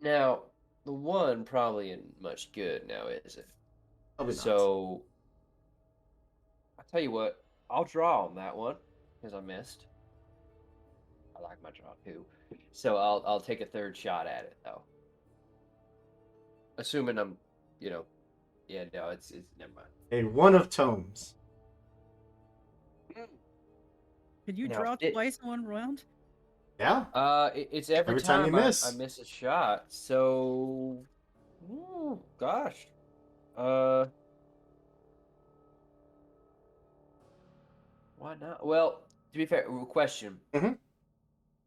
Now, the one probably isn't much good now, is it? Probably not. So, I'll tell you what, I'll draw on that one, because I missed. I like my draw too. So I'll take a third shot at it though. Assuming I'm, yeah, no, it's never mind. A 1 of tomes. Could you Now, draw twice in one round? Yeah. It's every Every time you I miss. miss a shot. So, ooh, gosh, why not? Well, to be fair, question: Mhm.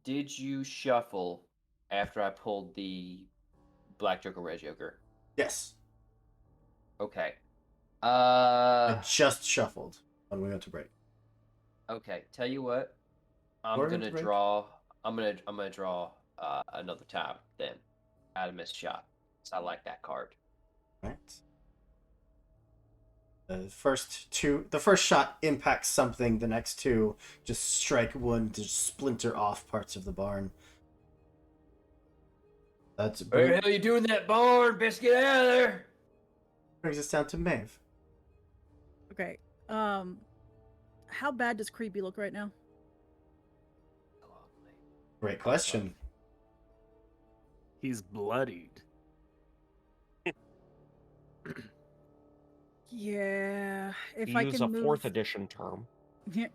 Did you shuffle after I pulled the Black Joker, Red Joker? Yes. Okay. I just shuffled when we went to break. Okay. Tell you what, I'm Or gonna to break. draw. I'm gonna draw another time then. I had a missed shot. So I like that card. Right. The first shot impacts something. The next two just strike one to splinter off parts of the barn. That's Where the hell you doing that barn? Best get out of there. brings us down to Maeve. Okay. How bad does Creepy look right now? Great question. He's bloodied. Yeah. If You I use can a move. 4th edition term. If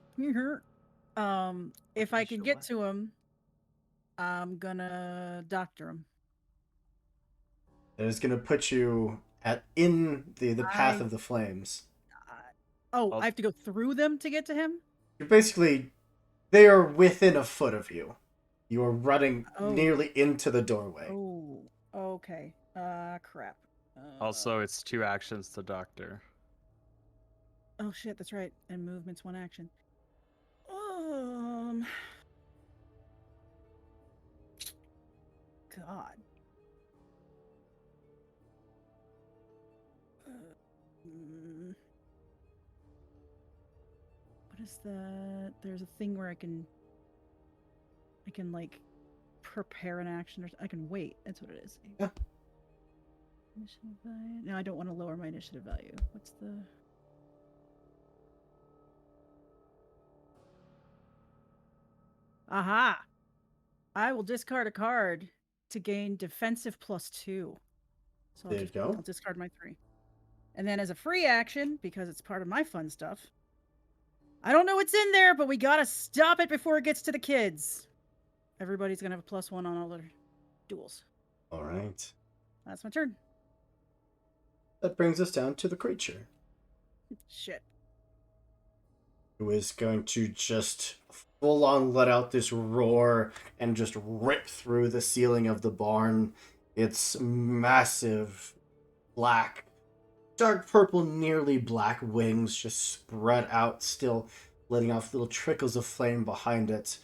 I can Sure get what? to him, I'm gonna doctor him. It is going to put you in the path I- of the flames. Oh, I'll- I have to go through them to get to him? You're basically, they are within a foot of you. You are running Oh. nearly into the doorway. Oh, okay. Crap. Also, it's 2 actions to doctor. Oh shit, that's right. And movement's 1 action. God. What is that? There's a thing where I can like prepare an action, or I can wait. That's what it is. Yeah. Initiative value. No, I don't want to lower my initiative value. What's the? Aha! I will discard a card to gain defensive +2. So There you go. I'll discard my 3. And then as a free action, because it's part of my fun stuff, I don't know what's in there, but we gotta stop it before it gets to the kids. Everybody's gonna have a +1 on all their duels. All right. That's my turn. That brings us down to the creature, Shit. who is going to just full on let out this roar and just rip through the ceiling of the barn. Its massive black, dark purple, nearly black wings just spread out, still letting off little trickles of flame behind it.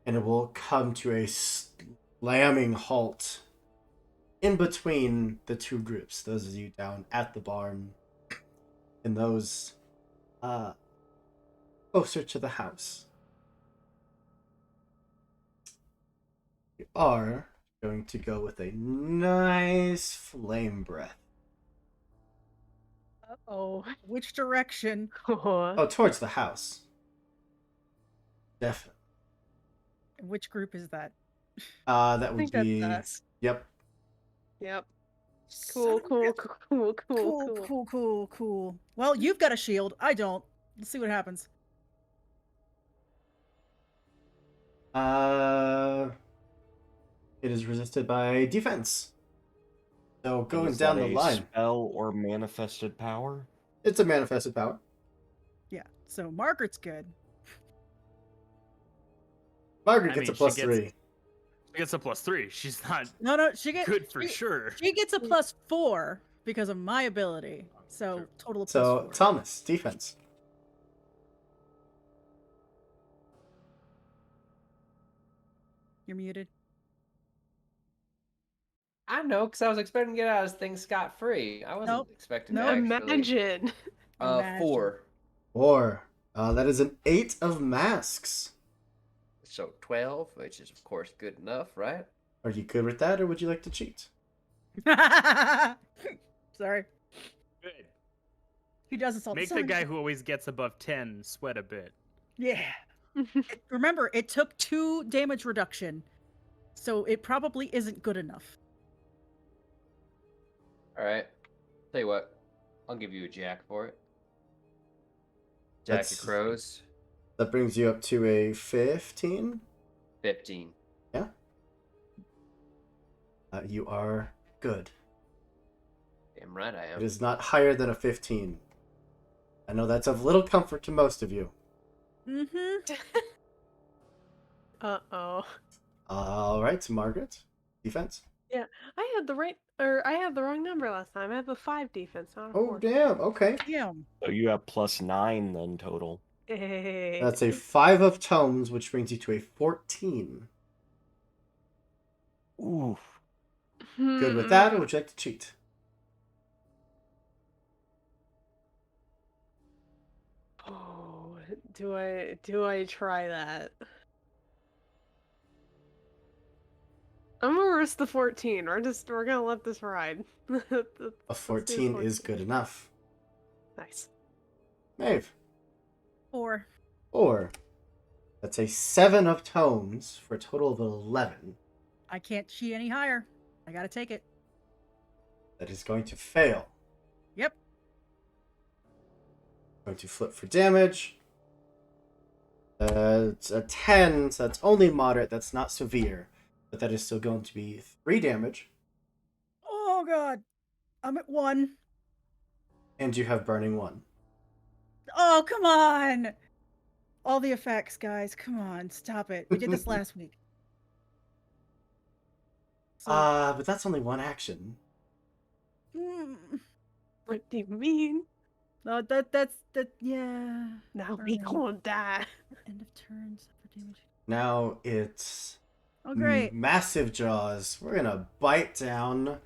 And it will come to a slamming halt in between the two groups, those of you down at the barn and those closer to the house. You are going to go with a nice flame breath. Oh. Which direction? Oh, towards the house. Definitely. Which group is that? That I would think that's be. us. Yep. Yep. Son Cool, of a cool, bitch. cool, cool, cool. Cool. Well, you've got a shield. I don't. Let's see what happens. It is resisted by defense. So And going is down that the a line, spell or manifested power? it's a manifested power. Yeah. So Margaret's good. Margaret I gets mean, a plus she gets- 3. She gets a +3. She's not No, she gets good for sure. She gets a +4 because of my ability. So True. total of So +4. Thomas, defense. You're muted. I know, because I was expecting to get out of this thing scot-free. I wasn't Nope. expecting Nope. to actually... Imagine. Imagine. 4. 4. That is an 8 of masks. So 12, which is, of course, good enough, right? Are you good with that, or would you like to cheat? Sorry. Good. He does this all Make the the time. guy who always gets above 10 sweat a bit. Yeah. Remember, it took 2 damage reduction, so it probably isn't good enough. All right. Tell you what, I'll give you a jack for it. Jack That's- of crows, That brings you up to a 15. 15. You are good. Damn right I am. It is not higher than a 15. I know that's of little comfort to most of you. Mm-hmm. Uh-oh. All right, Margaret. Defense. I had the wrong number last time. I have a 5 defense, not a 4. Oh, damn. Okay. Damn. So you have +9 then total. Hey. That's a 5 of tomes, which brings you to a 14. Ooh. Good with that, or would you like to cheat? Oh, do I try that? I'm gonna risk the 14. We're gonna let this ride. A 14 is good enough. Nice. Maeve. 4. 4. That's a 7 of tomes for a total of 11. I can't cheat any higher. I gotta take it. That is going to fail. Yep. Going to flip for damage. It's a 10, so that's only moderate. That's not severe. But that is still going to be 3 damage. Oh god. I'm at 1. And you have Burning 1. Oh, come on. All the effects, guys. Come on. Stop it. We did this last week. So, But that's only 1 action. mm, What do you mean? no, yeah. Now we Burning. gonna die. End of turn, suffer damage. Now it's Oh, great. Massive Jaws. We're gonna bite down.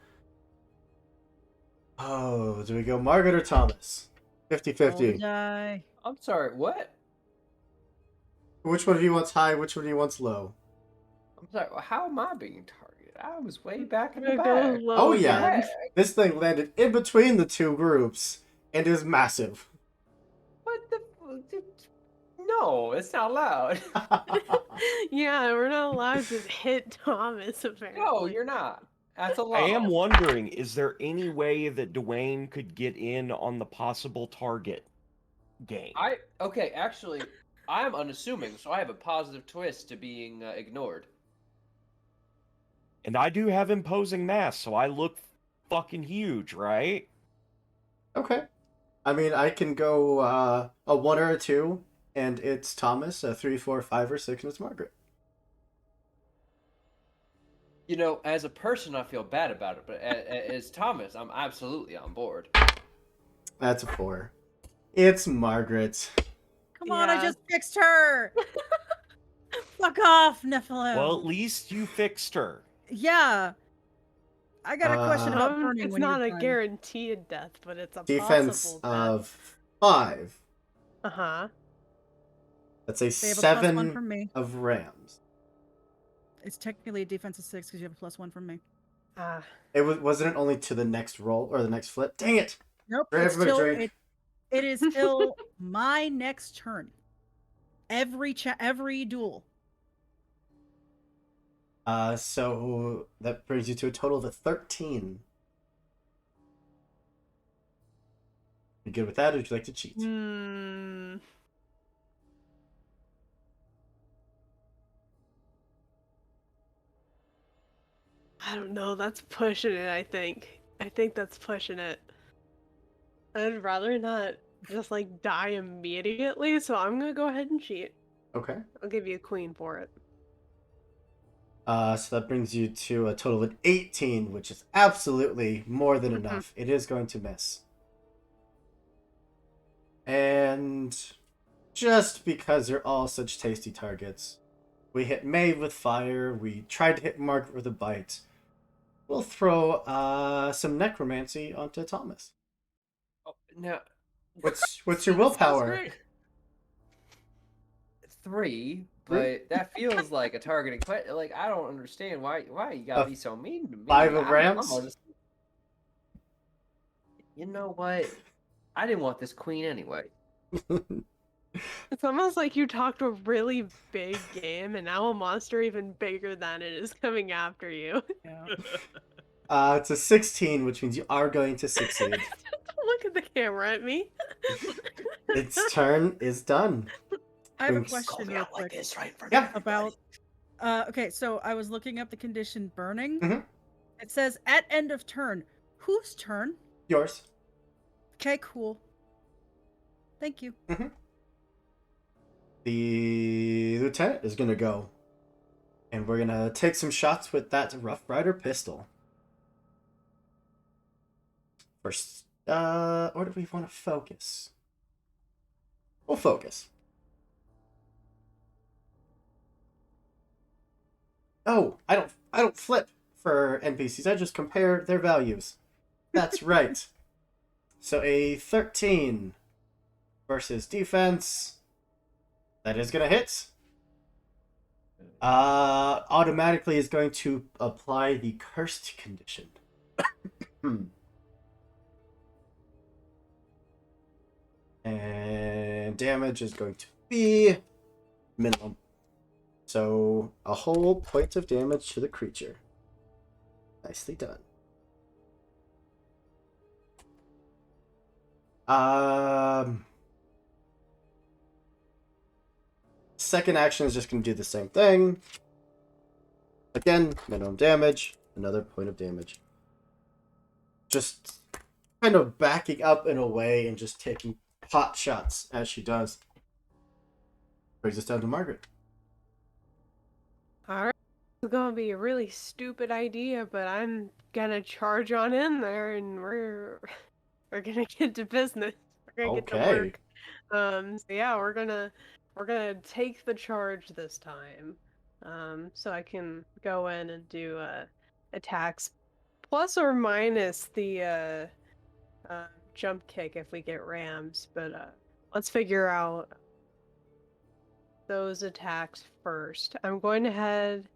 Oh, do we go Margaret or Thomas? Roll the 50-50. die. I'm sorry, what? Which one of you wants high, which one of you wants low? I'm sorry, how am I being targeted? I was way back in the We're gonna back. low Oh, yeah. again. This thing landed in between the 2 groups and is massive. What the... No, it's not allowed. Yeah, we're not allowed to hit Thomas, apparently. No, you're not. That's a law. I am wondering, is there any way that Dwayne could get in on the possible target game? Okay, actually, I'm unassuming, so I have a positive twist to being ignored. And I do have imposing mass, so I look fucking huge, right? Okay. I mean, I can go a 1 or a 2, and it's Thomas. A 3, 4, 5, or 6, and it's Margaret. You know, as a person, I feel bad about it, but as Thomas, I'm absolutely on board. That's a 4. It's Margaret. Come on, I Yeah. just fixed her. Fuck off, Nephilim. Well, at least you fixed her. Yeah. I got a question about burning It's when not you're a done. guaranteed death, but it's a Defense possible death. of 5. Uh-huh. That's a They have a +1 7 from me. of rams. It's technically a defense of 6 because you have a +1 from me. Ah. Wasn't it only to the next roll or the next flip? Dang it! Nope. Drink, It's everybody till, drink. it is till my next turn. Every duel. So that brings you to a total of a 13. You good with that, or would you like to cheat? Hmm. I don't know. That's pushing it, I think. I think that's pushing it. I'd rather not just like die immediately, so I'm gonna go ahead and cheat. Okay. I'll give you a queen for it. So that brings you to a total of 18, which is absolutely more than enough. It is going to miss. And just because they're all such tasty targets, we hit Maeve with fire, we tried to hit Margaret with a bite. we'll throw some necromancy onto Thomas. Oh, now, What's your sounds willpower? great. 3, Three? but that feels like a targeting question. Like, I don't understand why you gotta be so mean to me. 5 of I'm rams? honest. You know what? I didn't want this queen anyway. It's almost like you talked a really big game, and now a monster even bigger than it is coming after you. Yeah. It's a 16, which means you are going to succeed. Look at the camera at me. Its turn is done. I have a Winks. question real quick right in front Yeah. about. Okay, so I was looking up the condition burning. Mhm. It says at end of turn. Whose turn? Yours. Okay, cool. Thank you. The lieutenant is gonna go. And we're gonna take some shots with that Rough Rider pistol. First, or do we want to focus? We'll focus. Oh, I don't flip for NPCs. I just compare their values. That's right. So a 13 versus defense. That is gonna hit. Automatically is going to apply the cursed condition. And damage is going to be minimum. So a whole point of damage to the creature. Nicely done. Second action is just going to do the same thing. Again, minimum damage, another point of damage. Just kind of backing up and away and just taking pot shots as she does. Brings us down to Margaret. Alright. It's gonna be a really stupid idea, but I'm gonna charge on in there and we're gonna get to business. We're gonna get to Okay. work. So yeah, we're gonna take the charge this time. So I can go in and do attacks plus or minus the jump kick if we get rams, but let's figure out those attacks first. I'm going to head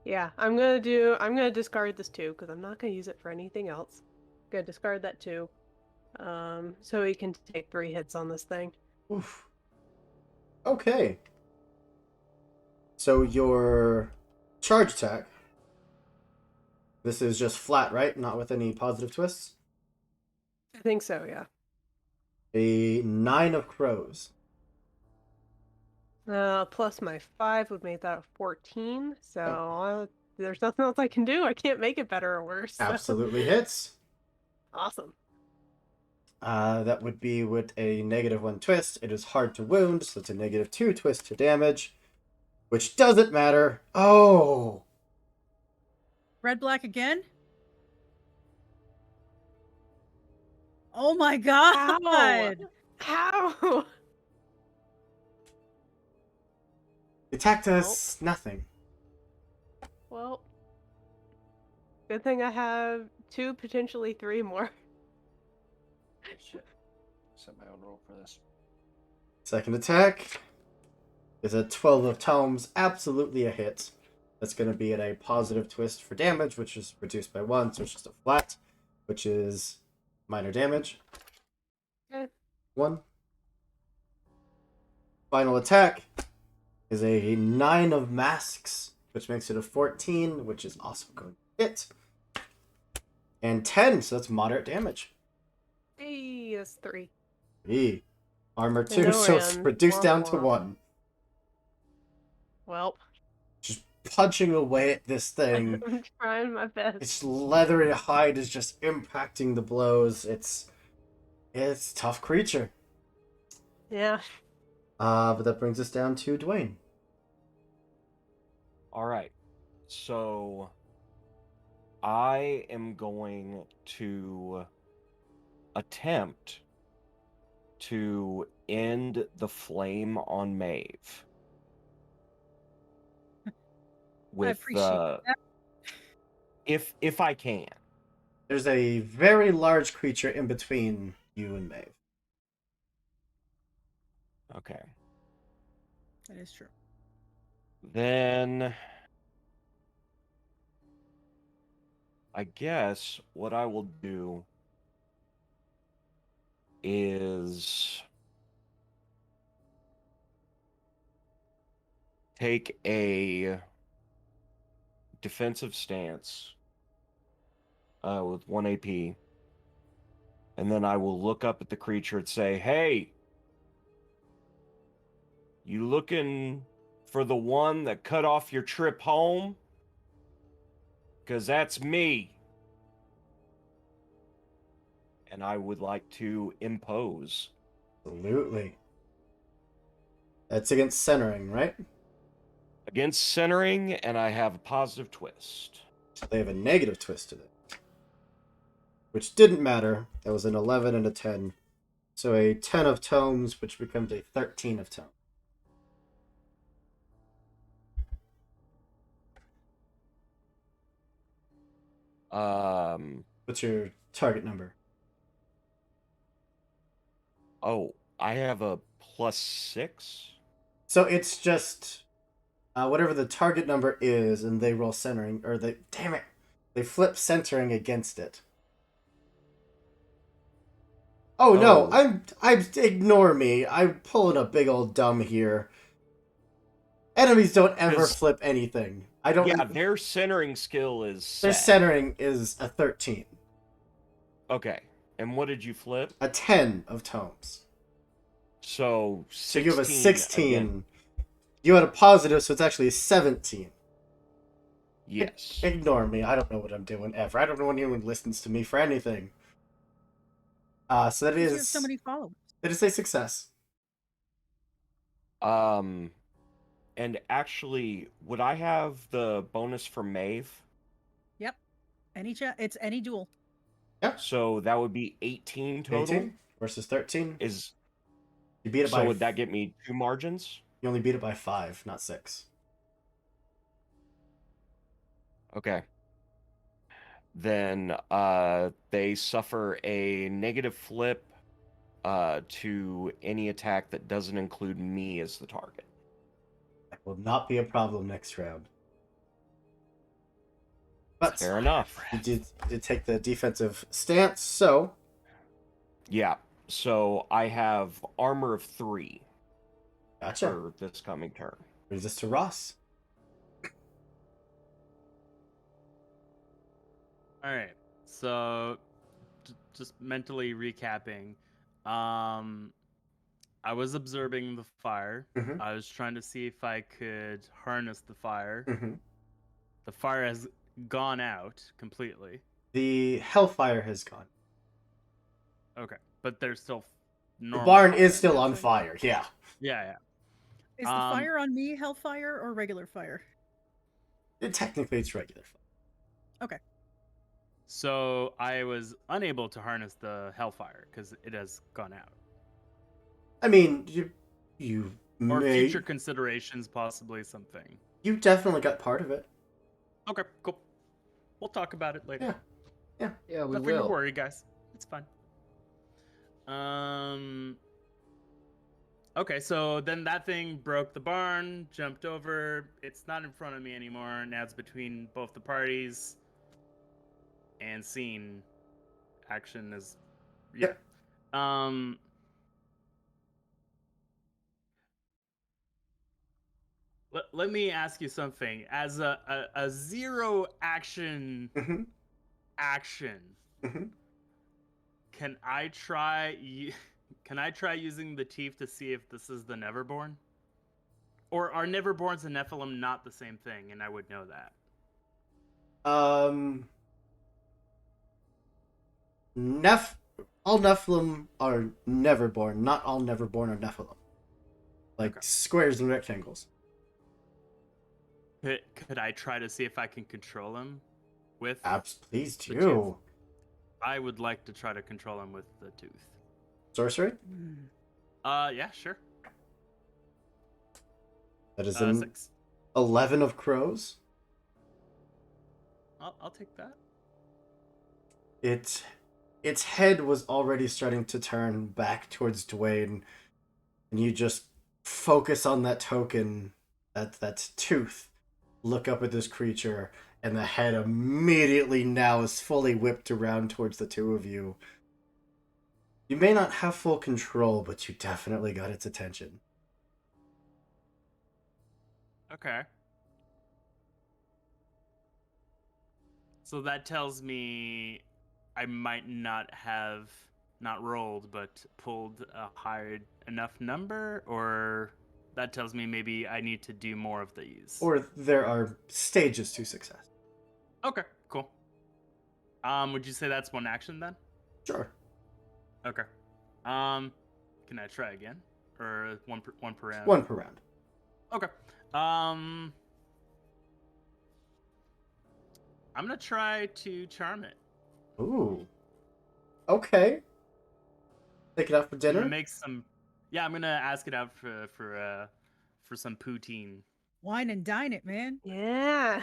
yeah, I'm gonna discard this too, because I'm not gonna use it for anything else. Gonna discard that too. So we can take 3 hits on this thing. Oof. Okay. So your charge attack. This is just flat, right? Not with any positive twists? I think so, yeah. A 9 of crows. Plus my 5 would make that a 14, so there's nothing else I can do. I can't make it better or worse. So. Absolutely hits. Awesome. That would be with a -1 twist. It is hard to wound, so it's a -2 twist to damage. Which doesn't matter. Oh! Red black again? Oh my god! How? Attack does nothing. Well, good thing I have 2, potentially 3 more. Shit. Set my own roll for this. Second attack is a 12 of tomes. Absolutely a hit. That's going to be at a positive twist for damage, which is reduced by 1, so it's just a flat, which is minor damage. Okay. 1. Final attack is a 9 of masks, which makes it a 14, which is also going to hit. And 10, so that's moderate damage. Hey, that's 3. E. Armor 2, No so it's ram. reduced Womp down to womp. 1. Well, Just punching away at this thing. I'm trying my best. Its leathery hide is just impacting the blows. It's a tough creature. Yeah. But that brings us down to Dwayne. All right. So I am going to attempt to end the flame on Maeve. with appreciate that. if I can. There's a very large creature in between you and Maeve. Okay. That is true. Then I guess what I will do is take a defensive stance with 1 AP, and then I will look up at the creature and say, "Hey, you looking for the one that cut off your trip home? 'Cause that's me." And I would like to impose. Absolutely. That's against centering, right? Against centering, and I have a positive twist. So they have a negative twist to it. Which didn't matter. That was an 11 and a 10. So a 10 of tomes, which becomes a 13 of tomes. What's your target number? Oh, I have a +6? So it's just whatever the target number is, and they roll centering, or they damn it, they flip centering against it. Oh no, Oh. I'm ignore me. I'm pulling a big old dumb here. Enemies don't ever 'Cause- flip anything. I don't. Yeah, their centering skill is Their set. centering is a 13. Okay. And what did you flip? A 10 of tomes. So 16 So you have a 16. again. You had a positive, so it's actually a 17. Yes. Ignore me. I don't know what I'm doing ever. I don't know when anyone listens to me for anything. So that Because you have is so many followers. that is a success. And actually, would I have the bonus for Maeve? Yep. It's any duel. Yep. So that would be 18 total. 18 versus 13. Is You beat it so by. would that get me 2 margins? You only beat it by 5, not 6. Okay. Then they suffer a negative flip to any attack that doesn't include me as the target. That will not be a problem next round. But Fair enough. you did take the defensive stance, so Yeah. So I have armor of 3 gotcha. for this coming turn. Brings us to Ross. All right. So, just mentally recapping, I was observing the fire. Mhm. I was trying to see if I could harness the fire. Mm-hmm. The fire has gone out completely. The Hellfire has gone. Okay, but there's still The normal. barn fire, is still I'm on guessing. fire, yeah. Yeah. Is the fire on me hellfire or regular fire? Technically, it's regular fire. Okay. So I was unable to harness the hellfire because it has gone out. I mean, you Or may... future considerations, possibly something. You definitely got part of it. Okay, cool. We'll talk about it later. Yeah. Yeah, we Nothing to will. worry, guys. It's fine. Okay, so then that thing broke the barn, jumped over. It's not in front of me anymore. Now it's between both the parties. And scene action is yeah. Let me ask you something. As a zero action Mm-hmm. action, Mm-hmm. can I try using the teeth to see if this is the Neverborn? Or are Neverborns and Nephilim not the same thing, and I would know that? All Nephilim are Neverborn. Not all Neverborn are Nephilim. Like Okay. squares and rectangles. Could I try to see if I can control him with Please the do. tooth? I would like to try to control him with the tooth. Sorcery? Yeah, sure. That is an 6. 11 of crows. I'll take that. Its head was already starting to turn back towards Dwayne, and you just focus on that token, that tooth. Look up at this creature, and the head immediately now is fully whipped around towards the two of you. You may not have full control, but you definitely got its attention. Okay. So that tells me I might not have not rolled, but pulled a high enough number, or that tells me maybe I need to do more of these. Or there are stages to success. Okay, cool. Would you say that's one action then? Sure. Okay. Can I try again, or one per round? One per round. Okay. I'm gonna try to charm it. Ooh. Okay. Take it out for I'm dinner? gonna make some. Yeah, I'm gonna ask it out for some poutine. Wine and dine it, man. Yeah.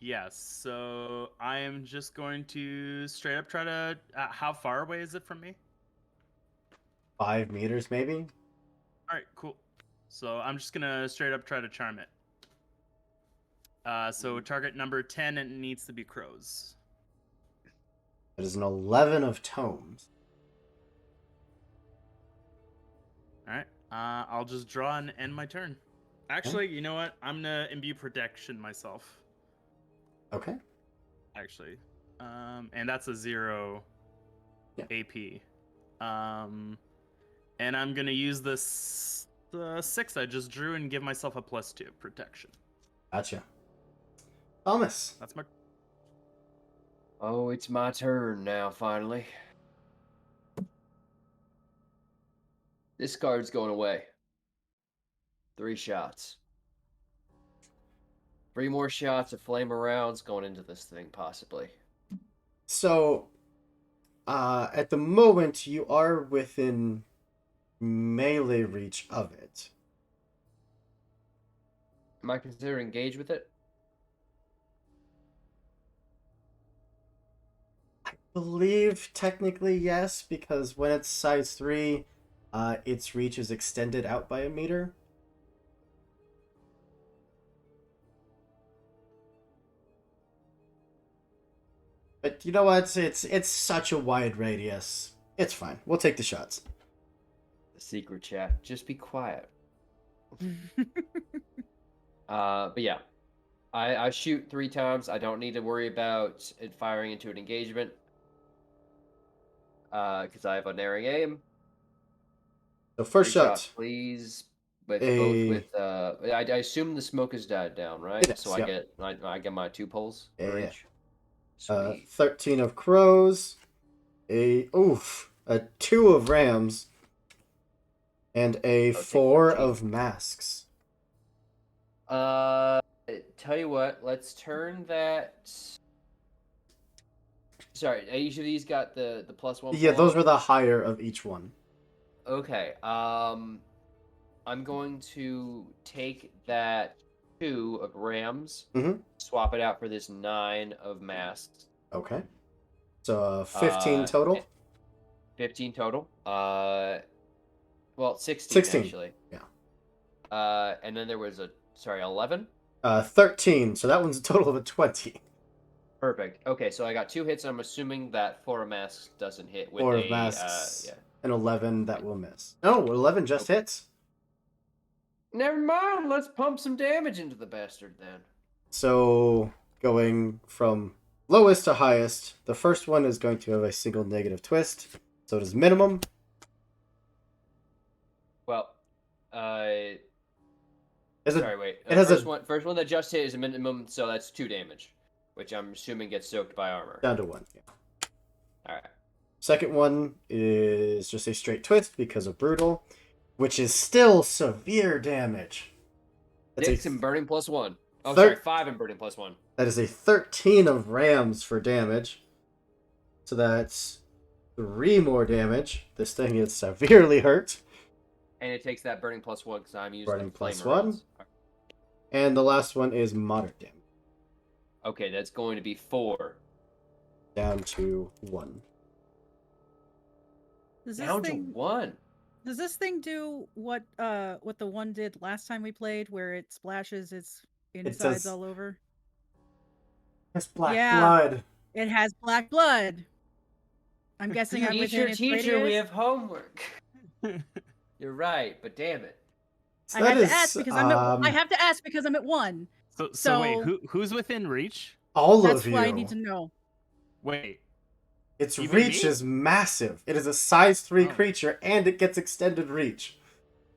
Yes. So I am just going to straight up try to. How far away is it from me? 5 meters, maybe? All right, cool. So I'm just gonna straight up try to charm it. So target number 10, and it needs to be crows. It is an 11 of tomes. All right. I'll just draw and end my turn. Actually, you know what? I'm gonna imbue protection myself. Okay. Actually, and that's a 0 Yeah. AP. And I'm gonna use this the 6 I just drew and give myself a +2 protection. Gotcha. Thomas. That's my. Oh, it's my turn now, finally. This card's going away. 3 shots. 3 more shots of flame rounds going into this thing, possibly. So, at the moment, you are within melee reach of it. Am I considered engaged with it? I believe technically yes, because when it's size 3, its reach is extended out by a meter. But you know what? It's such a wide radius. It's fine. We'll take the shots. The secret chat. Just be quiet. But yeah. I shoot 3 times. I don't need to worry about it firing into an engagement. Because I have unerring aim. So first 3 shot. shots, please. With both with I assume the smoke has died down, right? It is, So yep. I get my 2 pulls Yeah, for yeah. each. Sweet. 13 of crows, a 2 of rams, and a 4 of masks. Tell you what, let's turn that. Sorry, each of these got the +1. Yeah, those were the higher of each one. Okay. I'm going to take that 2 of rams, swap it out for this 9 of masks. Okay. So 15 total? 15 total. Well, 16 actually. Yeah. And then there was 11? 13. So that one's a total of a 20. Perfect. Okay, so I got 2 hits. I'm assuming that 4 of masks doesn't hit with 4 of masks. yeah. And 11 that will miss. No, 11 just hits. Never mind. Let's pump some damage into the bastard then. So going from lowest to highest, the first one is going to have a single negative twist. So it is minimum. Well, Sorry, wait. It has first one that just hit is a minimum, so that's 2 damage, which I'm assuming gets soaked by armor. Down to 1. Yeah. All right. Second one is just a straight twist because of brutal, which is still severe damage. That's 6 and burning +1. Oh, Thir- sorry, 5 and burning +1. That is a 13 of rams for damage. So that's 3 more damage. This thing is severely hurt. And it takes that burning +1 because I'm using Burning flame +1. rounds. And the last one is moderate damage. Okay, that's going to be 4. Down to 1. Does this Down to thing 1. does this thing do what the one did last time we played, where it splashes its insides does- all over? It's black Yeah. blood. It has black blood. I'm guessing I'm within its Teacher, we radius. have homework. You're right, but damn it. So I that have to is, ask because I have to ask because I'm at 1. So wait, So- who's within reach? all That's of you. what I need to know. Wait, Its Even reach me? is massive. It is a size 3 Oh. creature, and it gets extended reach.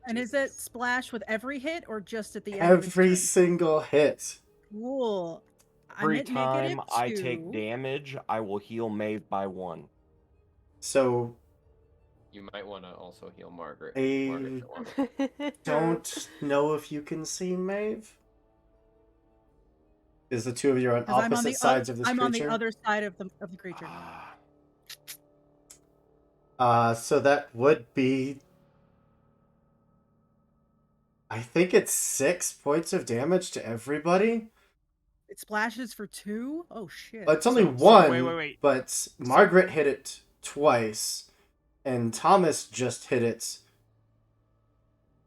And is it Jesus. splash with every hit or just at the end of its Every turn? single hit. Cool. I'm Every at time I -2. take damage, I will heal Maeve by 1. So You might want to also heal Margaret. I Margaret, if you want. don't know if you can see Maeve. Is the two of you on 'Cause I'm on opposite the sides of this I'm creature? on the other side of the creature. So that would be, I think it's 6 points of damage to everybody. It splashes for 2? Oh shit. It's only So- one, wait. but Margaret hit it twice, and Thomas just hit it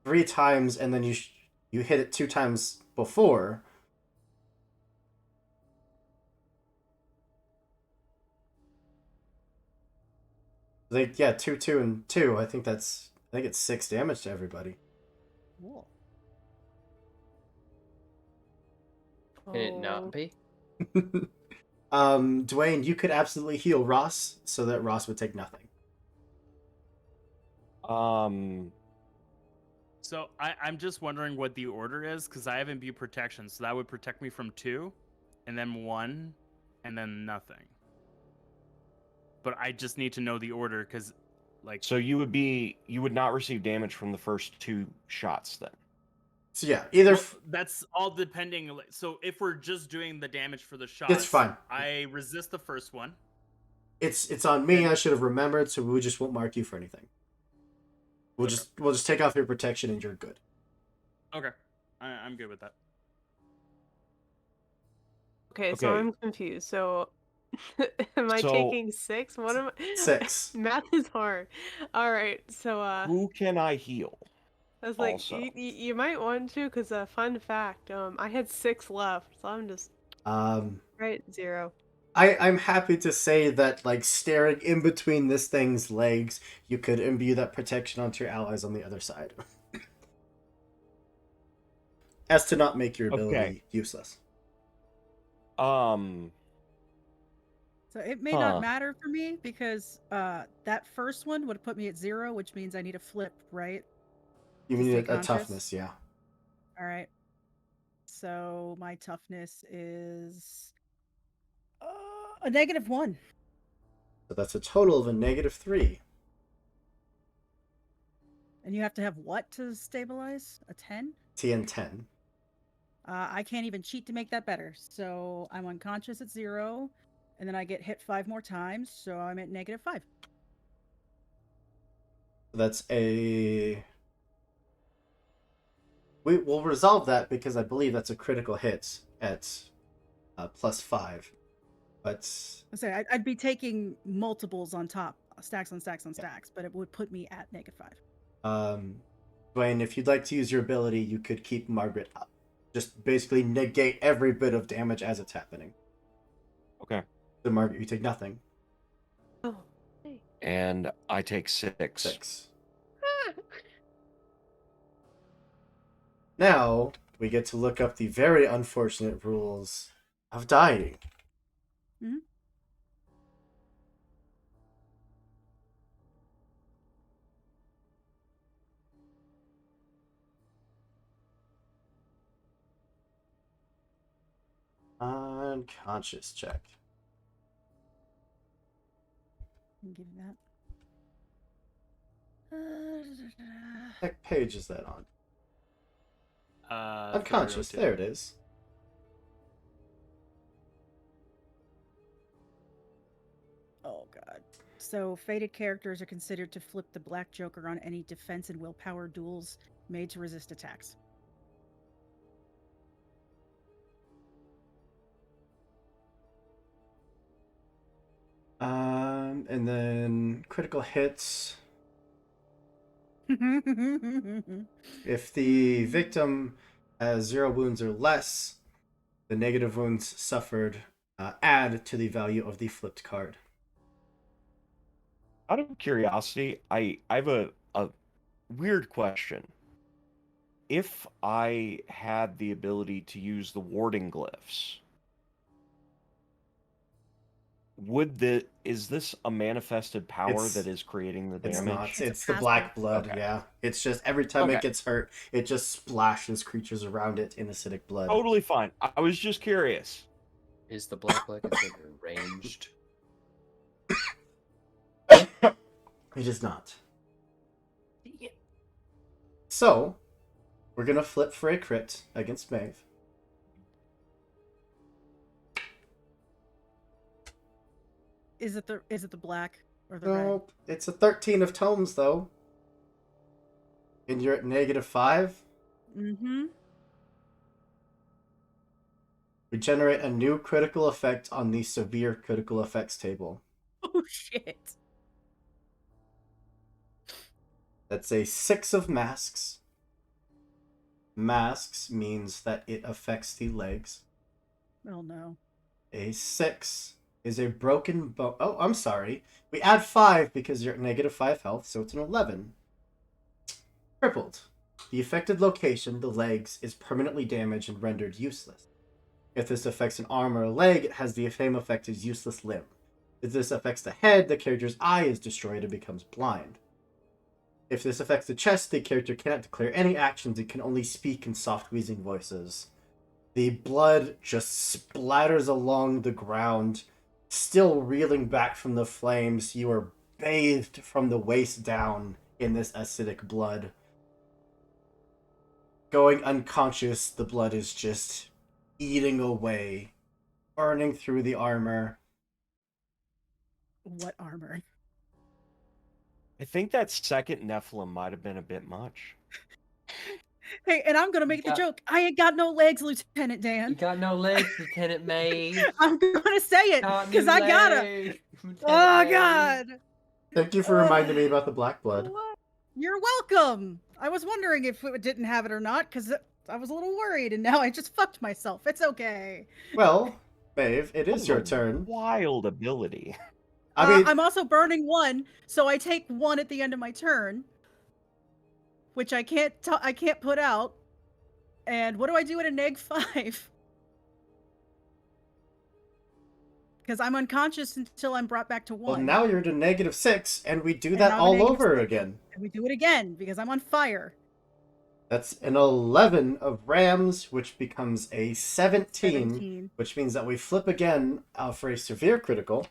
3 times, and then you hit it 2 times before. Like, yeah, 2, 2, and 2. I think it's 6 damage to everybody. Cool. Can it not be? Dwayne, you could absolutely heal Ross so that Ross would take nothing. So I'm just wondering what the order is because I have imbue protection, so that would protect me from 2, and then 1, and then nothing. But I just need to know the order because, like, So you would not receive damage from the first 2 shots then. So yeah, either well, that's all depending. So if we're just doing the damage for the shots, it's fine. I resist the first one. It's on me. I should have remembered, so we just won't mark you for anything. We'll just take off your protection and you're good. Okay, I'm good with that. Okay, so Okay. I'm confused. So, am I So- taking 6? What am I? 6. Math is hard. All right, so Who can I heal? I was like, also. you might want to, because fun fact, I had 6 left, so I'm just right 0. I'm happy to say that, like, staring in between this thing's legs, you could imbue that protection onto your allies on the other side. As to not make your ability Okay. useless. So it may Huh. not matter for me because that first one would put me at 0, which means I need a flip, right? You To need stay a conscious? toughness, yeah. All right. So my toughness is a -1. So that's a total of a -3. And you have to have what to stabilize? A 10? TN10. I can't even cheat to make that better. So I'm unconscious at 0, and then I get hit 5 more times, so I'm at -5. That's a... We'll resolve that because I believe that's a critical hit at +5. But So I'd be taking multiples on top, stacks on stacks on stacks, but it would put me at -5. Dwayne, if you'd like to use your ability, you could keep Margaret up. Just basically negate every bit of damage as it's happening. Okay. So Margaret, you take nothing. Oh, hey. And I take 6. 6. Now, we get to look up the very unfortunate rules of dying. Mhm. Unconscious check. I'll give you that. What page is that on? Uh, Unconscious. 302. There it is. Oh god. So fated characters are considered to flip the Black Joker on any defense and willpower duels made to resist attacks. and then critical hits. If the victim has 0 wounds or less, the negative wounds suffered add to the value of the flipped card. Out of curiosity, I have a weird question. If I had the ability to use the warding glyphs, is this a manifested power that is creating the It's damage? not. a It's the passive. black blood, Okay. yeah. It's just every time it Okay. gets hurt, it just splashes creatures around it in acidic blood. Totally fine. I was just curious. Is the black considered ranged? It is not. So, we're gonna flip for a crit against Maeve. Is it the black or the red? Nope. It's a 13 of tomes, though. And you're at -5. Mm-hmm. We generate a new critical effect on the severe critical effects table. Oh shit. That's a 6 of masks. Masks means that it affects the legs. Oh no. A 6 is a broken bone. Oh, I'm sorry. We add 5 because you're at -5 health, so it's an 11. Crippled. The affected location, the legs, is permanently damaged and rendered useless. If this affects an arm or a leg, it has the same effect as useless limb. If this affects the head, the character's eye is destroyed and becomes blind. If this affects the chest, the character cannot declare any actions and can only speak in soft wheezing voices. The blood just splatters along the ground, still reeling back from the flames. You are bathed from the waist down in this acidic blood. Going unconscious, the blood is just eating away, burning through the armor. What armor? I think that second Nephilim might have been a bit much. Hey, and I'm gonna make the Yeah. joke. I ain't got no legs, Lieutenant You Dan. got no legs, Lieutenant Maeve. I'm gonna say it because I gotta. Oh God. Thank you for reminding me about the black blood. What? You're welcome. I was wondering if it didn't have it or not because I was a little worried, and now I just fucked myself. It's okay. Well, Maeve, it is your What a turn. Wild ability. I mean, I'm also burning 1, so I take 1 at the end of my turn, which I can't put out. And what do I do at a -5? Because I'm unconscious until I'm brought back to 1. well, now you're to -6, and we do And that now I'm all at over -6. again. And we do it again because I'm on fire. That's an 11 of rams, which becomes a 17, which means that we flip again for a severe critical,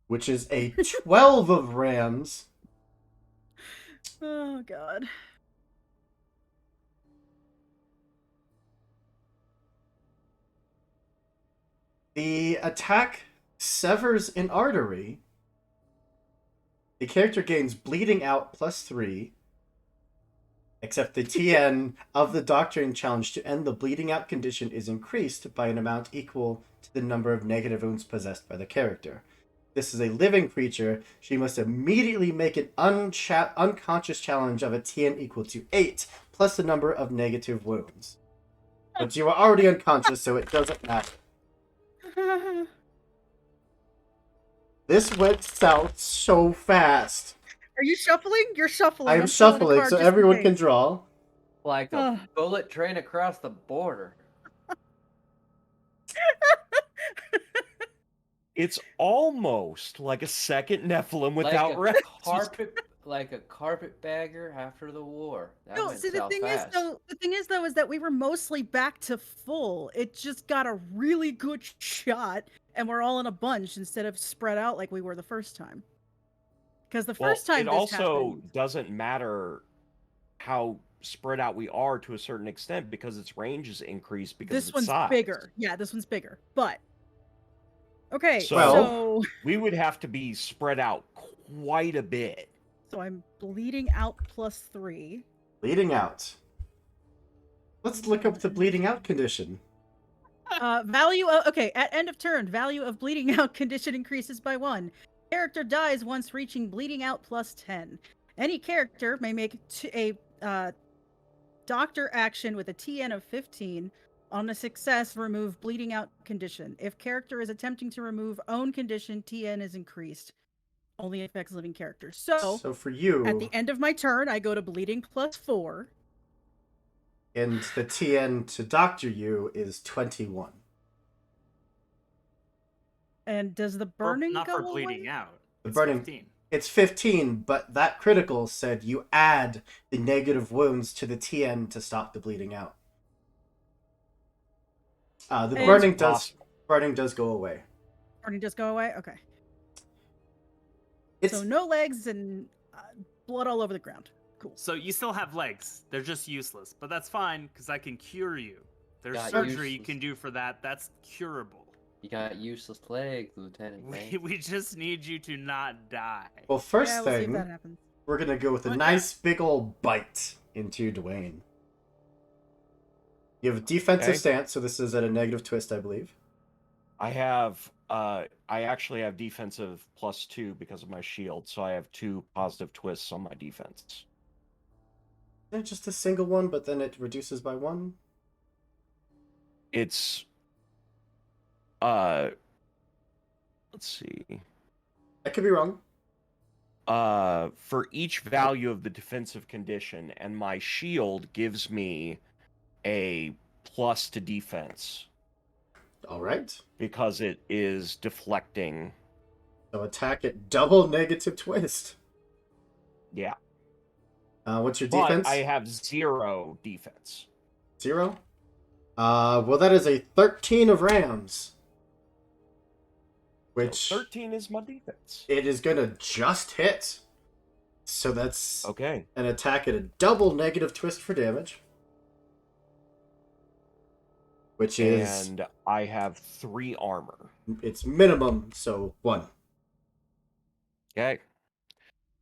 which is a 12 of rams. Oh God. The attack severs an artery. The character gains bleeding out +3, except the TN of the Doctrine challenge to end the bleeding out condition is increased by an amount equal to the number of negative wounds possessed by the character. This is a living creature. She must immediately make an unconscious challenge of a TN equal to 8, plus the number of negative wounds. But you are already unconscious, so it doesn't matter. This went south so fast. Are you shuffling? You're shuffling. I'm pulling a shuffling card so just in everyone case. can draw. Like a bullet train across the border. It's almost like a second Nephilim without like rest. like a carpetbagger after the war. That No, went see the south thing fast. is though is that we were mostly back to full. It just got a really good shot, and we're all in a bunch instead of spread out like we were the first time. Because the first time it this also happened, doesn't matter how spread out we are to a certain extent because its range is increased because this of its one's size. bigger. Yeah, this one's bigger. But okay, So- We would have to be spread out quite a bit. so I'm bleeding out +3. Bleeding out. Let's look up the bleeding out condition. Value of okay. At end of turn, value of bleeding out condition increases by 1. Character dies once reaching bleeding out plus 10. Any character may make a doctor action with a TN of 15. On a success, remove bleeding out condition. If character is attempting to remove own condition, TN is increased. Only affects living characters. So for you, at the end of my turn, I go to bleeding plus 4. and the TN to doctor you is 21. And does the Or burning not go for bleeding away? out. The It's burning- 15. It's 15, but that critical said you add the negative wounds to the TN to stop the bleeding out. The And- burning does go away. Burning does go away? Okay. It's So no legs and blood all over the ground. Cool. So you still have legs. They're just useless. But that's fine, because I can cure you. There's Got surgery you useless. can do for that. That's curable. You got useless legs, Lieutenant. We just need you to not die. well, first Yeah, we'll see if thing, that happens. we're gonna go with a Okay. nice big old bite into Dwayne. You have a defensive Okay. stance, so this is at a negative twist, I believe. I have I actually have defensive +2 because of my shield, so I have 2 positive twists on my defense. Isn't it just a single one, but then it reduces by 1? It's let's see. I could be wrong. For each value of the defensive condition, and my shield gives me a plus to defense All right. because it is deflecting. So attack at double negative twist. Yeah. What's your But defense? I have 0 defense. 0? Well, that is a 13 of rams. Which So 13 is my defense. it is gonna just hit. So that's Okay. an attack at a double negative twist for damage. Which is And I have 3 armor. it's minimum, so 1. Okay.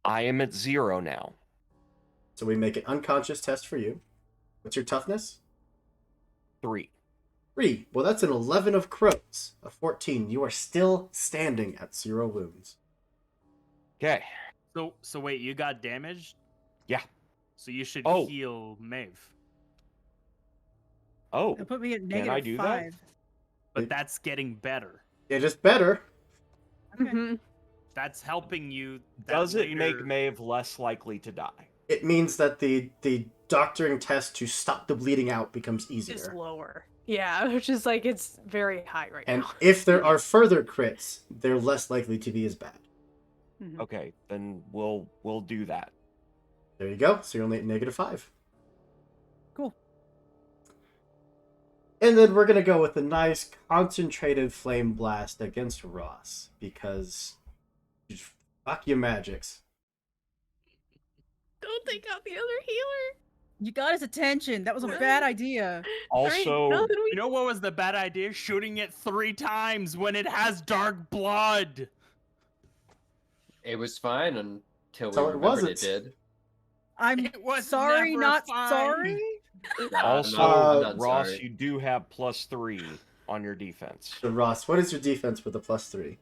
I am at 0 now. So we make an unconscious test for you. What's your toughness? 3. 3. Well, that's an 11 of crows. A 14. You are still standing at 0 wounds. Okay. So wait, you got damaged? Yeah. So you should Oh. heal Maeve. Oh. It'll put me at Can negative I do that? 5. But It- that's getting better. It is better. Okay. Mhm. That's helping you. that Does it make later- Maeve less likely to die? It means that the doctoring test to stop the bleeding out becomes It's easier. lower. Yeah, which is like it's very high right And now. if there are further crits, they're less likely to be as bad. Mhm. Okay, then we'll do that. There you go. So you're only at negative 5. Cool. And then we're gonna go with a nice concentrated flame blast against Ross because fuck your magics. Don't take out the other healer. You got his attention. That was a bad idea. Also, You know what was the bad idea? Shooting it 3 times when it has dark blood. It was fine until we So it remembered wasn't. it did. I'm It was sorry, never not fine. sorry. Nah, also I'm not Ross, sorry. you do have +3 on your defense. So Ross, what is your defense with a +3?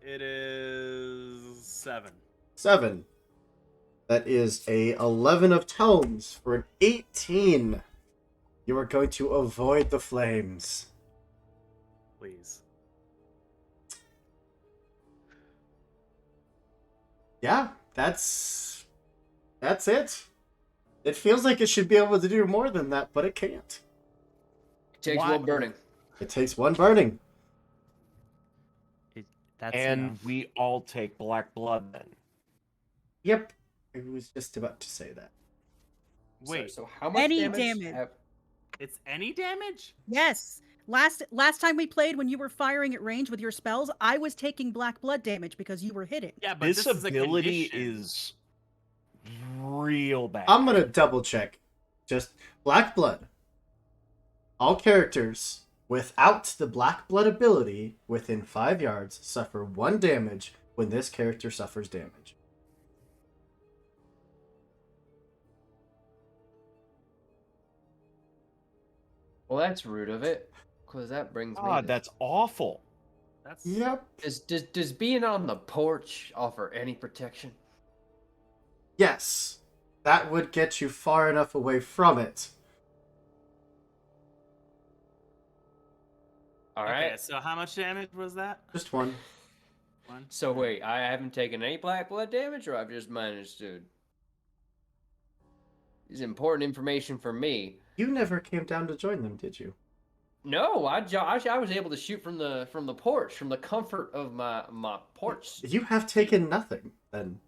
It is 7. 7. That is a 11 of tomes for an 18. You are going to avoid the flames. Please. Yeah, that's it. It feels like it should be able to do more than that, but it can't. It takes Why- one burning. It takes 1 burning. That's And enough. we all take black blood then. Yep. I was just about to say that. Wait, So how much Any damage? damage. it's any damage? Yes. Last time we played, when you were firing at range with your spells, I was taking black blood damage because you were hitting. Yeah, but This is a ability condition. is real bad. I'm gonna double check. Just Black Blood. All characters without the Black Blood ability within 5 yards suffer 1 damage when this character suffers damage. Well, that's rude of it, because that brings me. God, that's awful. That's Yep. Does being on the porch offer any protection? Yes. That would get you far enough away from it. All okay. right. So how much damage was that? Just one. One. So wait, I haven't taken any black blood damage, or I've just managed to. This is important information for me. You never came down to join them, did you? No, I was able to shoot from the porch, from the comfort of my porch. You have taken nothing, then.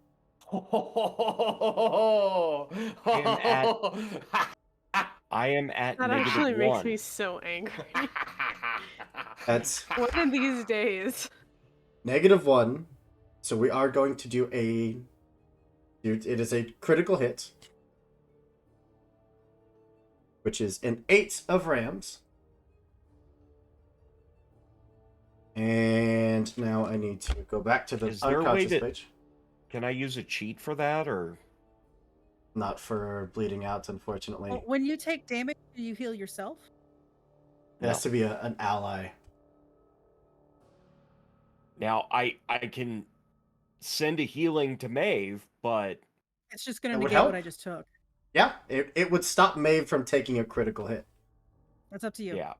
I am at That negative actually makes 1. me so angry. That's One of these days. -1. So we are going to do a... It is a critical hit. Which is an 8 of rams. And now I need to go back to the Is there a way unconscious that- page. Can I use a cheat for that, or? Not for bleeding out, unfortunately. Well, when you take damage, do you heal yourself? It has to be an ally. Now, I can send a healing to Maeve, but It's just going That to would negate help. what I just took. Yeah, it would stop Maeve from taking a critical hit. That's up to you. yeah,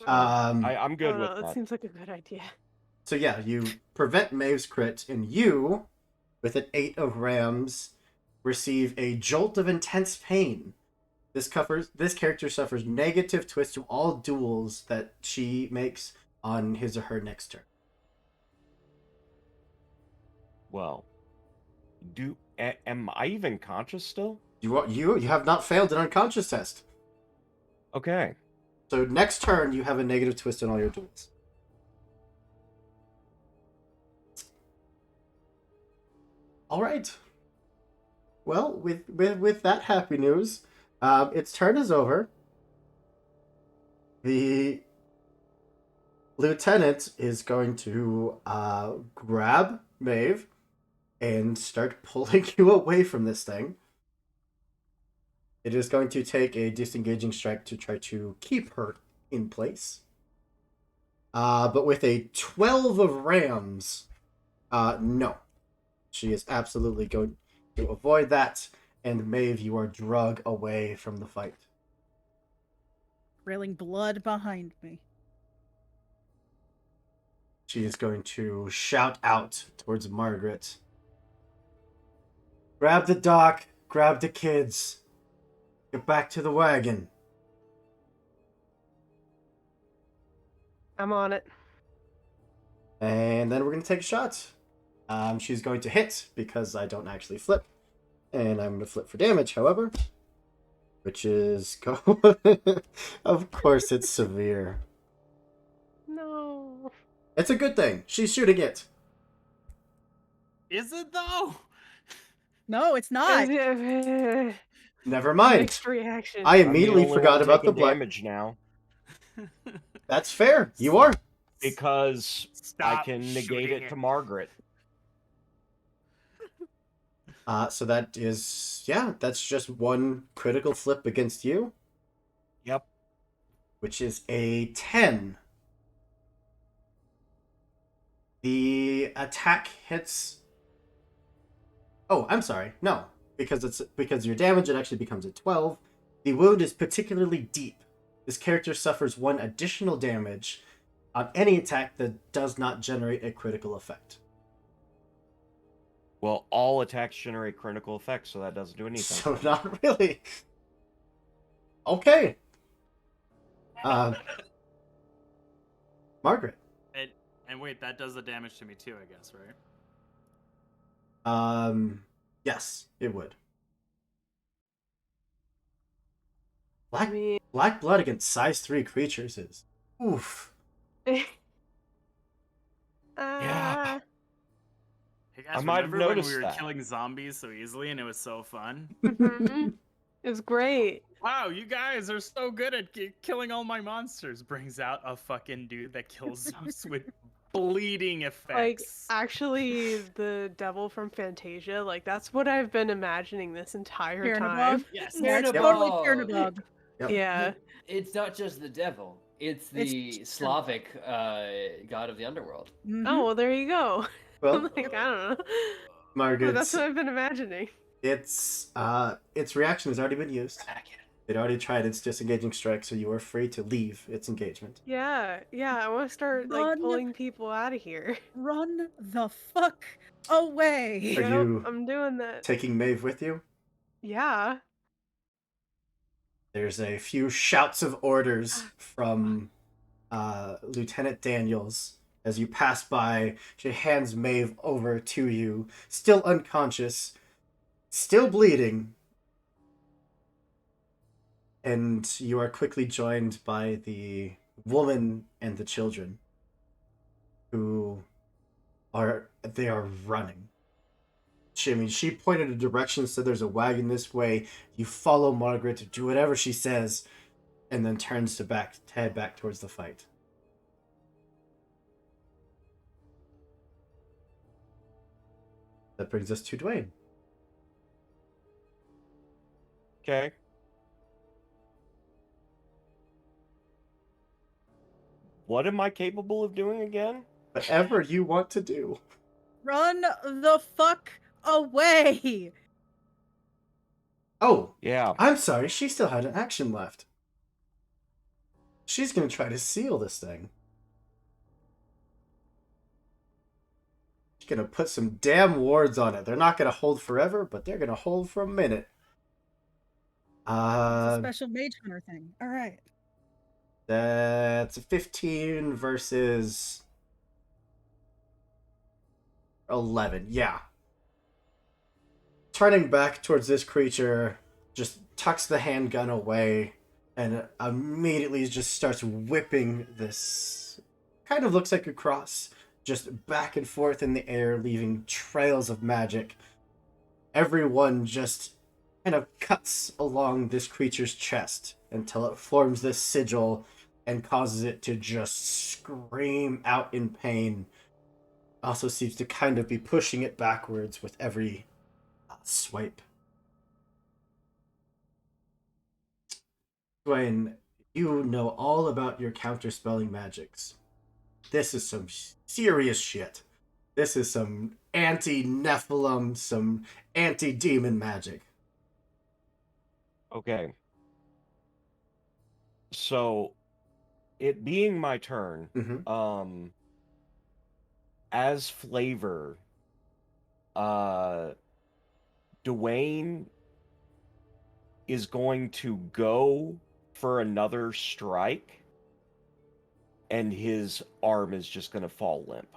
I'm I good don't with know, that that. seems like a good idea. So yeah, you prevent Maeve's crit, and you, with an 8 of rams, receive a jolt of intense pain. This character suffers negative twist to all duels that she makes on his or her next turn. Well, am I even conscious still? You have not failed an unconscious test. Okay. So next turn you have a negative twist on all your duels. All right. Well, with that happy news, its turn is over. The lieutenant is going to grab Maeve and start pulling you away from this thing. It is going to take a disengaging strike to try to keep her in place. But with a 12 of rams, no. She is absolutely going to avoid that. And Maeve, you are drug away from the fight. Railing blood behind me. She is going to shout out towards Margaret. Grab the dock, grab the kids. Get back to the wagon. I'm on it. And then we're going to take a shot. She's going to hit because I don't actually flip. And I'm going to flip for damage, however. Which is... Of course it's severe. No. It's a good thing. She's shooting it. Is it though? No, it's not. Never mind. Mixed reaction. I I'm the immediately only forgot one about the taking blood. damage now That's fair. You are. because I Stop can negate shooting it to Margaret. So that is... Yeah, that's just one critical flip against you. Yep. Which is a 10. The attack hits... Oh, I'm sorry. No. Because your damage, it actually becomes a 12. The wound is particularly deep. This character suffers 1 additional damage on any attack that does not generate a critical effect. Well, all attacks generate critical effects, so that doesn't do anything. So not really. Okay. Margaret. And wait, that does the damage to me too, I guess, right? Yes, it would. I mean, Black blood against size 3 creatures is... Oof. Yeah. Hey guys, I might have remember when noticed we were that. killing zombies so easily and it was so fun? mhm. It was great. Wow, you guys are so good at killing all my monsters. Brings out a fucking dude that kills zombies with bleeding Like, effects. actually, the devil from Fantasia, like, that's what I've been imagining this entire Fear and a time. bug? Yes. Yeah, it's Yep. totally fear and a bug. Yep. Yeah. It's not just the devil. It's It's the true. Slavic god of the underworld. Mhm. Oh, well, there you go. Well, Like, I don't know. Margaret, But that's what I've been imagining. its reaction has already been used. It already tried its disengaging strike, so you are free to leave its engagement. Yeah, I want to start like Run. pulling people out of here. Run the fuck away. Are Yep, you I'm doing that. taking Maeve with you? Yeah. There's a few shouts of orders from Lieutenant Daniels as you pass by. She hands Maeve over to you, still unconscious, still bleeding. And you are quickly joined by the woman and the children, who they are running. She pointed a direction, said there's a wagon this way. You follow Margaret, do whatever she says, and then turns to head back towards the fight. That brings us to Dwayne. Okay. What am I capable of doing again? Whatever you want to do. Run the fuck away. Oh, Yeah. I'm sorry, she still had an action left. She's gonna try to seal this thing. She's gonna put some damn wards on it. They're not gonna hold forever, but they're gonna hold for a minute. It's a special mage hunter thing. All right. That's a 15 versus 11. Yeah. Turning back towards this creature, just tucks the handgun away and immediately just starts whipping this. Kind of looks like a cross, just back and forth in the air, leaving trails of magic. Everyone just kind of cuts along this creature's chest until it forms this sigil and causes it to just scream out in pain. Also seems to kind of be pushing it backwards with every swipe. Dwayne, you know all about your counterspelling magics. This is some serious shit. This is some anti-Nephilim, some anti-demon magic. Okay. So, it being my turn, Mm-hmm. as flavor, Dwayne is going to go for another strike, and his arm is just going to fall limp.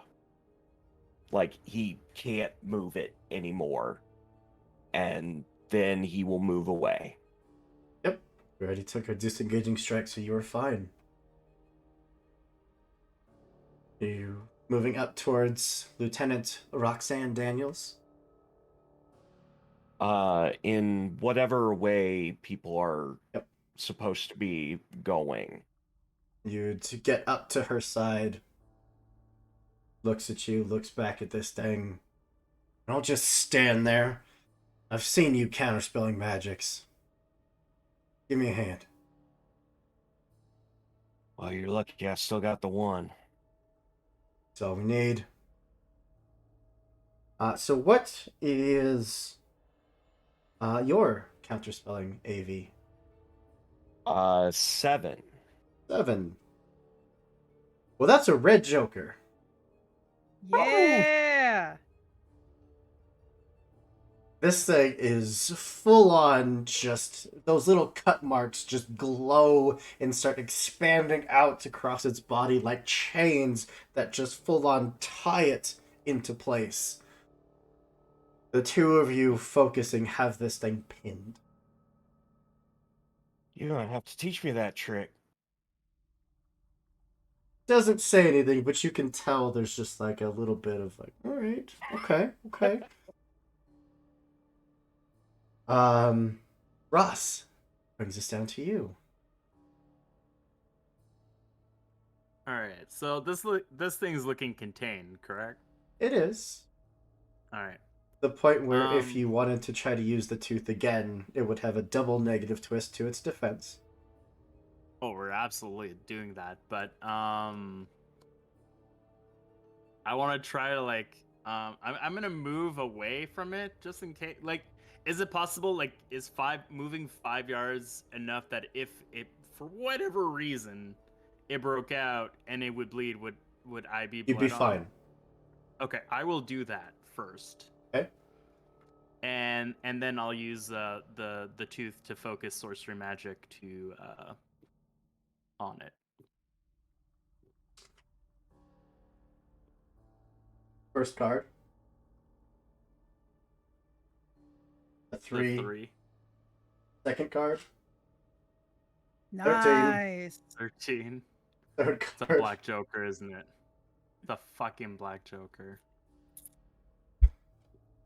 Like, he can't move it anymore. And then he will move away. Yep. You already took a disengaging strike, so you were fine. Are you moving up towards Lieutenant Roxanne Daniels? In whatever way people are Yep. supposed to be going. You to get up to her side, looks at you, looks back at this thing. Don't just stand there. I've seen you counterspelling magics. Give me a hand. Well, you're lucky I still got the one. That's all we need. So what is your counterspelling AV? 7. 7. Well, that's a red joker. Yeah. This thing is full on, just those little cut marks just glow and start expanding out across its body like chains that just full on tie it into place. The two of you focusing have this thing pinned. You're gonna have to teach me that trick. Doesn't say anything, but you can tell there's just like a little bit of like, all right, okay. Ross, brings us down to you. All right. So this thing's looking contained, correct? It is. All right. The point where if Um, you wanted to try to use the tooth again, it would have a double negative twist to its defense. Oh, we're absolutely doing that, but I want to try to I'm gonna move away from it just in case. Like, is it possible? Like, is moving 5 yards enough that if it for whatever reason it broke out and it would bleed, would I be You'd be bled on? fine. Okay, I will do that first. Okay. And then I'll use the tooth to focus sorcery magic to on it. First card. A The 3. 3. Second card. Nice. 13. Third It's a card. black joker, isn't it? It's a fucking black joker.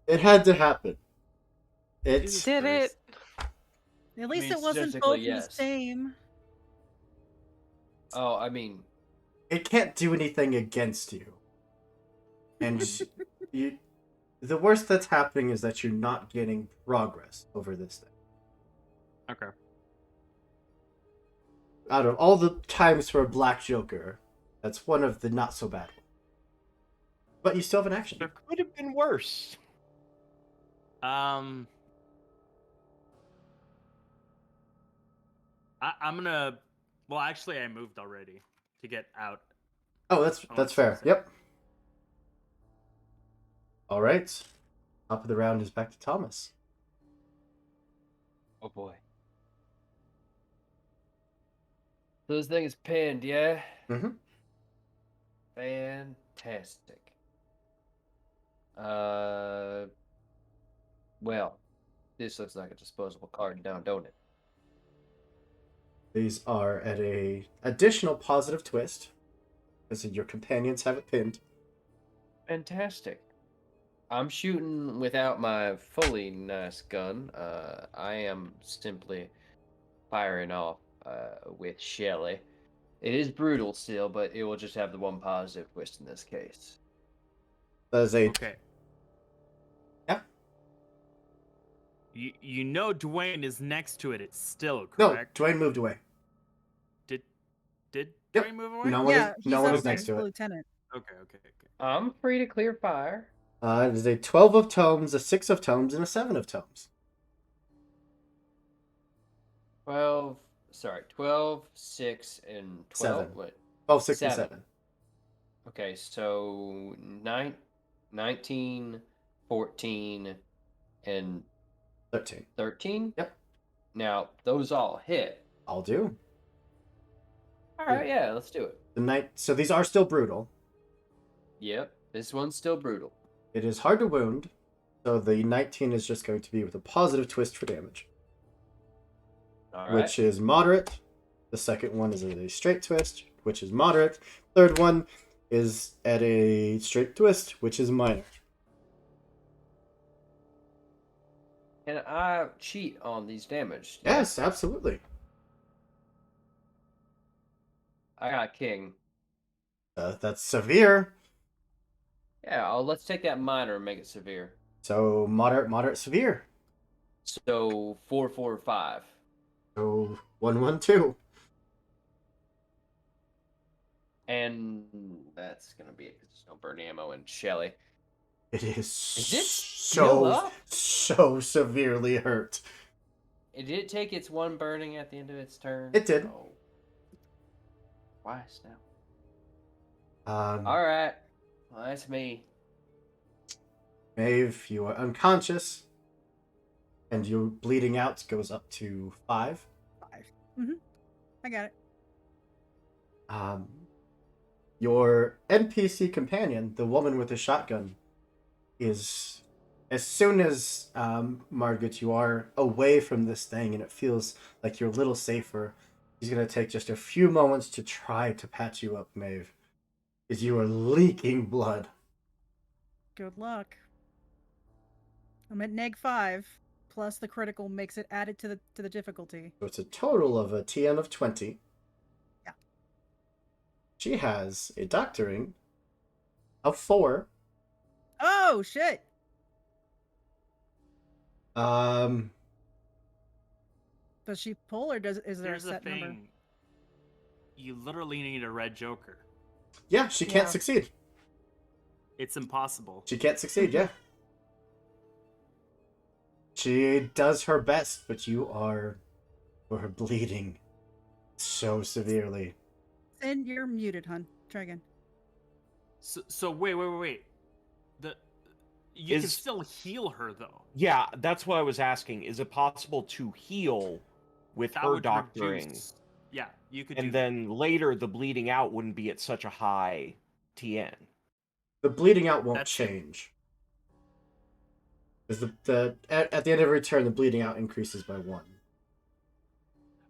It had to happen. Jesus Did it? Christ. At least mean, it wasn't statistically, both yes. the same. Oh, I mean, It can't do anything against you. And the worst that's happening is that you're not getting progress over this thing. Okay. Out of all the times for a black joker, that's one of the not so bad ones. But you still have an action. There could have been worse. I'm gonna. Well, actually, I moved already to get out. Oh, that's fair. Yep. All right. Top of the round is back to Thomas. oh boy. So this thing is pinned, yeah? Mm-hmm. Fantastic. Well, this looks like a disposable card now, don't it? These are at a additional positive twist, because your companions have it pinned. Fantastic. I'm shooting without my fully nice gun. I am simply firing off with Shelly. It is brutal still, but it will just have the one positive twist in this case. That is a Okay. Yeah. You know Dwayne is next to it. It's still no. correct. Dwayne moved away. Did Yep. Dwayne move away? No one Yeah, is. he's No one up is there, next to it. Lieutenant. Okay. I'm free to clear fire. It is a 12 of tomes, a 6 of tomes, and a 7 of tomes. 12, 6, and 12. 7. What? 12, 6, and 7. 7. Okay, so 19, 14, and 13. 13? Yep. Now, those all hit. I'll do. Alright, yeah, let's do it. So these are still brutal. Yep, this one's still brutal. It is hard to wound, so the 19 is just going to be with a positive twist for damage, Alright. which is moderate. The second one is a straight twist, which is moderate. Third one is at a straight twist, which is minor. Can I cheat on these damage? Yes, absolutely. I got king. That's severe. Yeah, let's take that minor and make it severe. So moderate, severe. So 4, 4, 5. So 1, 1, 2. And that's gonna be it because there's no burn ammo in Shelly. It is it still up? so severely hurt. Did it take its one burning at the end of its turn? It did. Oh. Twice now. Um, Alright. Well, that's me. Maeve, you are unconscious, and your bleeding out goes up to 5. 5. Mm-hmm. I got it. Your NPC companion, the woman with the shotgun, is as soon as Margaret, you are away from this thing, and it feels like you're a little safer. He's gonna take just a few moments to try to patch you up, Maeve, as you are leaking blood. Good luck. I'm at -5, plus the critical makes it added to the difficulty. So it's a total of a TN of 20. Yeah. She has a doctoring of 4. Oh shit! Um, Does she pull or is there There's a set number? You literally need a red joker. Yeah, she can't Yeah. succeed. It's impossible. She can't succeed, yeah. She does her best, but you are bleeding so severely. And you're muted, hun. Try again. So wait. You can Is- still heal her though. Yeah, that's what I was asking. Is it possible to heal with That her would doctoring? reduce. Yeah, you could. And do then later, the bleeding out wouldn't be at such a high TN. The bleeding out won't That's true. change. Because at the end of every turn, the bleeding out increases by 1.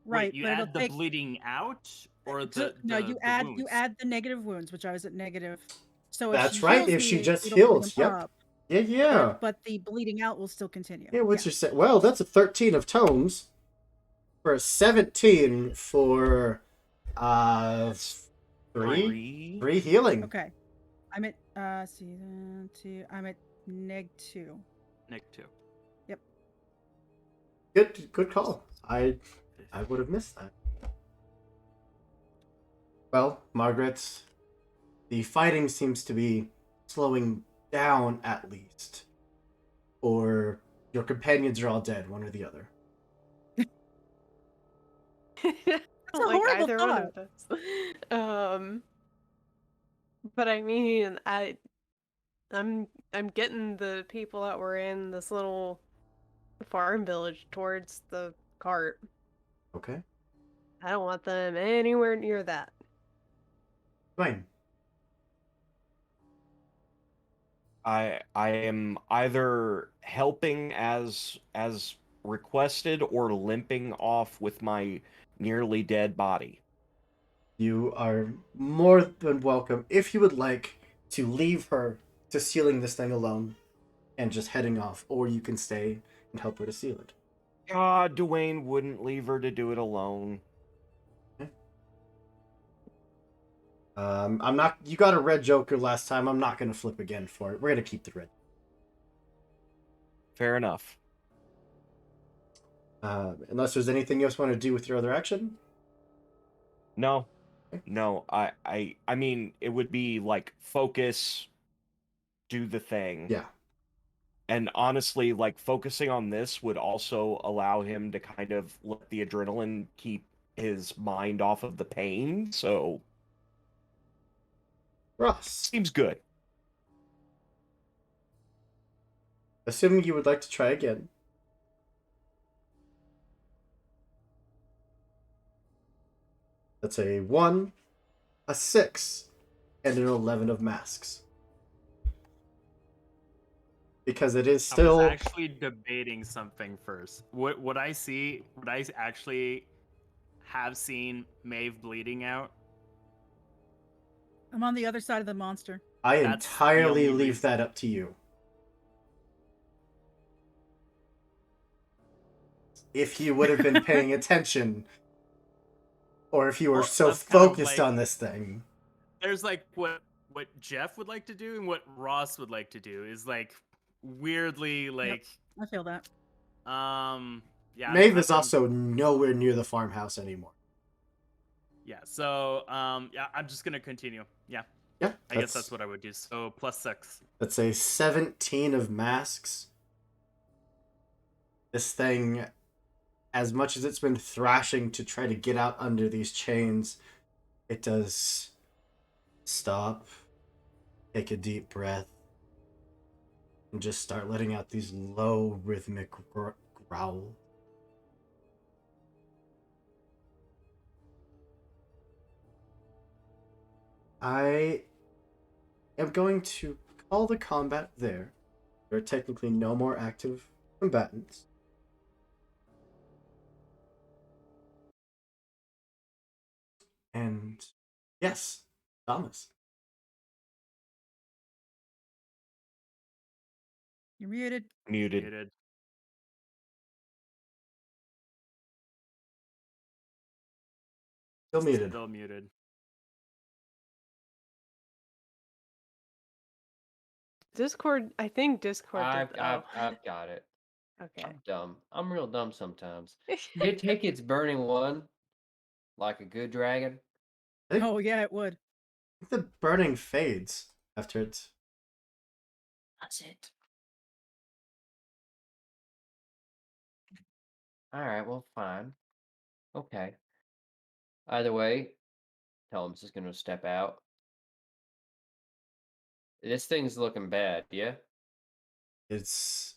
Right, Wait, you but it'll add the take. bleeding out or No, the you add wounds? the negative wounds, which I was at negative. So That's if she right, heals if me, she just it'll bring heals, them yep. up, Yeah. but the bleeding out will still continue. Yeah, what's your set? Well, that's a 13 of tomes for a 17 for three healing. Okay, I'm at season 2. I'm at -2. -2. Good call. I would have missed that. Well, Margaret, the fighting seems to be slowing down at least. Or your companions are all dead, one or the other. I a don't like horrible either one of those. But I mean, I'm getting the people that were in this little farm village towards the cart. Okay. I don't want them anywhere near that. Fine. I am either helping as requested or limping off with my nearly dead body. You are more than welcome, if you would like, to leave her to sealing this thing alone and just heading off, or you can stay and help her to seal it. God, Dwayne wouldn't leave her to do it alone. I'm not. You got a red joker last time. I'm not gonna flip again for it. We're gonna keep the red. Fair enough. Unless there's anything else you want to do with your other action. No. I mean, it would be like focus, do the thing. Yeah. And honestly, like focusing on this would also allow him to kind of let the adrenaline keep his mind off of the pain. So Ross, seems good. assuming you would like to try again. That's a 1, a 6, and an 11 of masks. Because it is still. I was actually debating something first. Would I actually have seen Maeve bleeding out? I'm on the other side of the monster. I That's the entirely only leave reason. that up to you. If you would have been paying attention, or if you were Well, so that's kind of focused like- on this thing. There's like what Jeff would like to do and what Ross would like to do is like weirdly like I feel that. yeah. Maeve is I'm- also nowhere near the farmhouse anymore. Yeah, so yeah, I'm just gonna continue. Yeah. Yeah, I guess that's what I would do. So +6. That's a 17 of masks. This thing, as much as it's been thrashing to try to get out under these chains, it does stop, take a deep breath, and just start letting out these low rhythmic growls. I am going to call the combat there. There are technically no more active combatants. And yes, Thomas. You're muted. Muted. Muted. Still muted. Still muted. Discord, I think Discord did I've got it. Okay. I'm dumb. I'm real dumb sometimes. It take its burning one like a good dragon I think Oh yeah, it would. the burning fades after it's. That's it. All right, well, fine. Okay. Either way, Helms is going to step out. This thing's looking bad, yeah? It's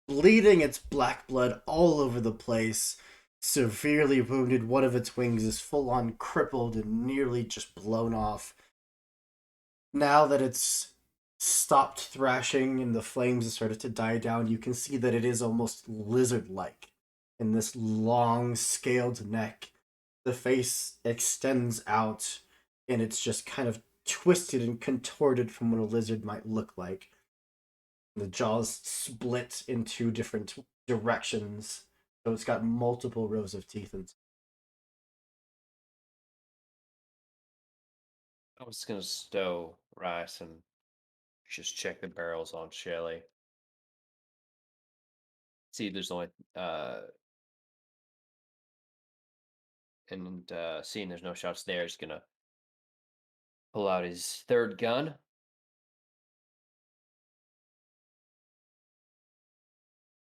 bleeding its black blood all over the place. Severely wounded, one of its wings is full on crippled and nearly just blown off. Now that it's stopped thrashing and the flames have started to die down, you can see that it is almost lizard like in this long, scaled neck. The face extends out and it's just kind of twisted and contorted from what a lizard might look like. The jaws split in two different directions, so it's got multiple rows of teeth. And I was going to stow Rice and just check the barrels on Shelly. See if there's only and seeing there's no shots there, he's gonna pull out his third gun.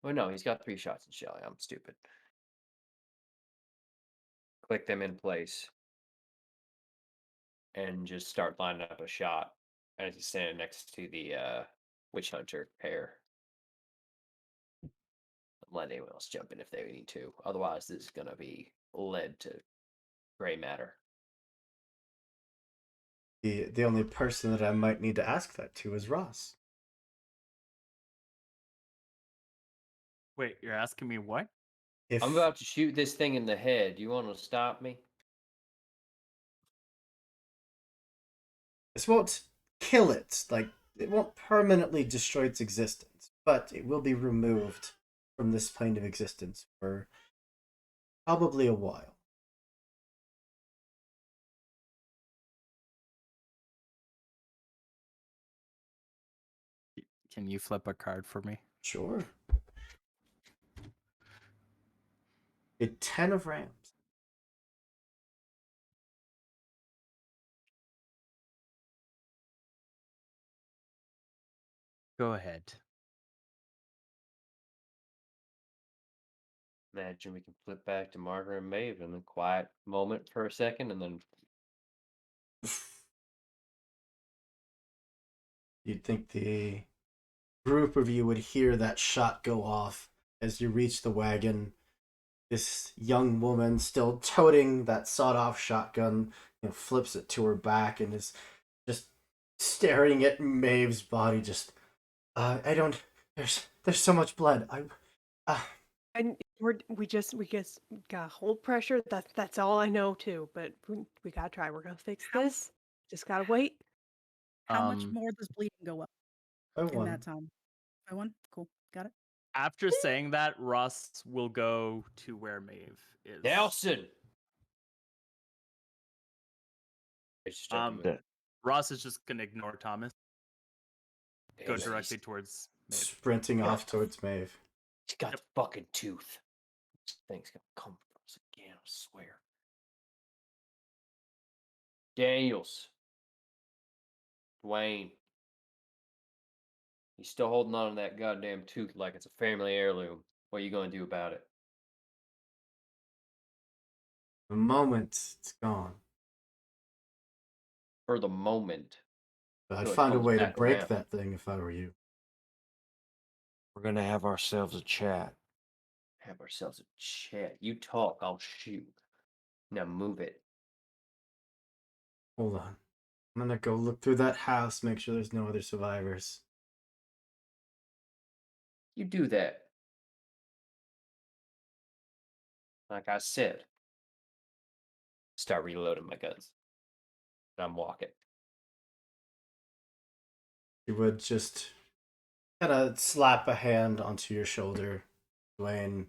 Oh no, he's got 3 shots in Shelly. I'm stupid. Click them in place and just start lining up a shot as he's standing next to the witch hunter pair. Let anyone else jump in if they need to. Otherwise, this is gonna be led to gray matter. the only person that I might need to ask that to is Ross. Wait, you're asking me what? If I'm about to shoot this thing in the head. You want to stop me? this won't kill it, like it won't permanently destroy its existence, but it will be removed from this plane of existence for probably a while. Can you flip a card for me? Sure. A 10 of rams. Go ahead. Imagine we can flip back to Margaret and Maeve in a quiet moment for a second, and then You'd think the group of you would hear that shot go off as you reach the wagon. This young woman, still toting that sawed-off shotgun, flips it to her back and is just staring at Maeve's body. Just, I don't. There's so much blood. And we just got hold pressure. That's all I know too. But we gotta try. We're gonna fix this. Just gotta wait. How much Um, more does bleeding go up I in won. that time? I won. Cool. Got it. After saying that, Russ will go to where Maeve is. Nelson. It's just Um, That- Ross is just gonna ignore Thomas. Go Damn it, directly towards Maeve. Sprinting Yeah. off towards Maeve. He's got the fucking tooth. This thing's gonna come for us again, I swear. Daniels. Dwayne. He's still holding on to that goddamn tooth like it's a family heirloom. What are you gonna do about it? The moment it's gone. For the moment. But I'd So it find a comes way to back break around. that thing if I were you. We're gonna have ourselves a chat. Have ourselves a chat. You talk, I'll shoot. Now move it. Hold on. I'm gonna go look through that house, make sure there's no other survivors. You do that. Like I said. Start reloading my guns. And I'm walking. You would just kind of slap a hand onto your shoulder, Dwayne,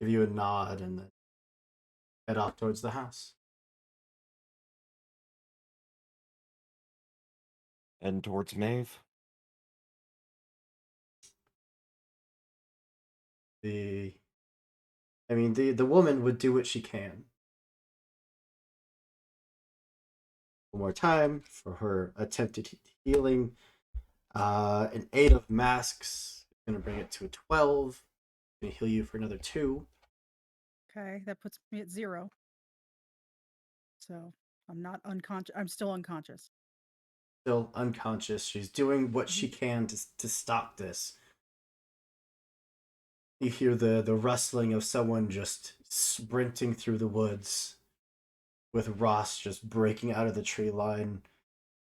give you a nod, and then head off towards the house. And towards Maeve. The woman would do what she can. one more time for her attempted healing. An 8 of masks. Gonna bring it to a 12. Gonna heal you for another 2. Okay, that puts me at 0. So I'm not unconscious. I'm still unconscious. Still unconscious. She's doing what she can to stop this. You hear the rustling of someone just sprinting through the woods, with Ross just breaking out of the tree line.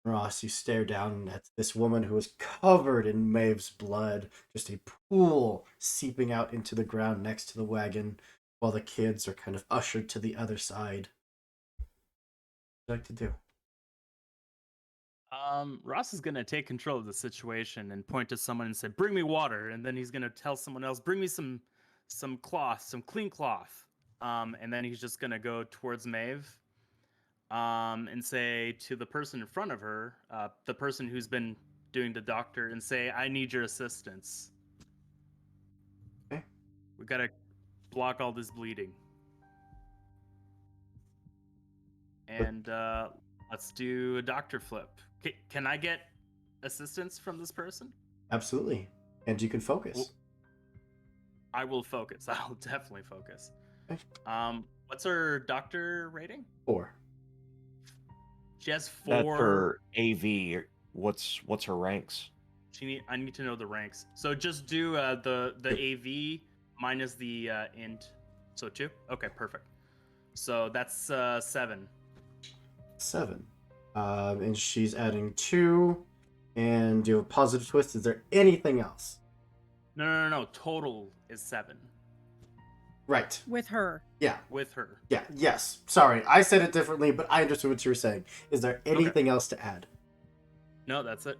Ross, you stare down at this woman who is covered in Maeve's blood, just a pool seeping out into the ground next to the wagon, while the kids are kind of ushered to the other side. What would you like to do? Ross is gonna take control of the situation and point to someone and say, "Bring me water," and then he's gonna tell someone else, "Bring me some cloth, some clean cloth." And then he's just gonna go towards Maeve, and say to the person in front of her, the person who's been doing the doctor, and say, "I need your assistance. Okay. We gotta block all this bleeding." And let's do a doctor flip. Can I get assistance from this person? Absolutely. And you can focus. I will focus. I'll definitely focus. Okay. What's her doctor rating? 4. She has 4. That's her AV. What's her ranks? I need to know the ranks. So just do the AV minus the int. So 2. Okay, perfect. So that's 7. 7. And she's adding 2. And you have a positive twist. Is there anything else? No. Total is 7 Right. With her. Yeah. with her. Yeah. Yes. Sorry. I said it differently, but I understood what you were saying. Is there anything else to add? No, that's it.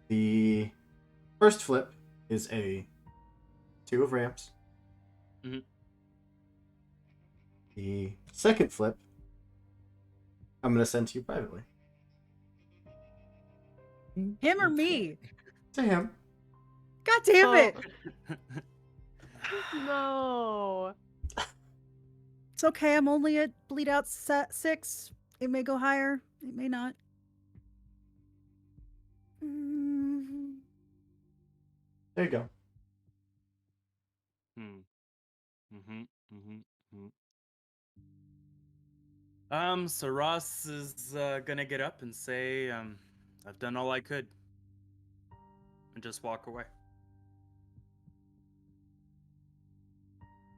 The first flip is a 2 of ramps. Mhm. The second flip, I'm going to send to you privately. Him or me? To him. God damn it! No. It's okay. I'm only at bleed out 6. It may go higher. It may not. There you go. So Ross is gonna get up and say, "I've done all I could," and just walk away.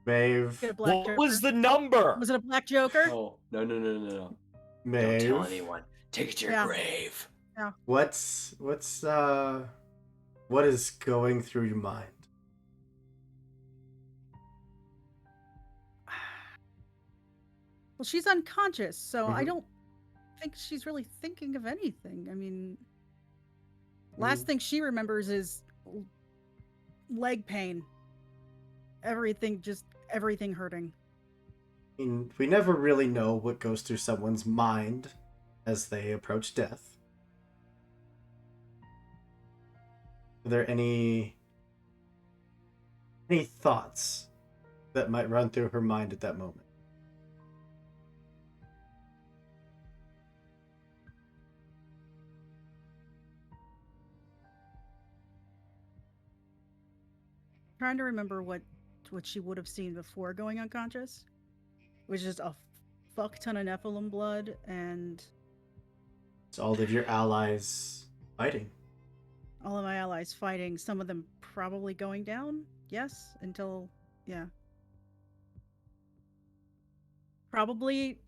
Maeve. Get a black What joker. was the number? Was it a black joker? Oh, no. Don't Maeve. tell anyone. Take it to your Yeah. grave. What is going through your mind? Well, she's unconscious, so I Mhm. don't think she's really thinking of anything. I mean, last thing she remembers is leg pain. Everything hurting. I mean, we never really know what goes through someone's mind as they approach death. Are there any thoughts that might run through her mind at that moment? Trying to remember what she would have seen before going unconscious, which is a fuck ton of Nephilim blood and It's all of your allies fighting. all of my allies fighting. Some of them probably going down. Yes, until probably.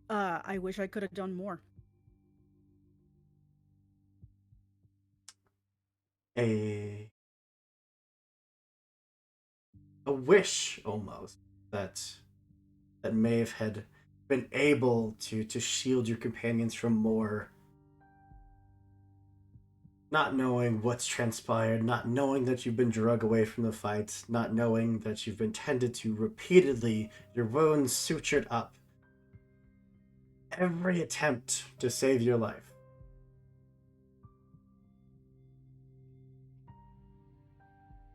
I wish I could have done more. A wish almost that Maeve had been able to shield your companions from more. Not knowing what's transpired, not knowing that you've been drug away from the fight, not knowing that you've been tended to repeatedly, your wounds sutured up. Every attempt to save your life.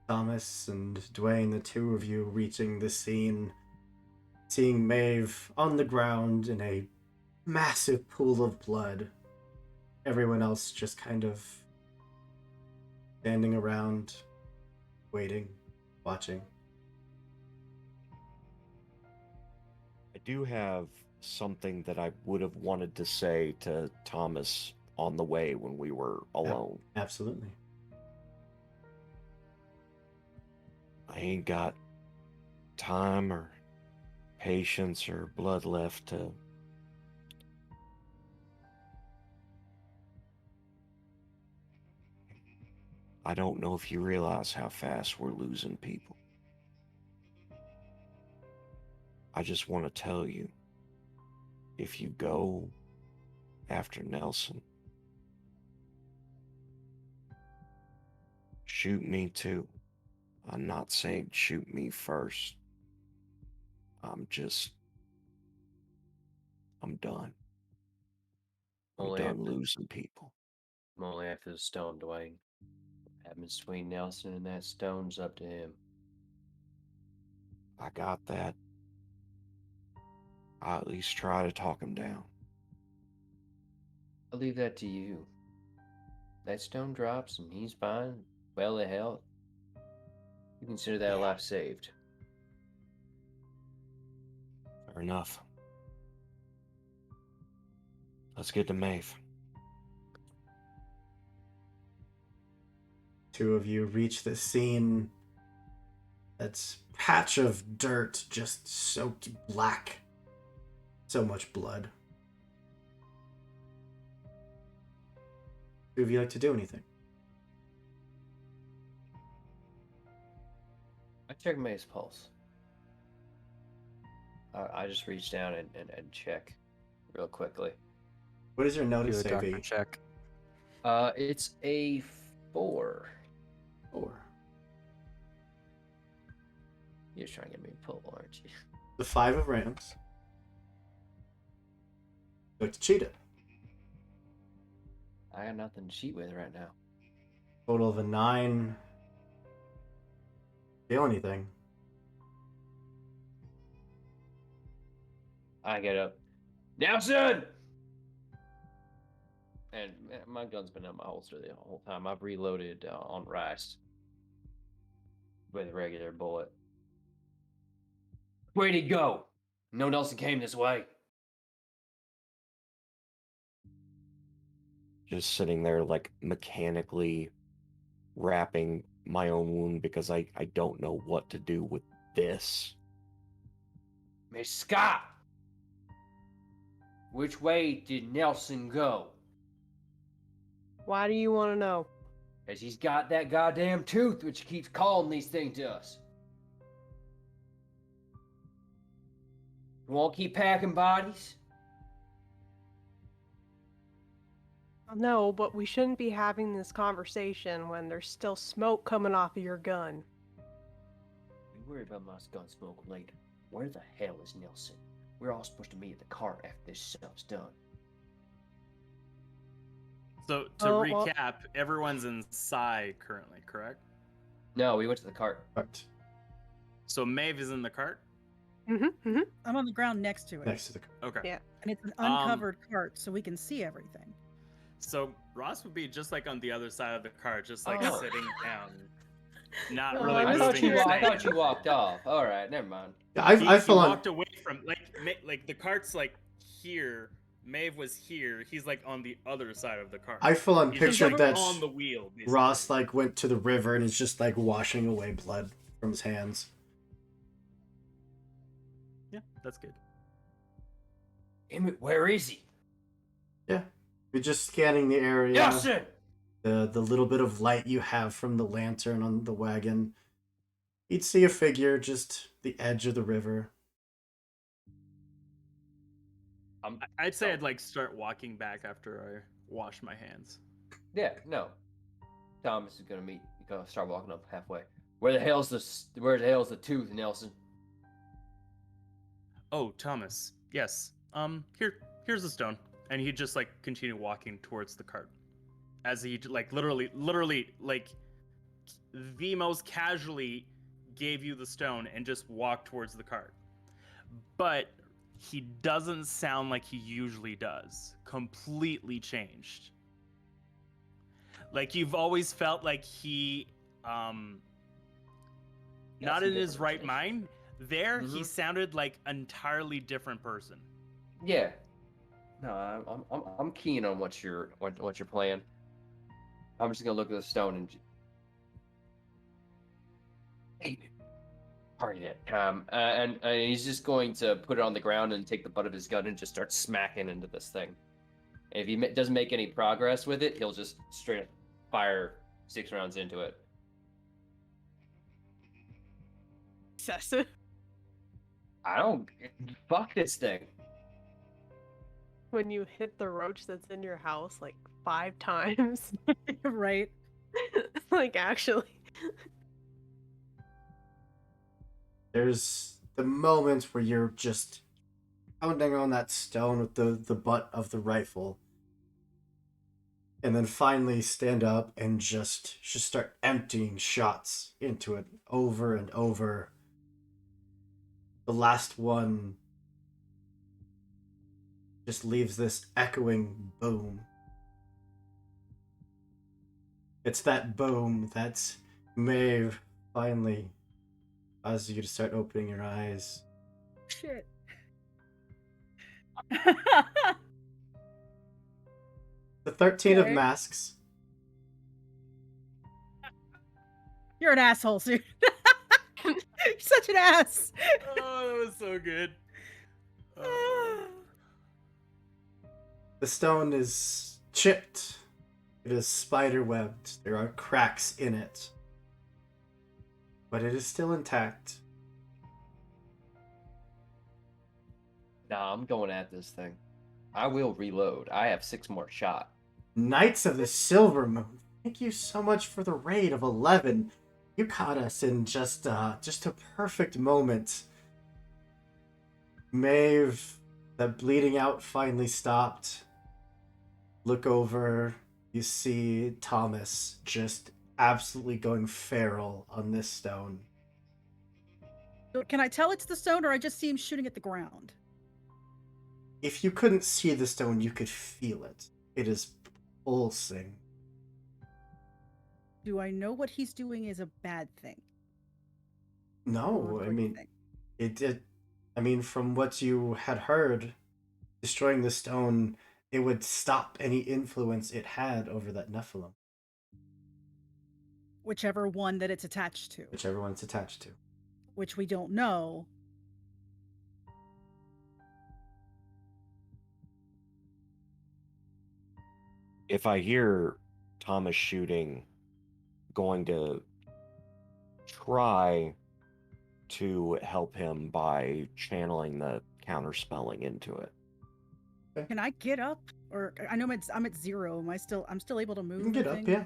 Thomas and Dwayne, the two of you reaching the scene, seeing Maeve on the ground in a massive pool of blood. Everyone else just kind of standing around, waiting, watching. I do have something that I would have wanted to say to Thomas on the way when we were alone. Absolutely. I ain't got time or patience or blood left to... I don't know if you realize how fast we're losing people. I just want to tell you, if you go after Nelson, shoot me too. I'm not saying shoot me first. I'm done. I'm Only done after, losing people. only after the stone, Dwayne. What happens between Nelson and that stone's up to him. I got that. I'll at least try to talk him down. I'll leave that to you. That stone drops and he's fine, well in health. You consider that a life saved. Fair enough. Let's get to Maeve. Two of you reach the scene. That's patch of dirt just soaked black. So much blood. Do you like to do anything? I check May's pulse. I just reach down and check real quickly. What is your Do notice a save? doctor E? check. It's a 4. 4. You're just trying to get me to pull, aren't you? The 5 of rams. You like to cheat it. I got nothing to cheat with right now. Total of a 9. Feel anything? I get up. Nelson! And my gun's been in my holster the whole time. I've reloaded on Rice with a regular bullet. Where'd he go? No Nelson came this way. Just sitting there, like, mechanically wrapping my own wound because I don't know what to do with this. Miss Scott! Which way did Nelson go? Why do you want to know? As he's got that goddamn tooth which keeps calling these things to us. You won't keep packing bodies? No, but we shouldn't be having this conversation when there's still smoke coming off of your gun. We worry about my gun smoke later. Where the hell is Nelson? We're all supposed to meet at the cart after this stuff's done. So to Oh, well- recap, everyone's inside currently, correct? No, we went to the cart. Right. So Maeve is in the cart. I'm on the ground next to it. Next to the. Okay. Yeah. And it's an uncovered cart, so we can see everything. So Ross would be just like on the other side of the cart, just like Oh. sitting down, not Oh, really I moving. thought you or wa- I thought saying you walked off. All right, never mind. Yeah, I he feel on. walked away from like the cart's like here. Maeve was here. He's like on the other side of the cart. I full on He's just, pictured like, that on the wheel. Basically. Ross like went to the river and is just like washing away blood from his hands. Yeah, that's good. Emmett, where is he? Yeah, you're just scanning the area. Nelson! The little bit of light you have from the lantern on the wagon. You'd see a figure just the edge of the river. I'd say I'd like start walking back after I wash my hands. Yeah, no. Thomas is gonna meet. You gotta start walking up halfway. Where the hell's the tooth, Nelson? Oh, Thomas. Yes. Here's the stone, and he just like continue walking towards the cart, as he like literally like the most casually gave you the stone and just walked towards the cart. But he doesn't sound like he usually does. Completely changed. Like you've always felt like he Got not some in his different right information. mind. There he Mhm. sounded like an entirely different person. Yeah. No, I'm keen on what you're playing. I'm just gonna look at the stone and. Hey, party that. And he's just going to put it on the ground and take the butt of his gun and just start smacking into this thing. And if he doesn't make any progress with it, he'll just straight up fire 6 rounds into it. Excessive. I don't. Fuck this thing. When you hit the roach that's in your house like 5 times. Right. Like, actually. There's the moments where you're just pounding on that stone with the butt of the rifle. And then finally stand up and just start emptying shots into it over and over. The last one just leaves this echoing boom. It's that boom that's Maeve finally causes you to start opening your eyes. Shit. The 13 of Okay. masks. You're an asshole, dude. You're such an ass. Oh, that was so good. The stone is chipped. It is spider-webbed. There are cracks in it. But it is still intact. Nah, I'm going at this thing. I will reload. I have 6 more shot. Knights of the Silver Moon, thank you so much for the raid of 11. You caught us in just a perfect moment. Maeve, the bleeding out finally stopped. Look over, you see Thomas just absolutely going feral on this stone. Can I tell it's the stone, or I just see him shooting at the ground? If you couldn't see the stone, you could feel it. It is pulsing. Do I know what he's doing is a bad thing? or No, a I good mean, thing? it did. I mean, from what you had heard, destroying the stone, it would stop any influence it had over that Nephilim, Whichever one that it's attached to, whichever one it's attached to. which we don't know. If I hear Thomas shooting, going to try to help him by channeling the counterspelling into it. Can I get up? Or I know I'm at 0. I'm still able to move. You can get and up, things? yeah.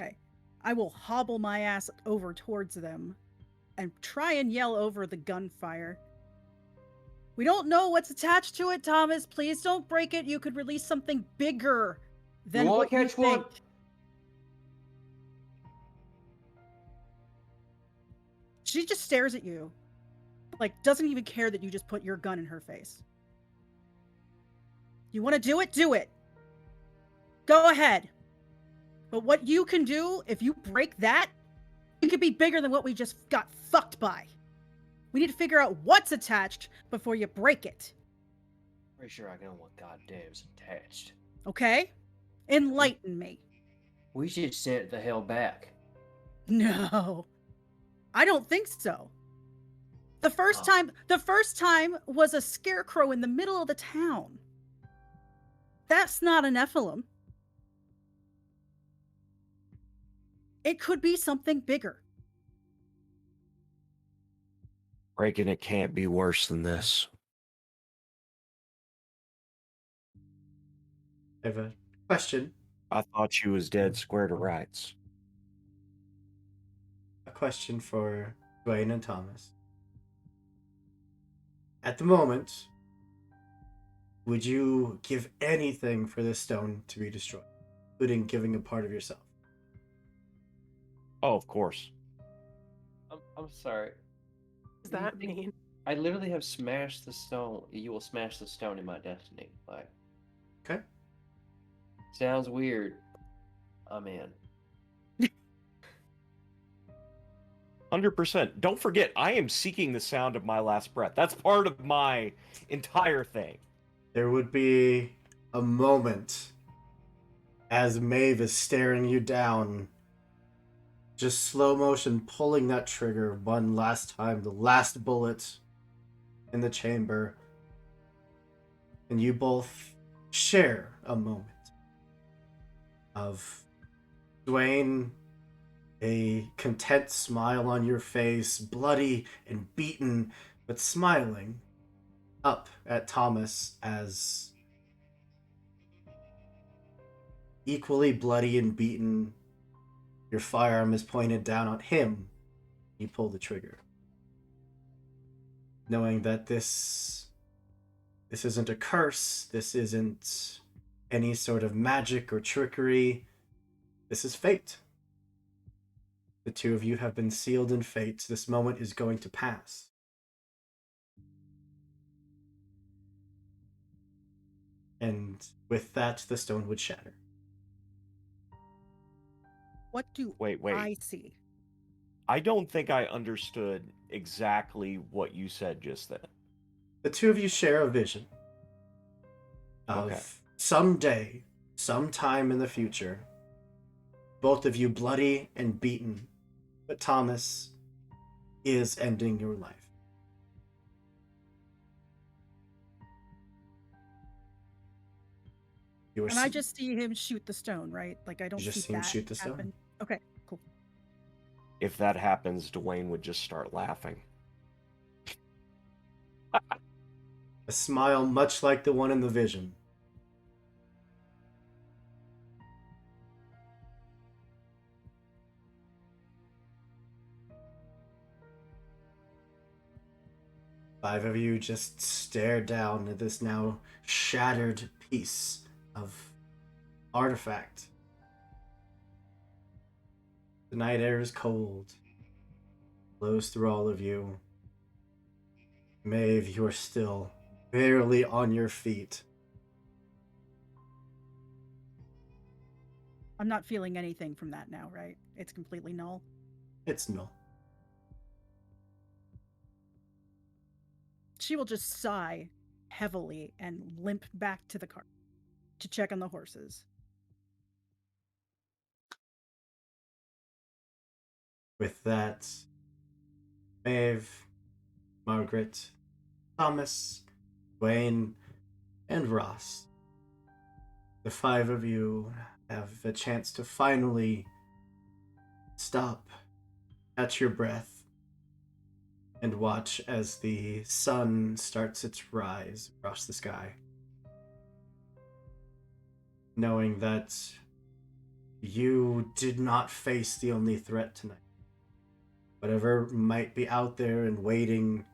Okay. I will hobble my ass over towards them and try and yell over the gunfire. We don't know what's attached to it, Thomas. Please don't break it. You could release something bigger than You wanna what you catch one? think. She just stares at you. Like, doesn't even care that you just put your gun in her face. You want to do it? Do it. Go ahead. But what you can do, if you break that, it could be bigger than what we just got fucked by. We need to figure out what's attached before you break it. Pretty sure I know what goddamn's attached. Okay? Enlighten me. We should send it the hell back. No. I don't think so. The first time was a scarecrow in the middle of the town. That's not a Nephilim. It could be something bigger. Breaking it can't be worse than this. I have a question. I thought she was dead square to rights. A question for Dwayne and Thomas. At the moment, would you give anything for this stone to be destroyed, including giving a part of yourself? Oh, of course. I'm sorry. What does that mean? I literally have smashed the stone. You will smash the stone in my destiny. Like, Okay. sounds weird. I'm in. 100%. Don't forget, I am seeking the sound of my last breath. That's part of my entire thing. There would be a moment as Maeve is staring you down, just slow motion pulling that trigger one last time, the last bullet in the chamber, and you both share a moment of Dwayne, a content smile on your face, bloody and beaten, but smiling up at Thomas as equally bloody and beaten, your firearm is pointed down on him. You pull the trigger, knowing that this isn't a curse, this isn't any sort of magic or trickery. This is fate. The two of you have been sealed in fate. This moment is going to pass. And with that, the stone would shatter. What do Wait. I see? I don't think I understood exactly what you said just then. The two of you share a vision of Okay. someday, sometime in the future, both of you bloody and beaten, but Thomas is ending your life. You are And I just see him shoot the stone, right? Like I don't just see see him that shoot the stone. happen. Okay, cool. If that happens, Dwayne would just start laughing. A smile much like the one in the vision. Five of you just stare down at this now shattered piece of artifact. The night air is cold, blows through all of you. Maeve, you are still barely on your feet. I'm not feeling anything from that now, right? It's completely null. It's null. She will just sigh heavily and limp back to the cart to check on the horses. With that, Maeve, Margaret, Thomas, Wayne, and Ross, the five of you have a chance to finally stop, catch your breath, and watch as the sun starts its rise across the sky. Knowing that you did not face the only threat tonight. Whatever might be out there and waiting,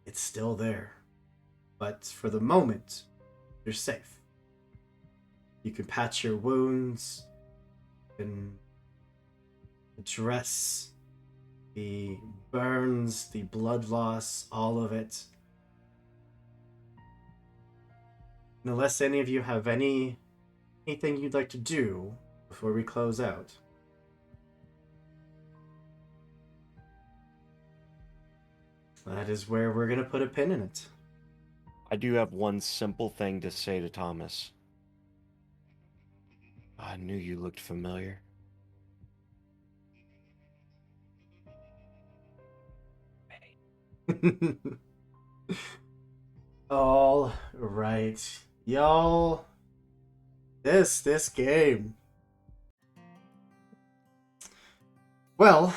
it's still there. But for the moment, you're safe. You can patch your wounds, you can address the burns, the blood loss, all of it. And unless any of you have anything you'd like to do before we close out. That is where we're going to put a pin in it. I do have one simple thing to say to Thomas. I knew you looked familiar. All right, y'all. This game. Well,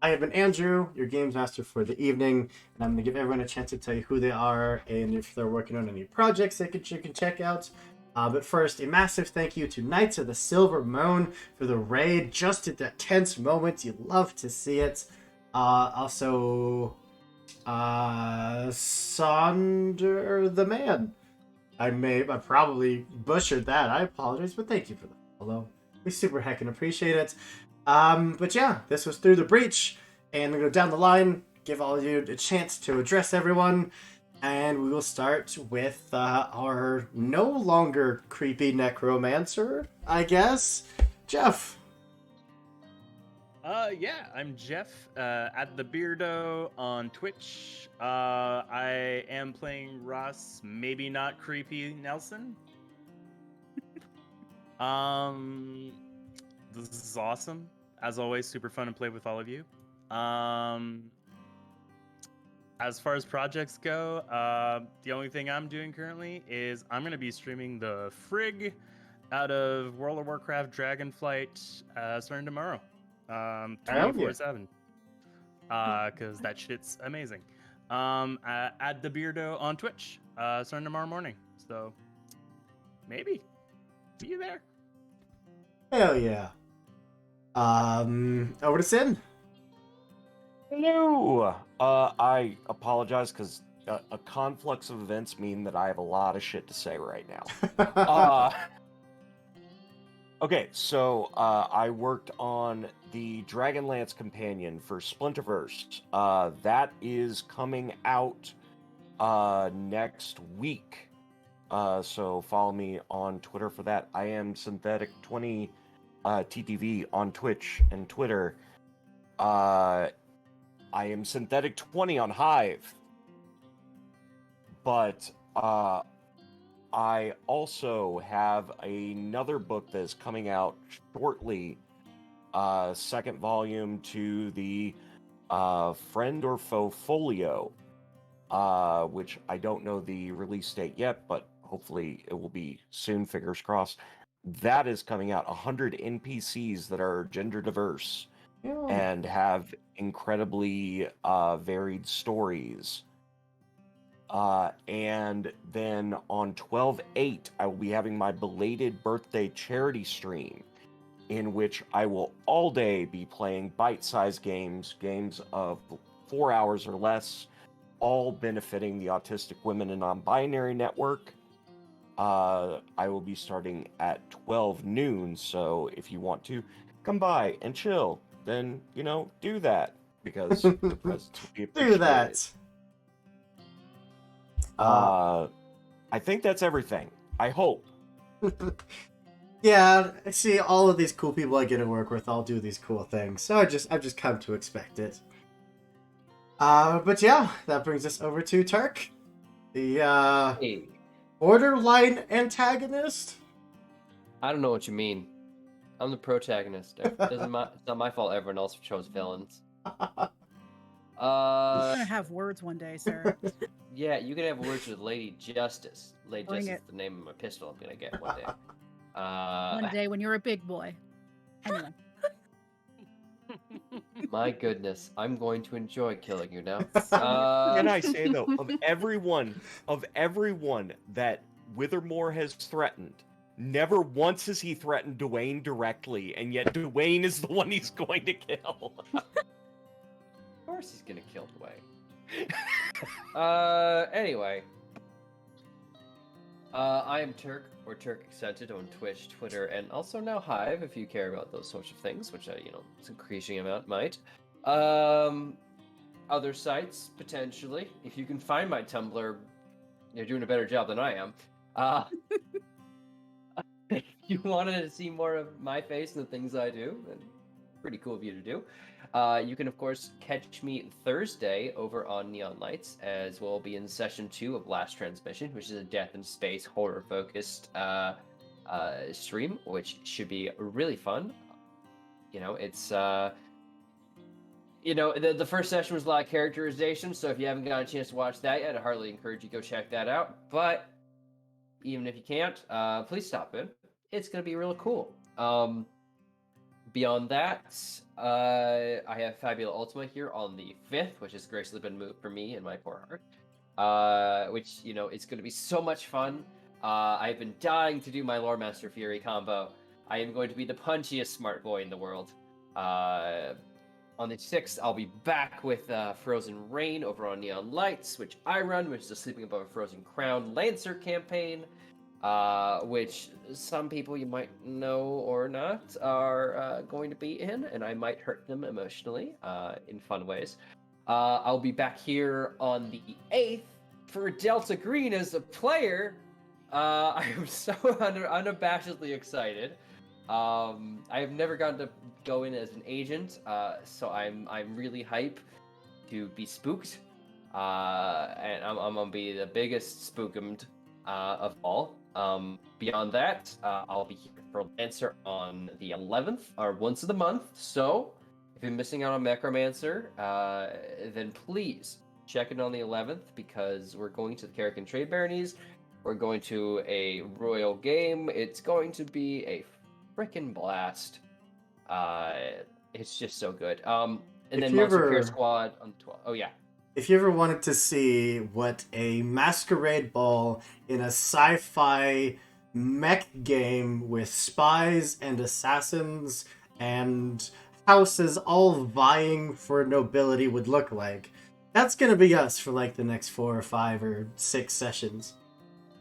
I have been Andrew, your games master for the evening, and I'm going to give everyone a chance to tell you who they are and if they're working on any projects you can check out. But first, a massive thank you to Knights of the Silver Moon for the raid just at that tense moment. You love to see it. Also, Sonder the Man. I probably butchered that. I apologize, but thank you for the follow. We super heckin' appreciate it. But yeah, this was Through the Breach, and I'm gonna go down the line. give all of you a chance to address everyone. And we will start with our no longer creepy necromancer, I guess, Jeff. Yeah, I'm Jeff at the Beardo on Twitch. I am playing Ross, maybe not creepy Nelson. This is awesome. As always, super fun to play with all of you. As far as projects go, the only thing I'm doing currently is I'm going to be streaming the Frigg out of World of Warcraft Dragonflight starting tomorrow, yeah. 24/7. Because that shit's amazing. At the Beardo on Twitch starting tomorrow morning. So maybe see you there. Hell yeah. Over to Sin. Hello. I apologize because a conflux of events mean that I have a lot of shit to say right now. Okay, so I worked on the Dragonlance Companion for Splinterverse. That is coming out next week. So follow me on Twitter for that. I am Synthetic20 TTV on Twitch and Twitter. I am Synthetic20 on Hive. But I also have another book that is coming out shortly, second volume to the Friend or Foe Folio, which I don't know the release date yet, but hopefully it will be soon, fingers crossed. That is coming out, 100 NPCs that are gender diverse and have incredibly varied stories. And then on 12/8, I will be having my belated birthday charity stream, in which I will all day be playing bite-sized games of 4 hours or less, all benefiting the Autistic Women and Non-Binary Network. I will be starting at 12 noon, so if you want to come by and chill, then, do that, because the presents will be appreciated. Do that. I think that's everything. I hope. Yeah, I see all of these cool people I get to work with all do these cool things, so I've just come to expect it. But yeah, that brings us over to Turk, the Hey, borderline antagonist. I don't know what you mean. I'm the protagonist. It's not my fault everyone else chose villains. We're gonna have words one day, sir. Yeah, you can have words with Lady Justice. Lady Bring Justice it. is the name of my pistol I'm gonna get one day. One day when you're a big boy. Anyway. My goodness, I'm going to enjoy killing you now. Can I say though, of everyone that Withermore has threatened, never once has he threatened Dwayne directly, and yet Dwayne is the one he's going to kill. Of course he's gonna kill Dwayne. Anyway. I am Turk, or Turk Accented on Twitch, Twitter, and also now Hive, if you care about those sorts of things, which it's increasing amount might. Other sites, potentially. If you can find my Tumblr, you're doing a better job than I am. If you wanted to see more of my face and the things I do, then pretty cool of you to do. You can, of course, catch me Thursday over on Neon Lights, as we'll be in session 2 of Last Transmission, which is a death in space horror-focused stream, which should be really fun. It's the first session was a lot of characterization, so if you haven't got a chance to watch that yet, I heartily encourage you to go check that out. But even if you can't, please stop in. It's going to be really cool. Beyond that, I have Fabula Ultima here on the 5th, which has graciously been moved for me and my poor heart. Which, it's going to be so much fun. I've been dying to do my Lore Master Fury combo. I am going to be the punchiest smart boy in the world. On the 6th, I'll be back with Frozen Rain over on Neon Lights, which I run, which is a Sleeping Above a Frozen Crown Lancer campaign. Which some people you might know or not are going to be in, and I might hurt them emotionally in fun ways. I'll be back here on the 8th for Delta Green as a player. I am so unabashedly excited. I have never gotten to go in as an agent, so I'm really hype to be spooked. And I'm gonna be the biggest spookumed of all. Beyond that, I'll be here for Lancer on the 11th, or once of the month. So, if you're missing out on Necromancer, then please check it on the 11th, because we're going to the Carrick and Trade Baronies. We're going to a royal game. It's going to be a frickin' blast. It's just so good. And If then you Monster Care ever- Squad on the 12th. Oh yeah. If you ever wanted to see what a masquerade ball in a sci-fi mech game with spies and assassins and houses all vying for nobility would look like, that's gonna be us for like the next 4 or 5 or 6 sessions.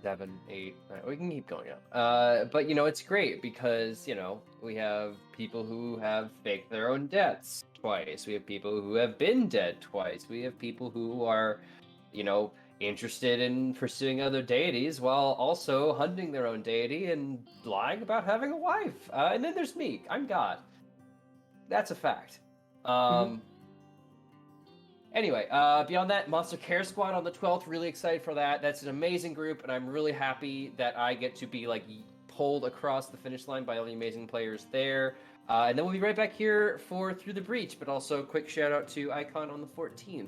7, 8, 9. We can keep going up. But it's great because we have people who have faked their own deaths twice. We have people who have been dead twice. We have people who are, interested in pursuing other deities while also hunting their own deity and lying about having a wife. And then there's me. I'm God. That's a fact. Anyway, beyond that, Monster Care Squad on the 12th. Really excited for that. That's an amazing group, and I'm really happy that I get to be pulled across the finish line by all the amazing players there. And then we'll be right back here for Through the Breach. But also, quick shout out to Icon on the 14th.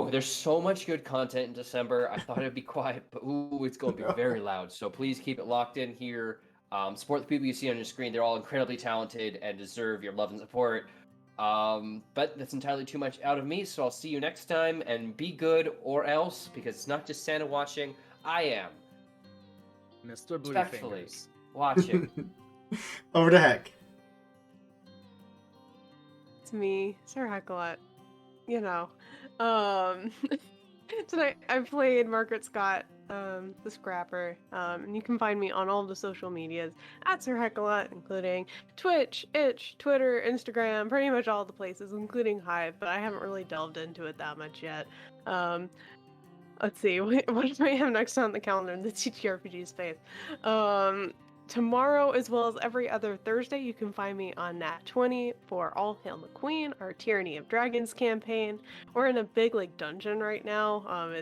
There's so much good content in December. I thought it'd be quiet, but it's going to be very loud. So please keep it locked in here. Support the people you see on your screen. They're all incredibly talented and deserve your love and support. But that's entirely too much out of me, so I'll see you next time, and be good or else, because it's not just Santa watching, I am. Mr. Respectfully Bluefingers. watching. Over to Heck. It's me, Sir Heckalot. Tonight I played Margaret Scott, the Scrapper, and you can find me on all of the social medias at Sir Heckalot, including Twitch, Itch, Twitter, Instagram, pretty much all the places, including Hive, but I haven't really delved into it that much yet. Let's see, what do I have next on the calendar in the TTRPG space? Tomorrow, as well as every other Thursday, you can find me on Nat 20 for All Hail the Queen, our Tyranny of Dragons campaign. We're in a big dungeon right now.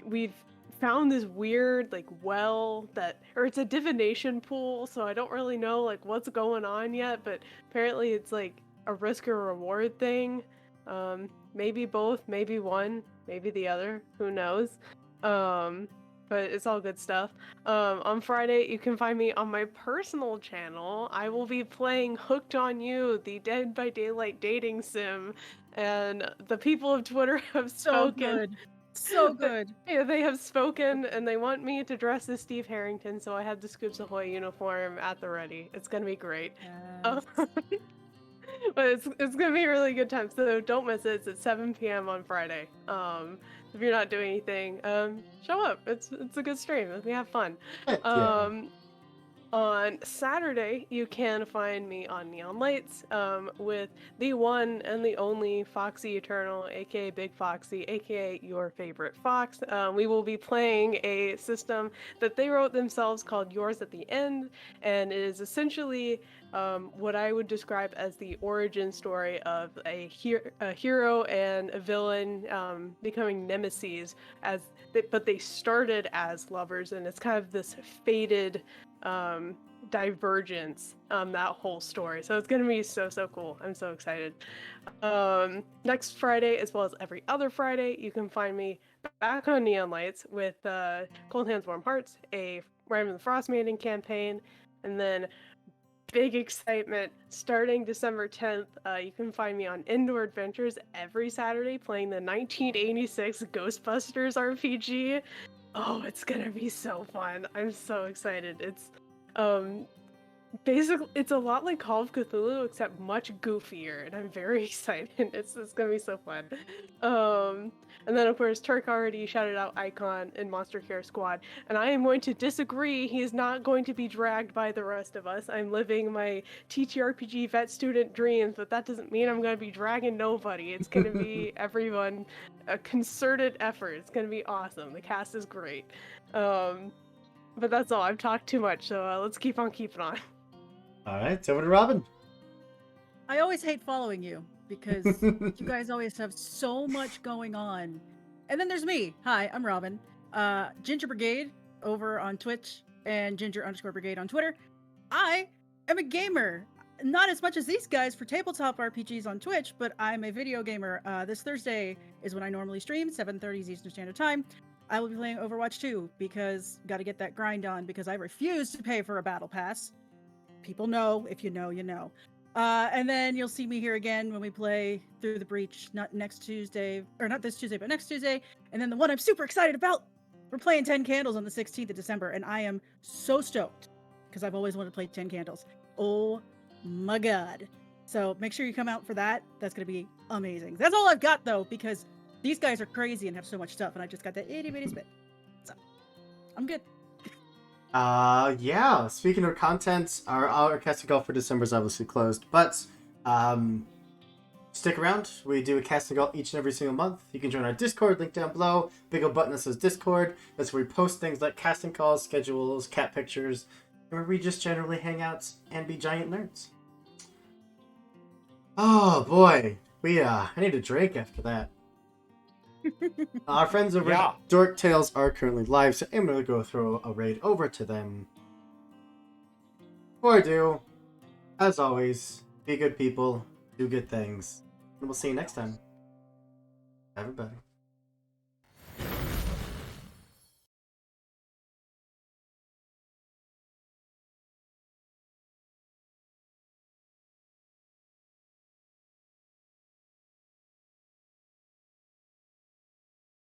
We've found this weird well it's a divination pool, so I don't really know what's going on yet, but apparently it's a risk or reward thing. Maybe both, maybe one, maybe the other, who knows. But it's all good stuff. On Friday, you can find me on my personal channel. I will be playing Hooked on You, the Dead by Daylight dating sim, and the people of Twitter have So spoken. good. So good. Yeah, they have spoken, and they want me to dress as Steve Harrington, so I have the Scoops Ahoy uniform at the ready. It's gonna be great. Yes. But it's gonna be a really good time, so don't miss it. It's at 7 p.m. on Friday. If you're not doing anything, show up. It's a good stream. We have fun. Heck yeah. On Saturday, you can find me on Neon Lights with the one and the only Foxy Eternal, aka Big Foxy, aka your favorite fox. We will be playing a system that they wrote themselves called Yours at the End, and it is essentially what I would describe as the origin story of a hero and a villain becoming nemeses, but they started as lovers, and it's kind of this fated divergence, that whole story. So it's gonna be so cool. I'm so excited. Next Friday, as well as every other Friday, you can find me back on Neon Lights with Cold Hands Warm Hearts, a Rhyme of the Frost Maiden campaign, and then big excitement starting December 10th. You can find me on Indoor Adventures every Saturday playing the 1986 Ghostbusters RPG. Oh, it's gonna be so fun. I'm so excited. It's basically, it's a lot like Call of Cthulhu, except much goofier, and I'm very excited. It's gonna be so fun. And then of course Turk already shouted out Icon and Monster Care Squad, and I am going to disagree. He is not going to be dragged by the rest of us. I'm living my TTRPG vet student dreams, but that doesn't mean I'm gonna be dragging nobody. It's gonna be everyone, a concerted effort. It's gonna be awesome. The cast is great. But that's all. I've talked too much, so let's keep on keeping on. All right, over to Robin. I always hate following you because you guys always have so much going on. And then there's me. Hi, I'm Robin. Ginger Brigade over on Twitch and Ginger_Brigade on Twitter. I am a gamer. Not as much as these guys for tabletop RPGs on Twitch, but I'm a video gamer. This Thursday is when I normally stream, 7:30 Eastern Standard Time. I will be playing Overwatch 2 because got to get that grind on because I refuse to pay for a battle pass. People know. If you know, you know. And then you'll see me here again when we play Through the Breach, not next Tuesday, or not this Tuesday, but next Tuesday. And then the one I'm super excited about, we're playing 10 Candles on the 16th of December, and I am so stoked because I've always wanted to play 10 Candles. Oh my god. So make sure you come out for that. That's going to be amazing. That's all I've got, though, because these guys are crazy and have so much stuff, and I just got that itty bitty spit. So I'm good. Yeah. Speaking of content, our casting call for December is obviously closed, but stick around. We do a casting call each and every single month. You can join our Discord, link down below. Big old button that says Discord. That's where we post things like casting calls, schedules, cat pictures, and where we just generally hang out and be giant nerds. Oh boy, I need a drink after that. Our friends over at Dork Tales are currently live, so I'm going to go throw a raid over to them. Before I do, as always, be good people, do good things, and we'll see you next time. Everybody.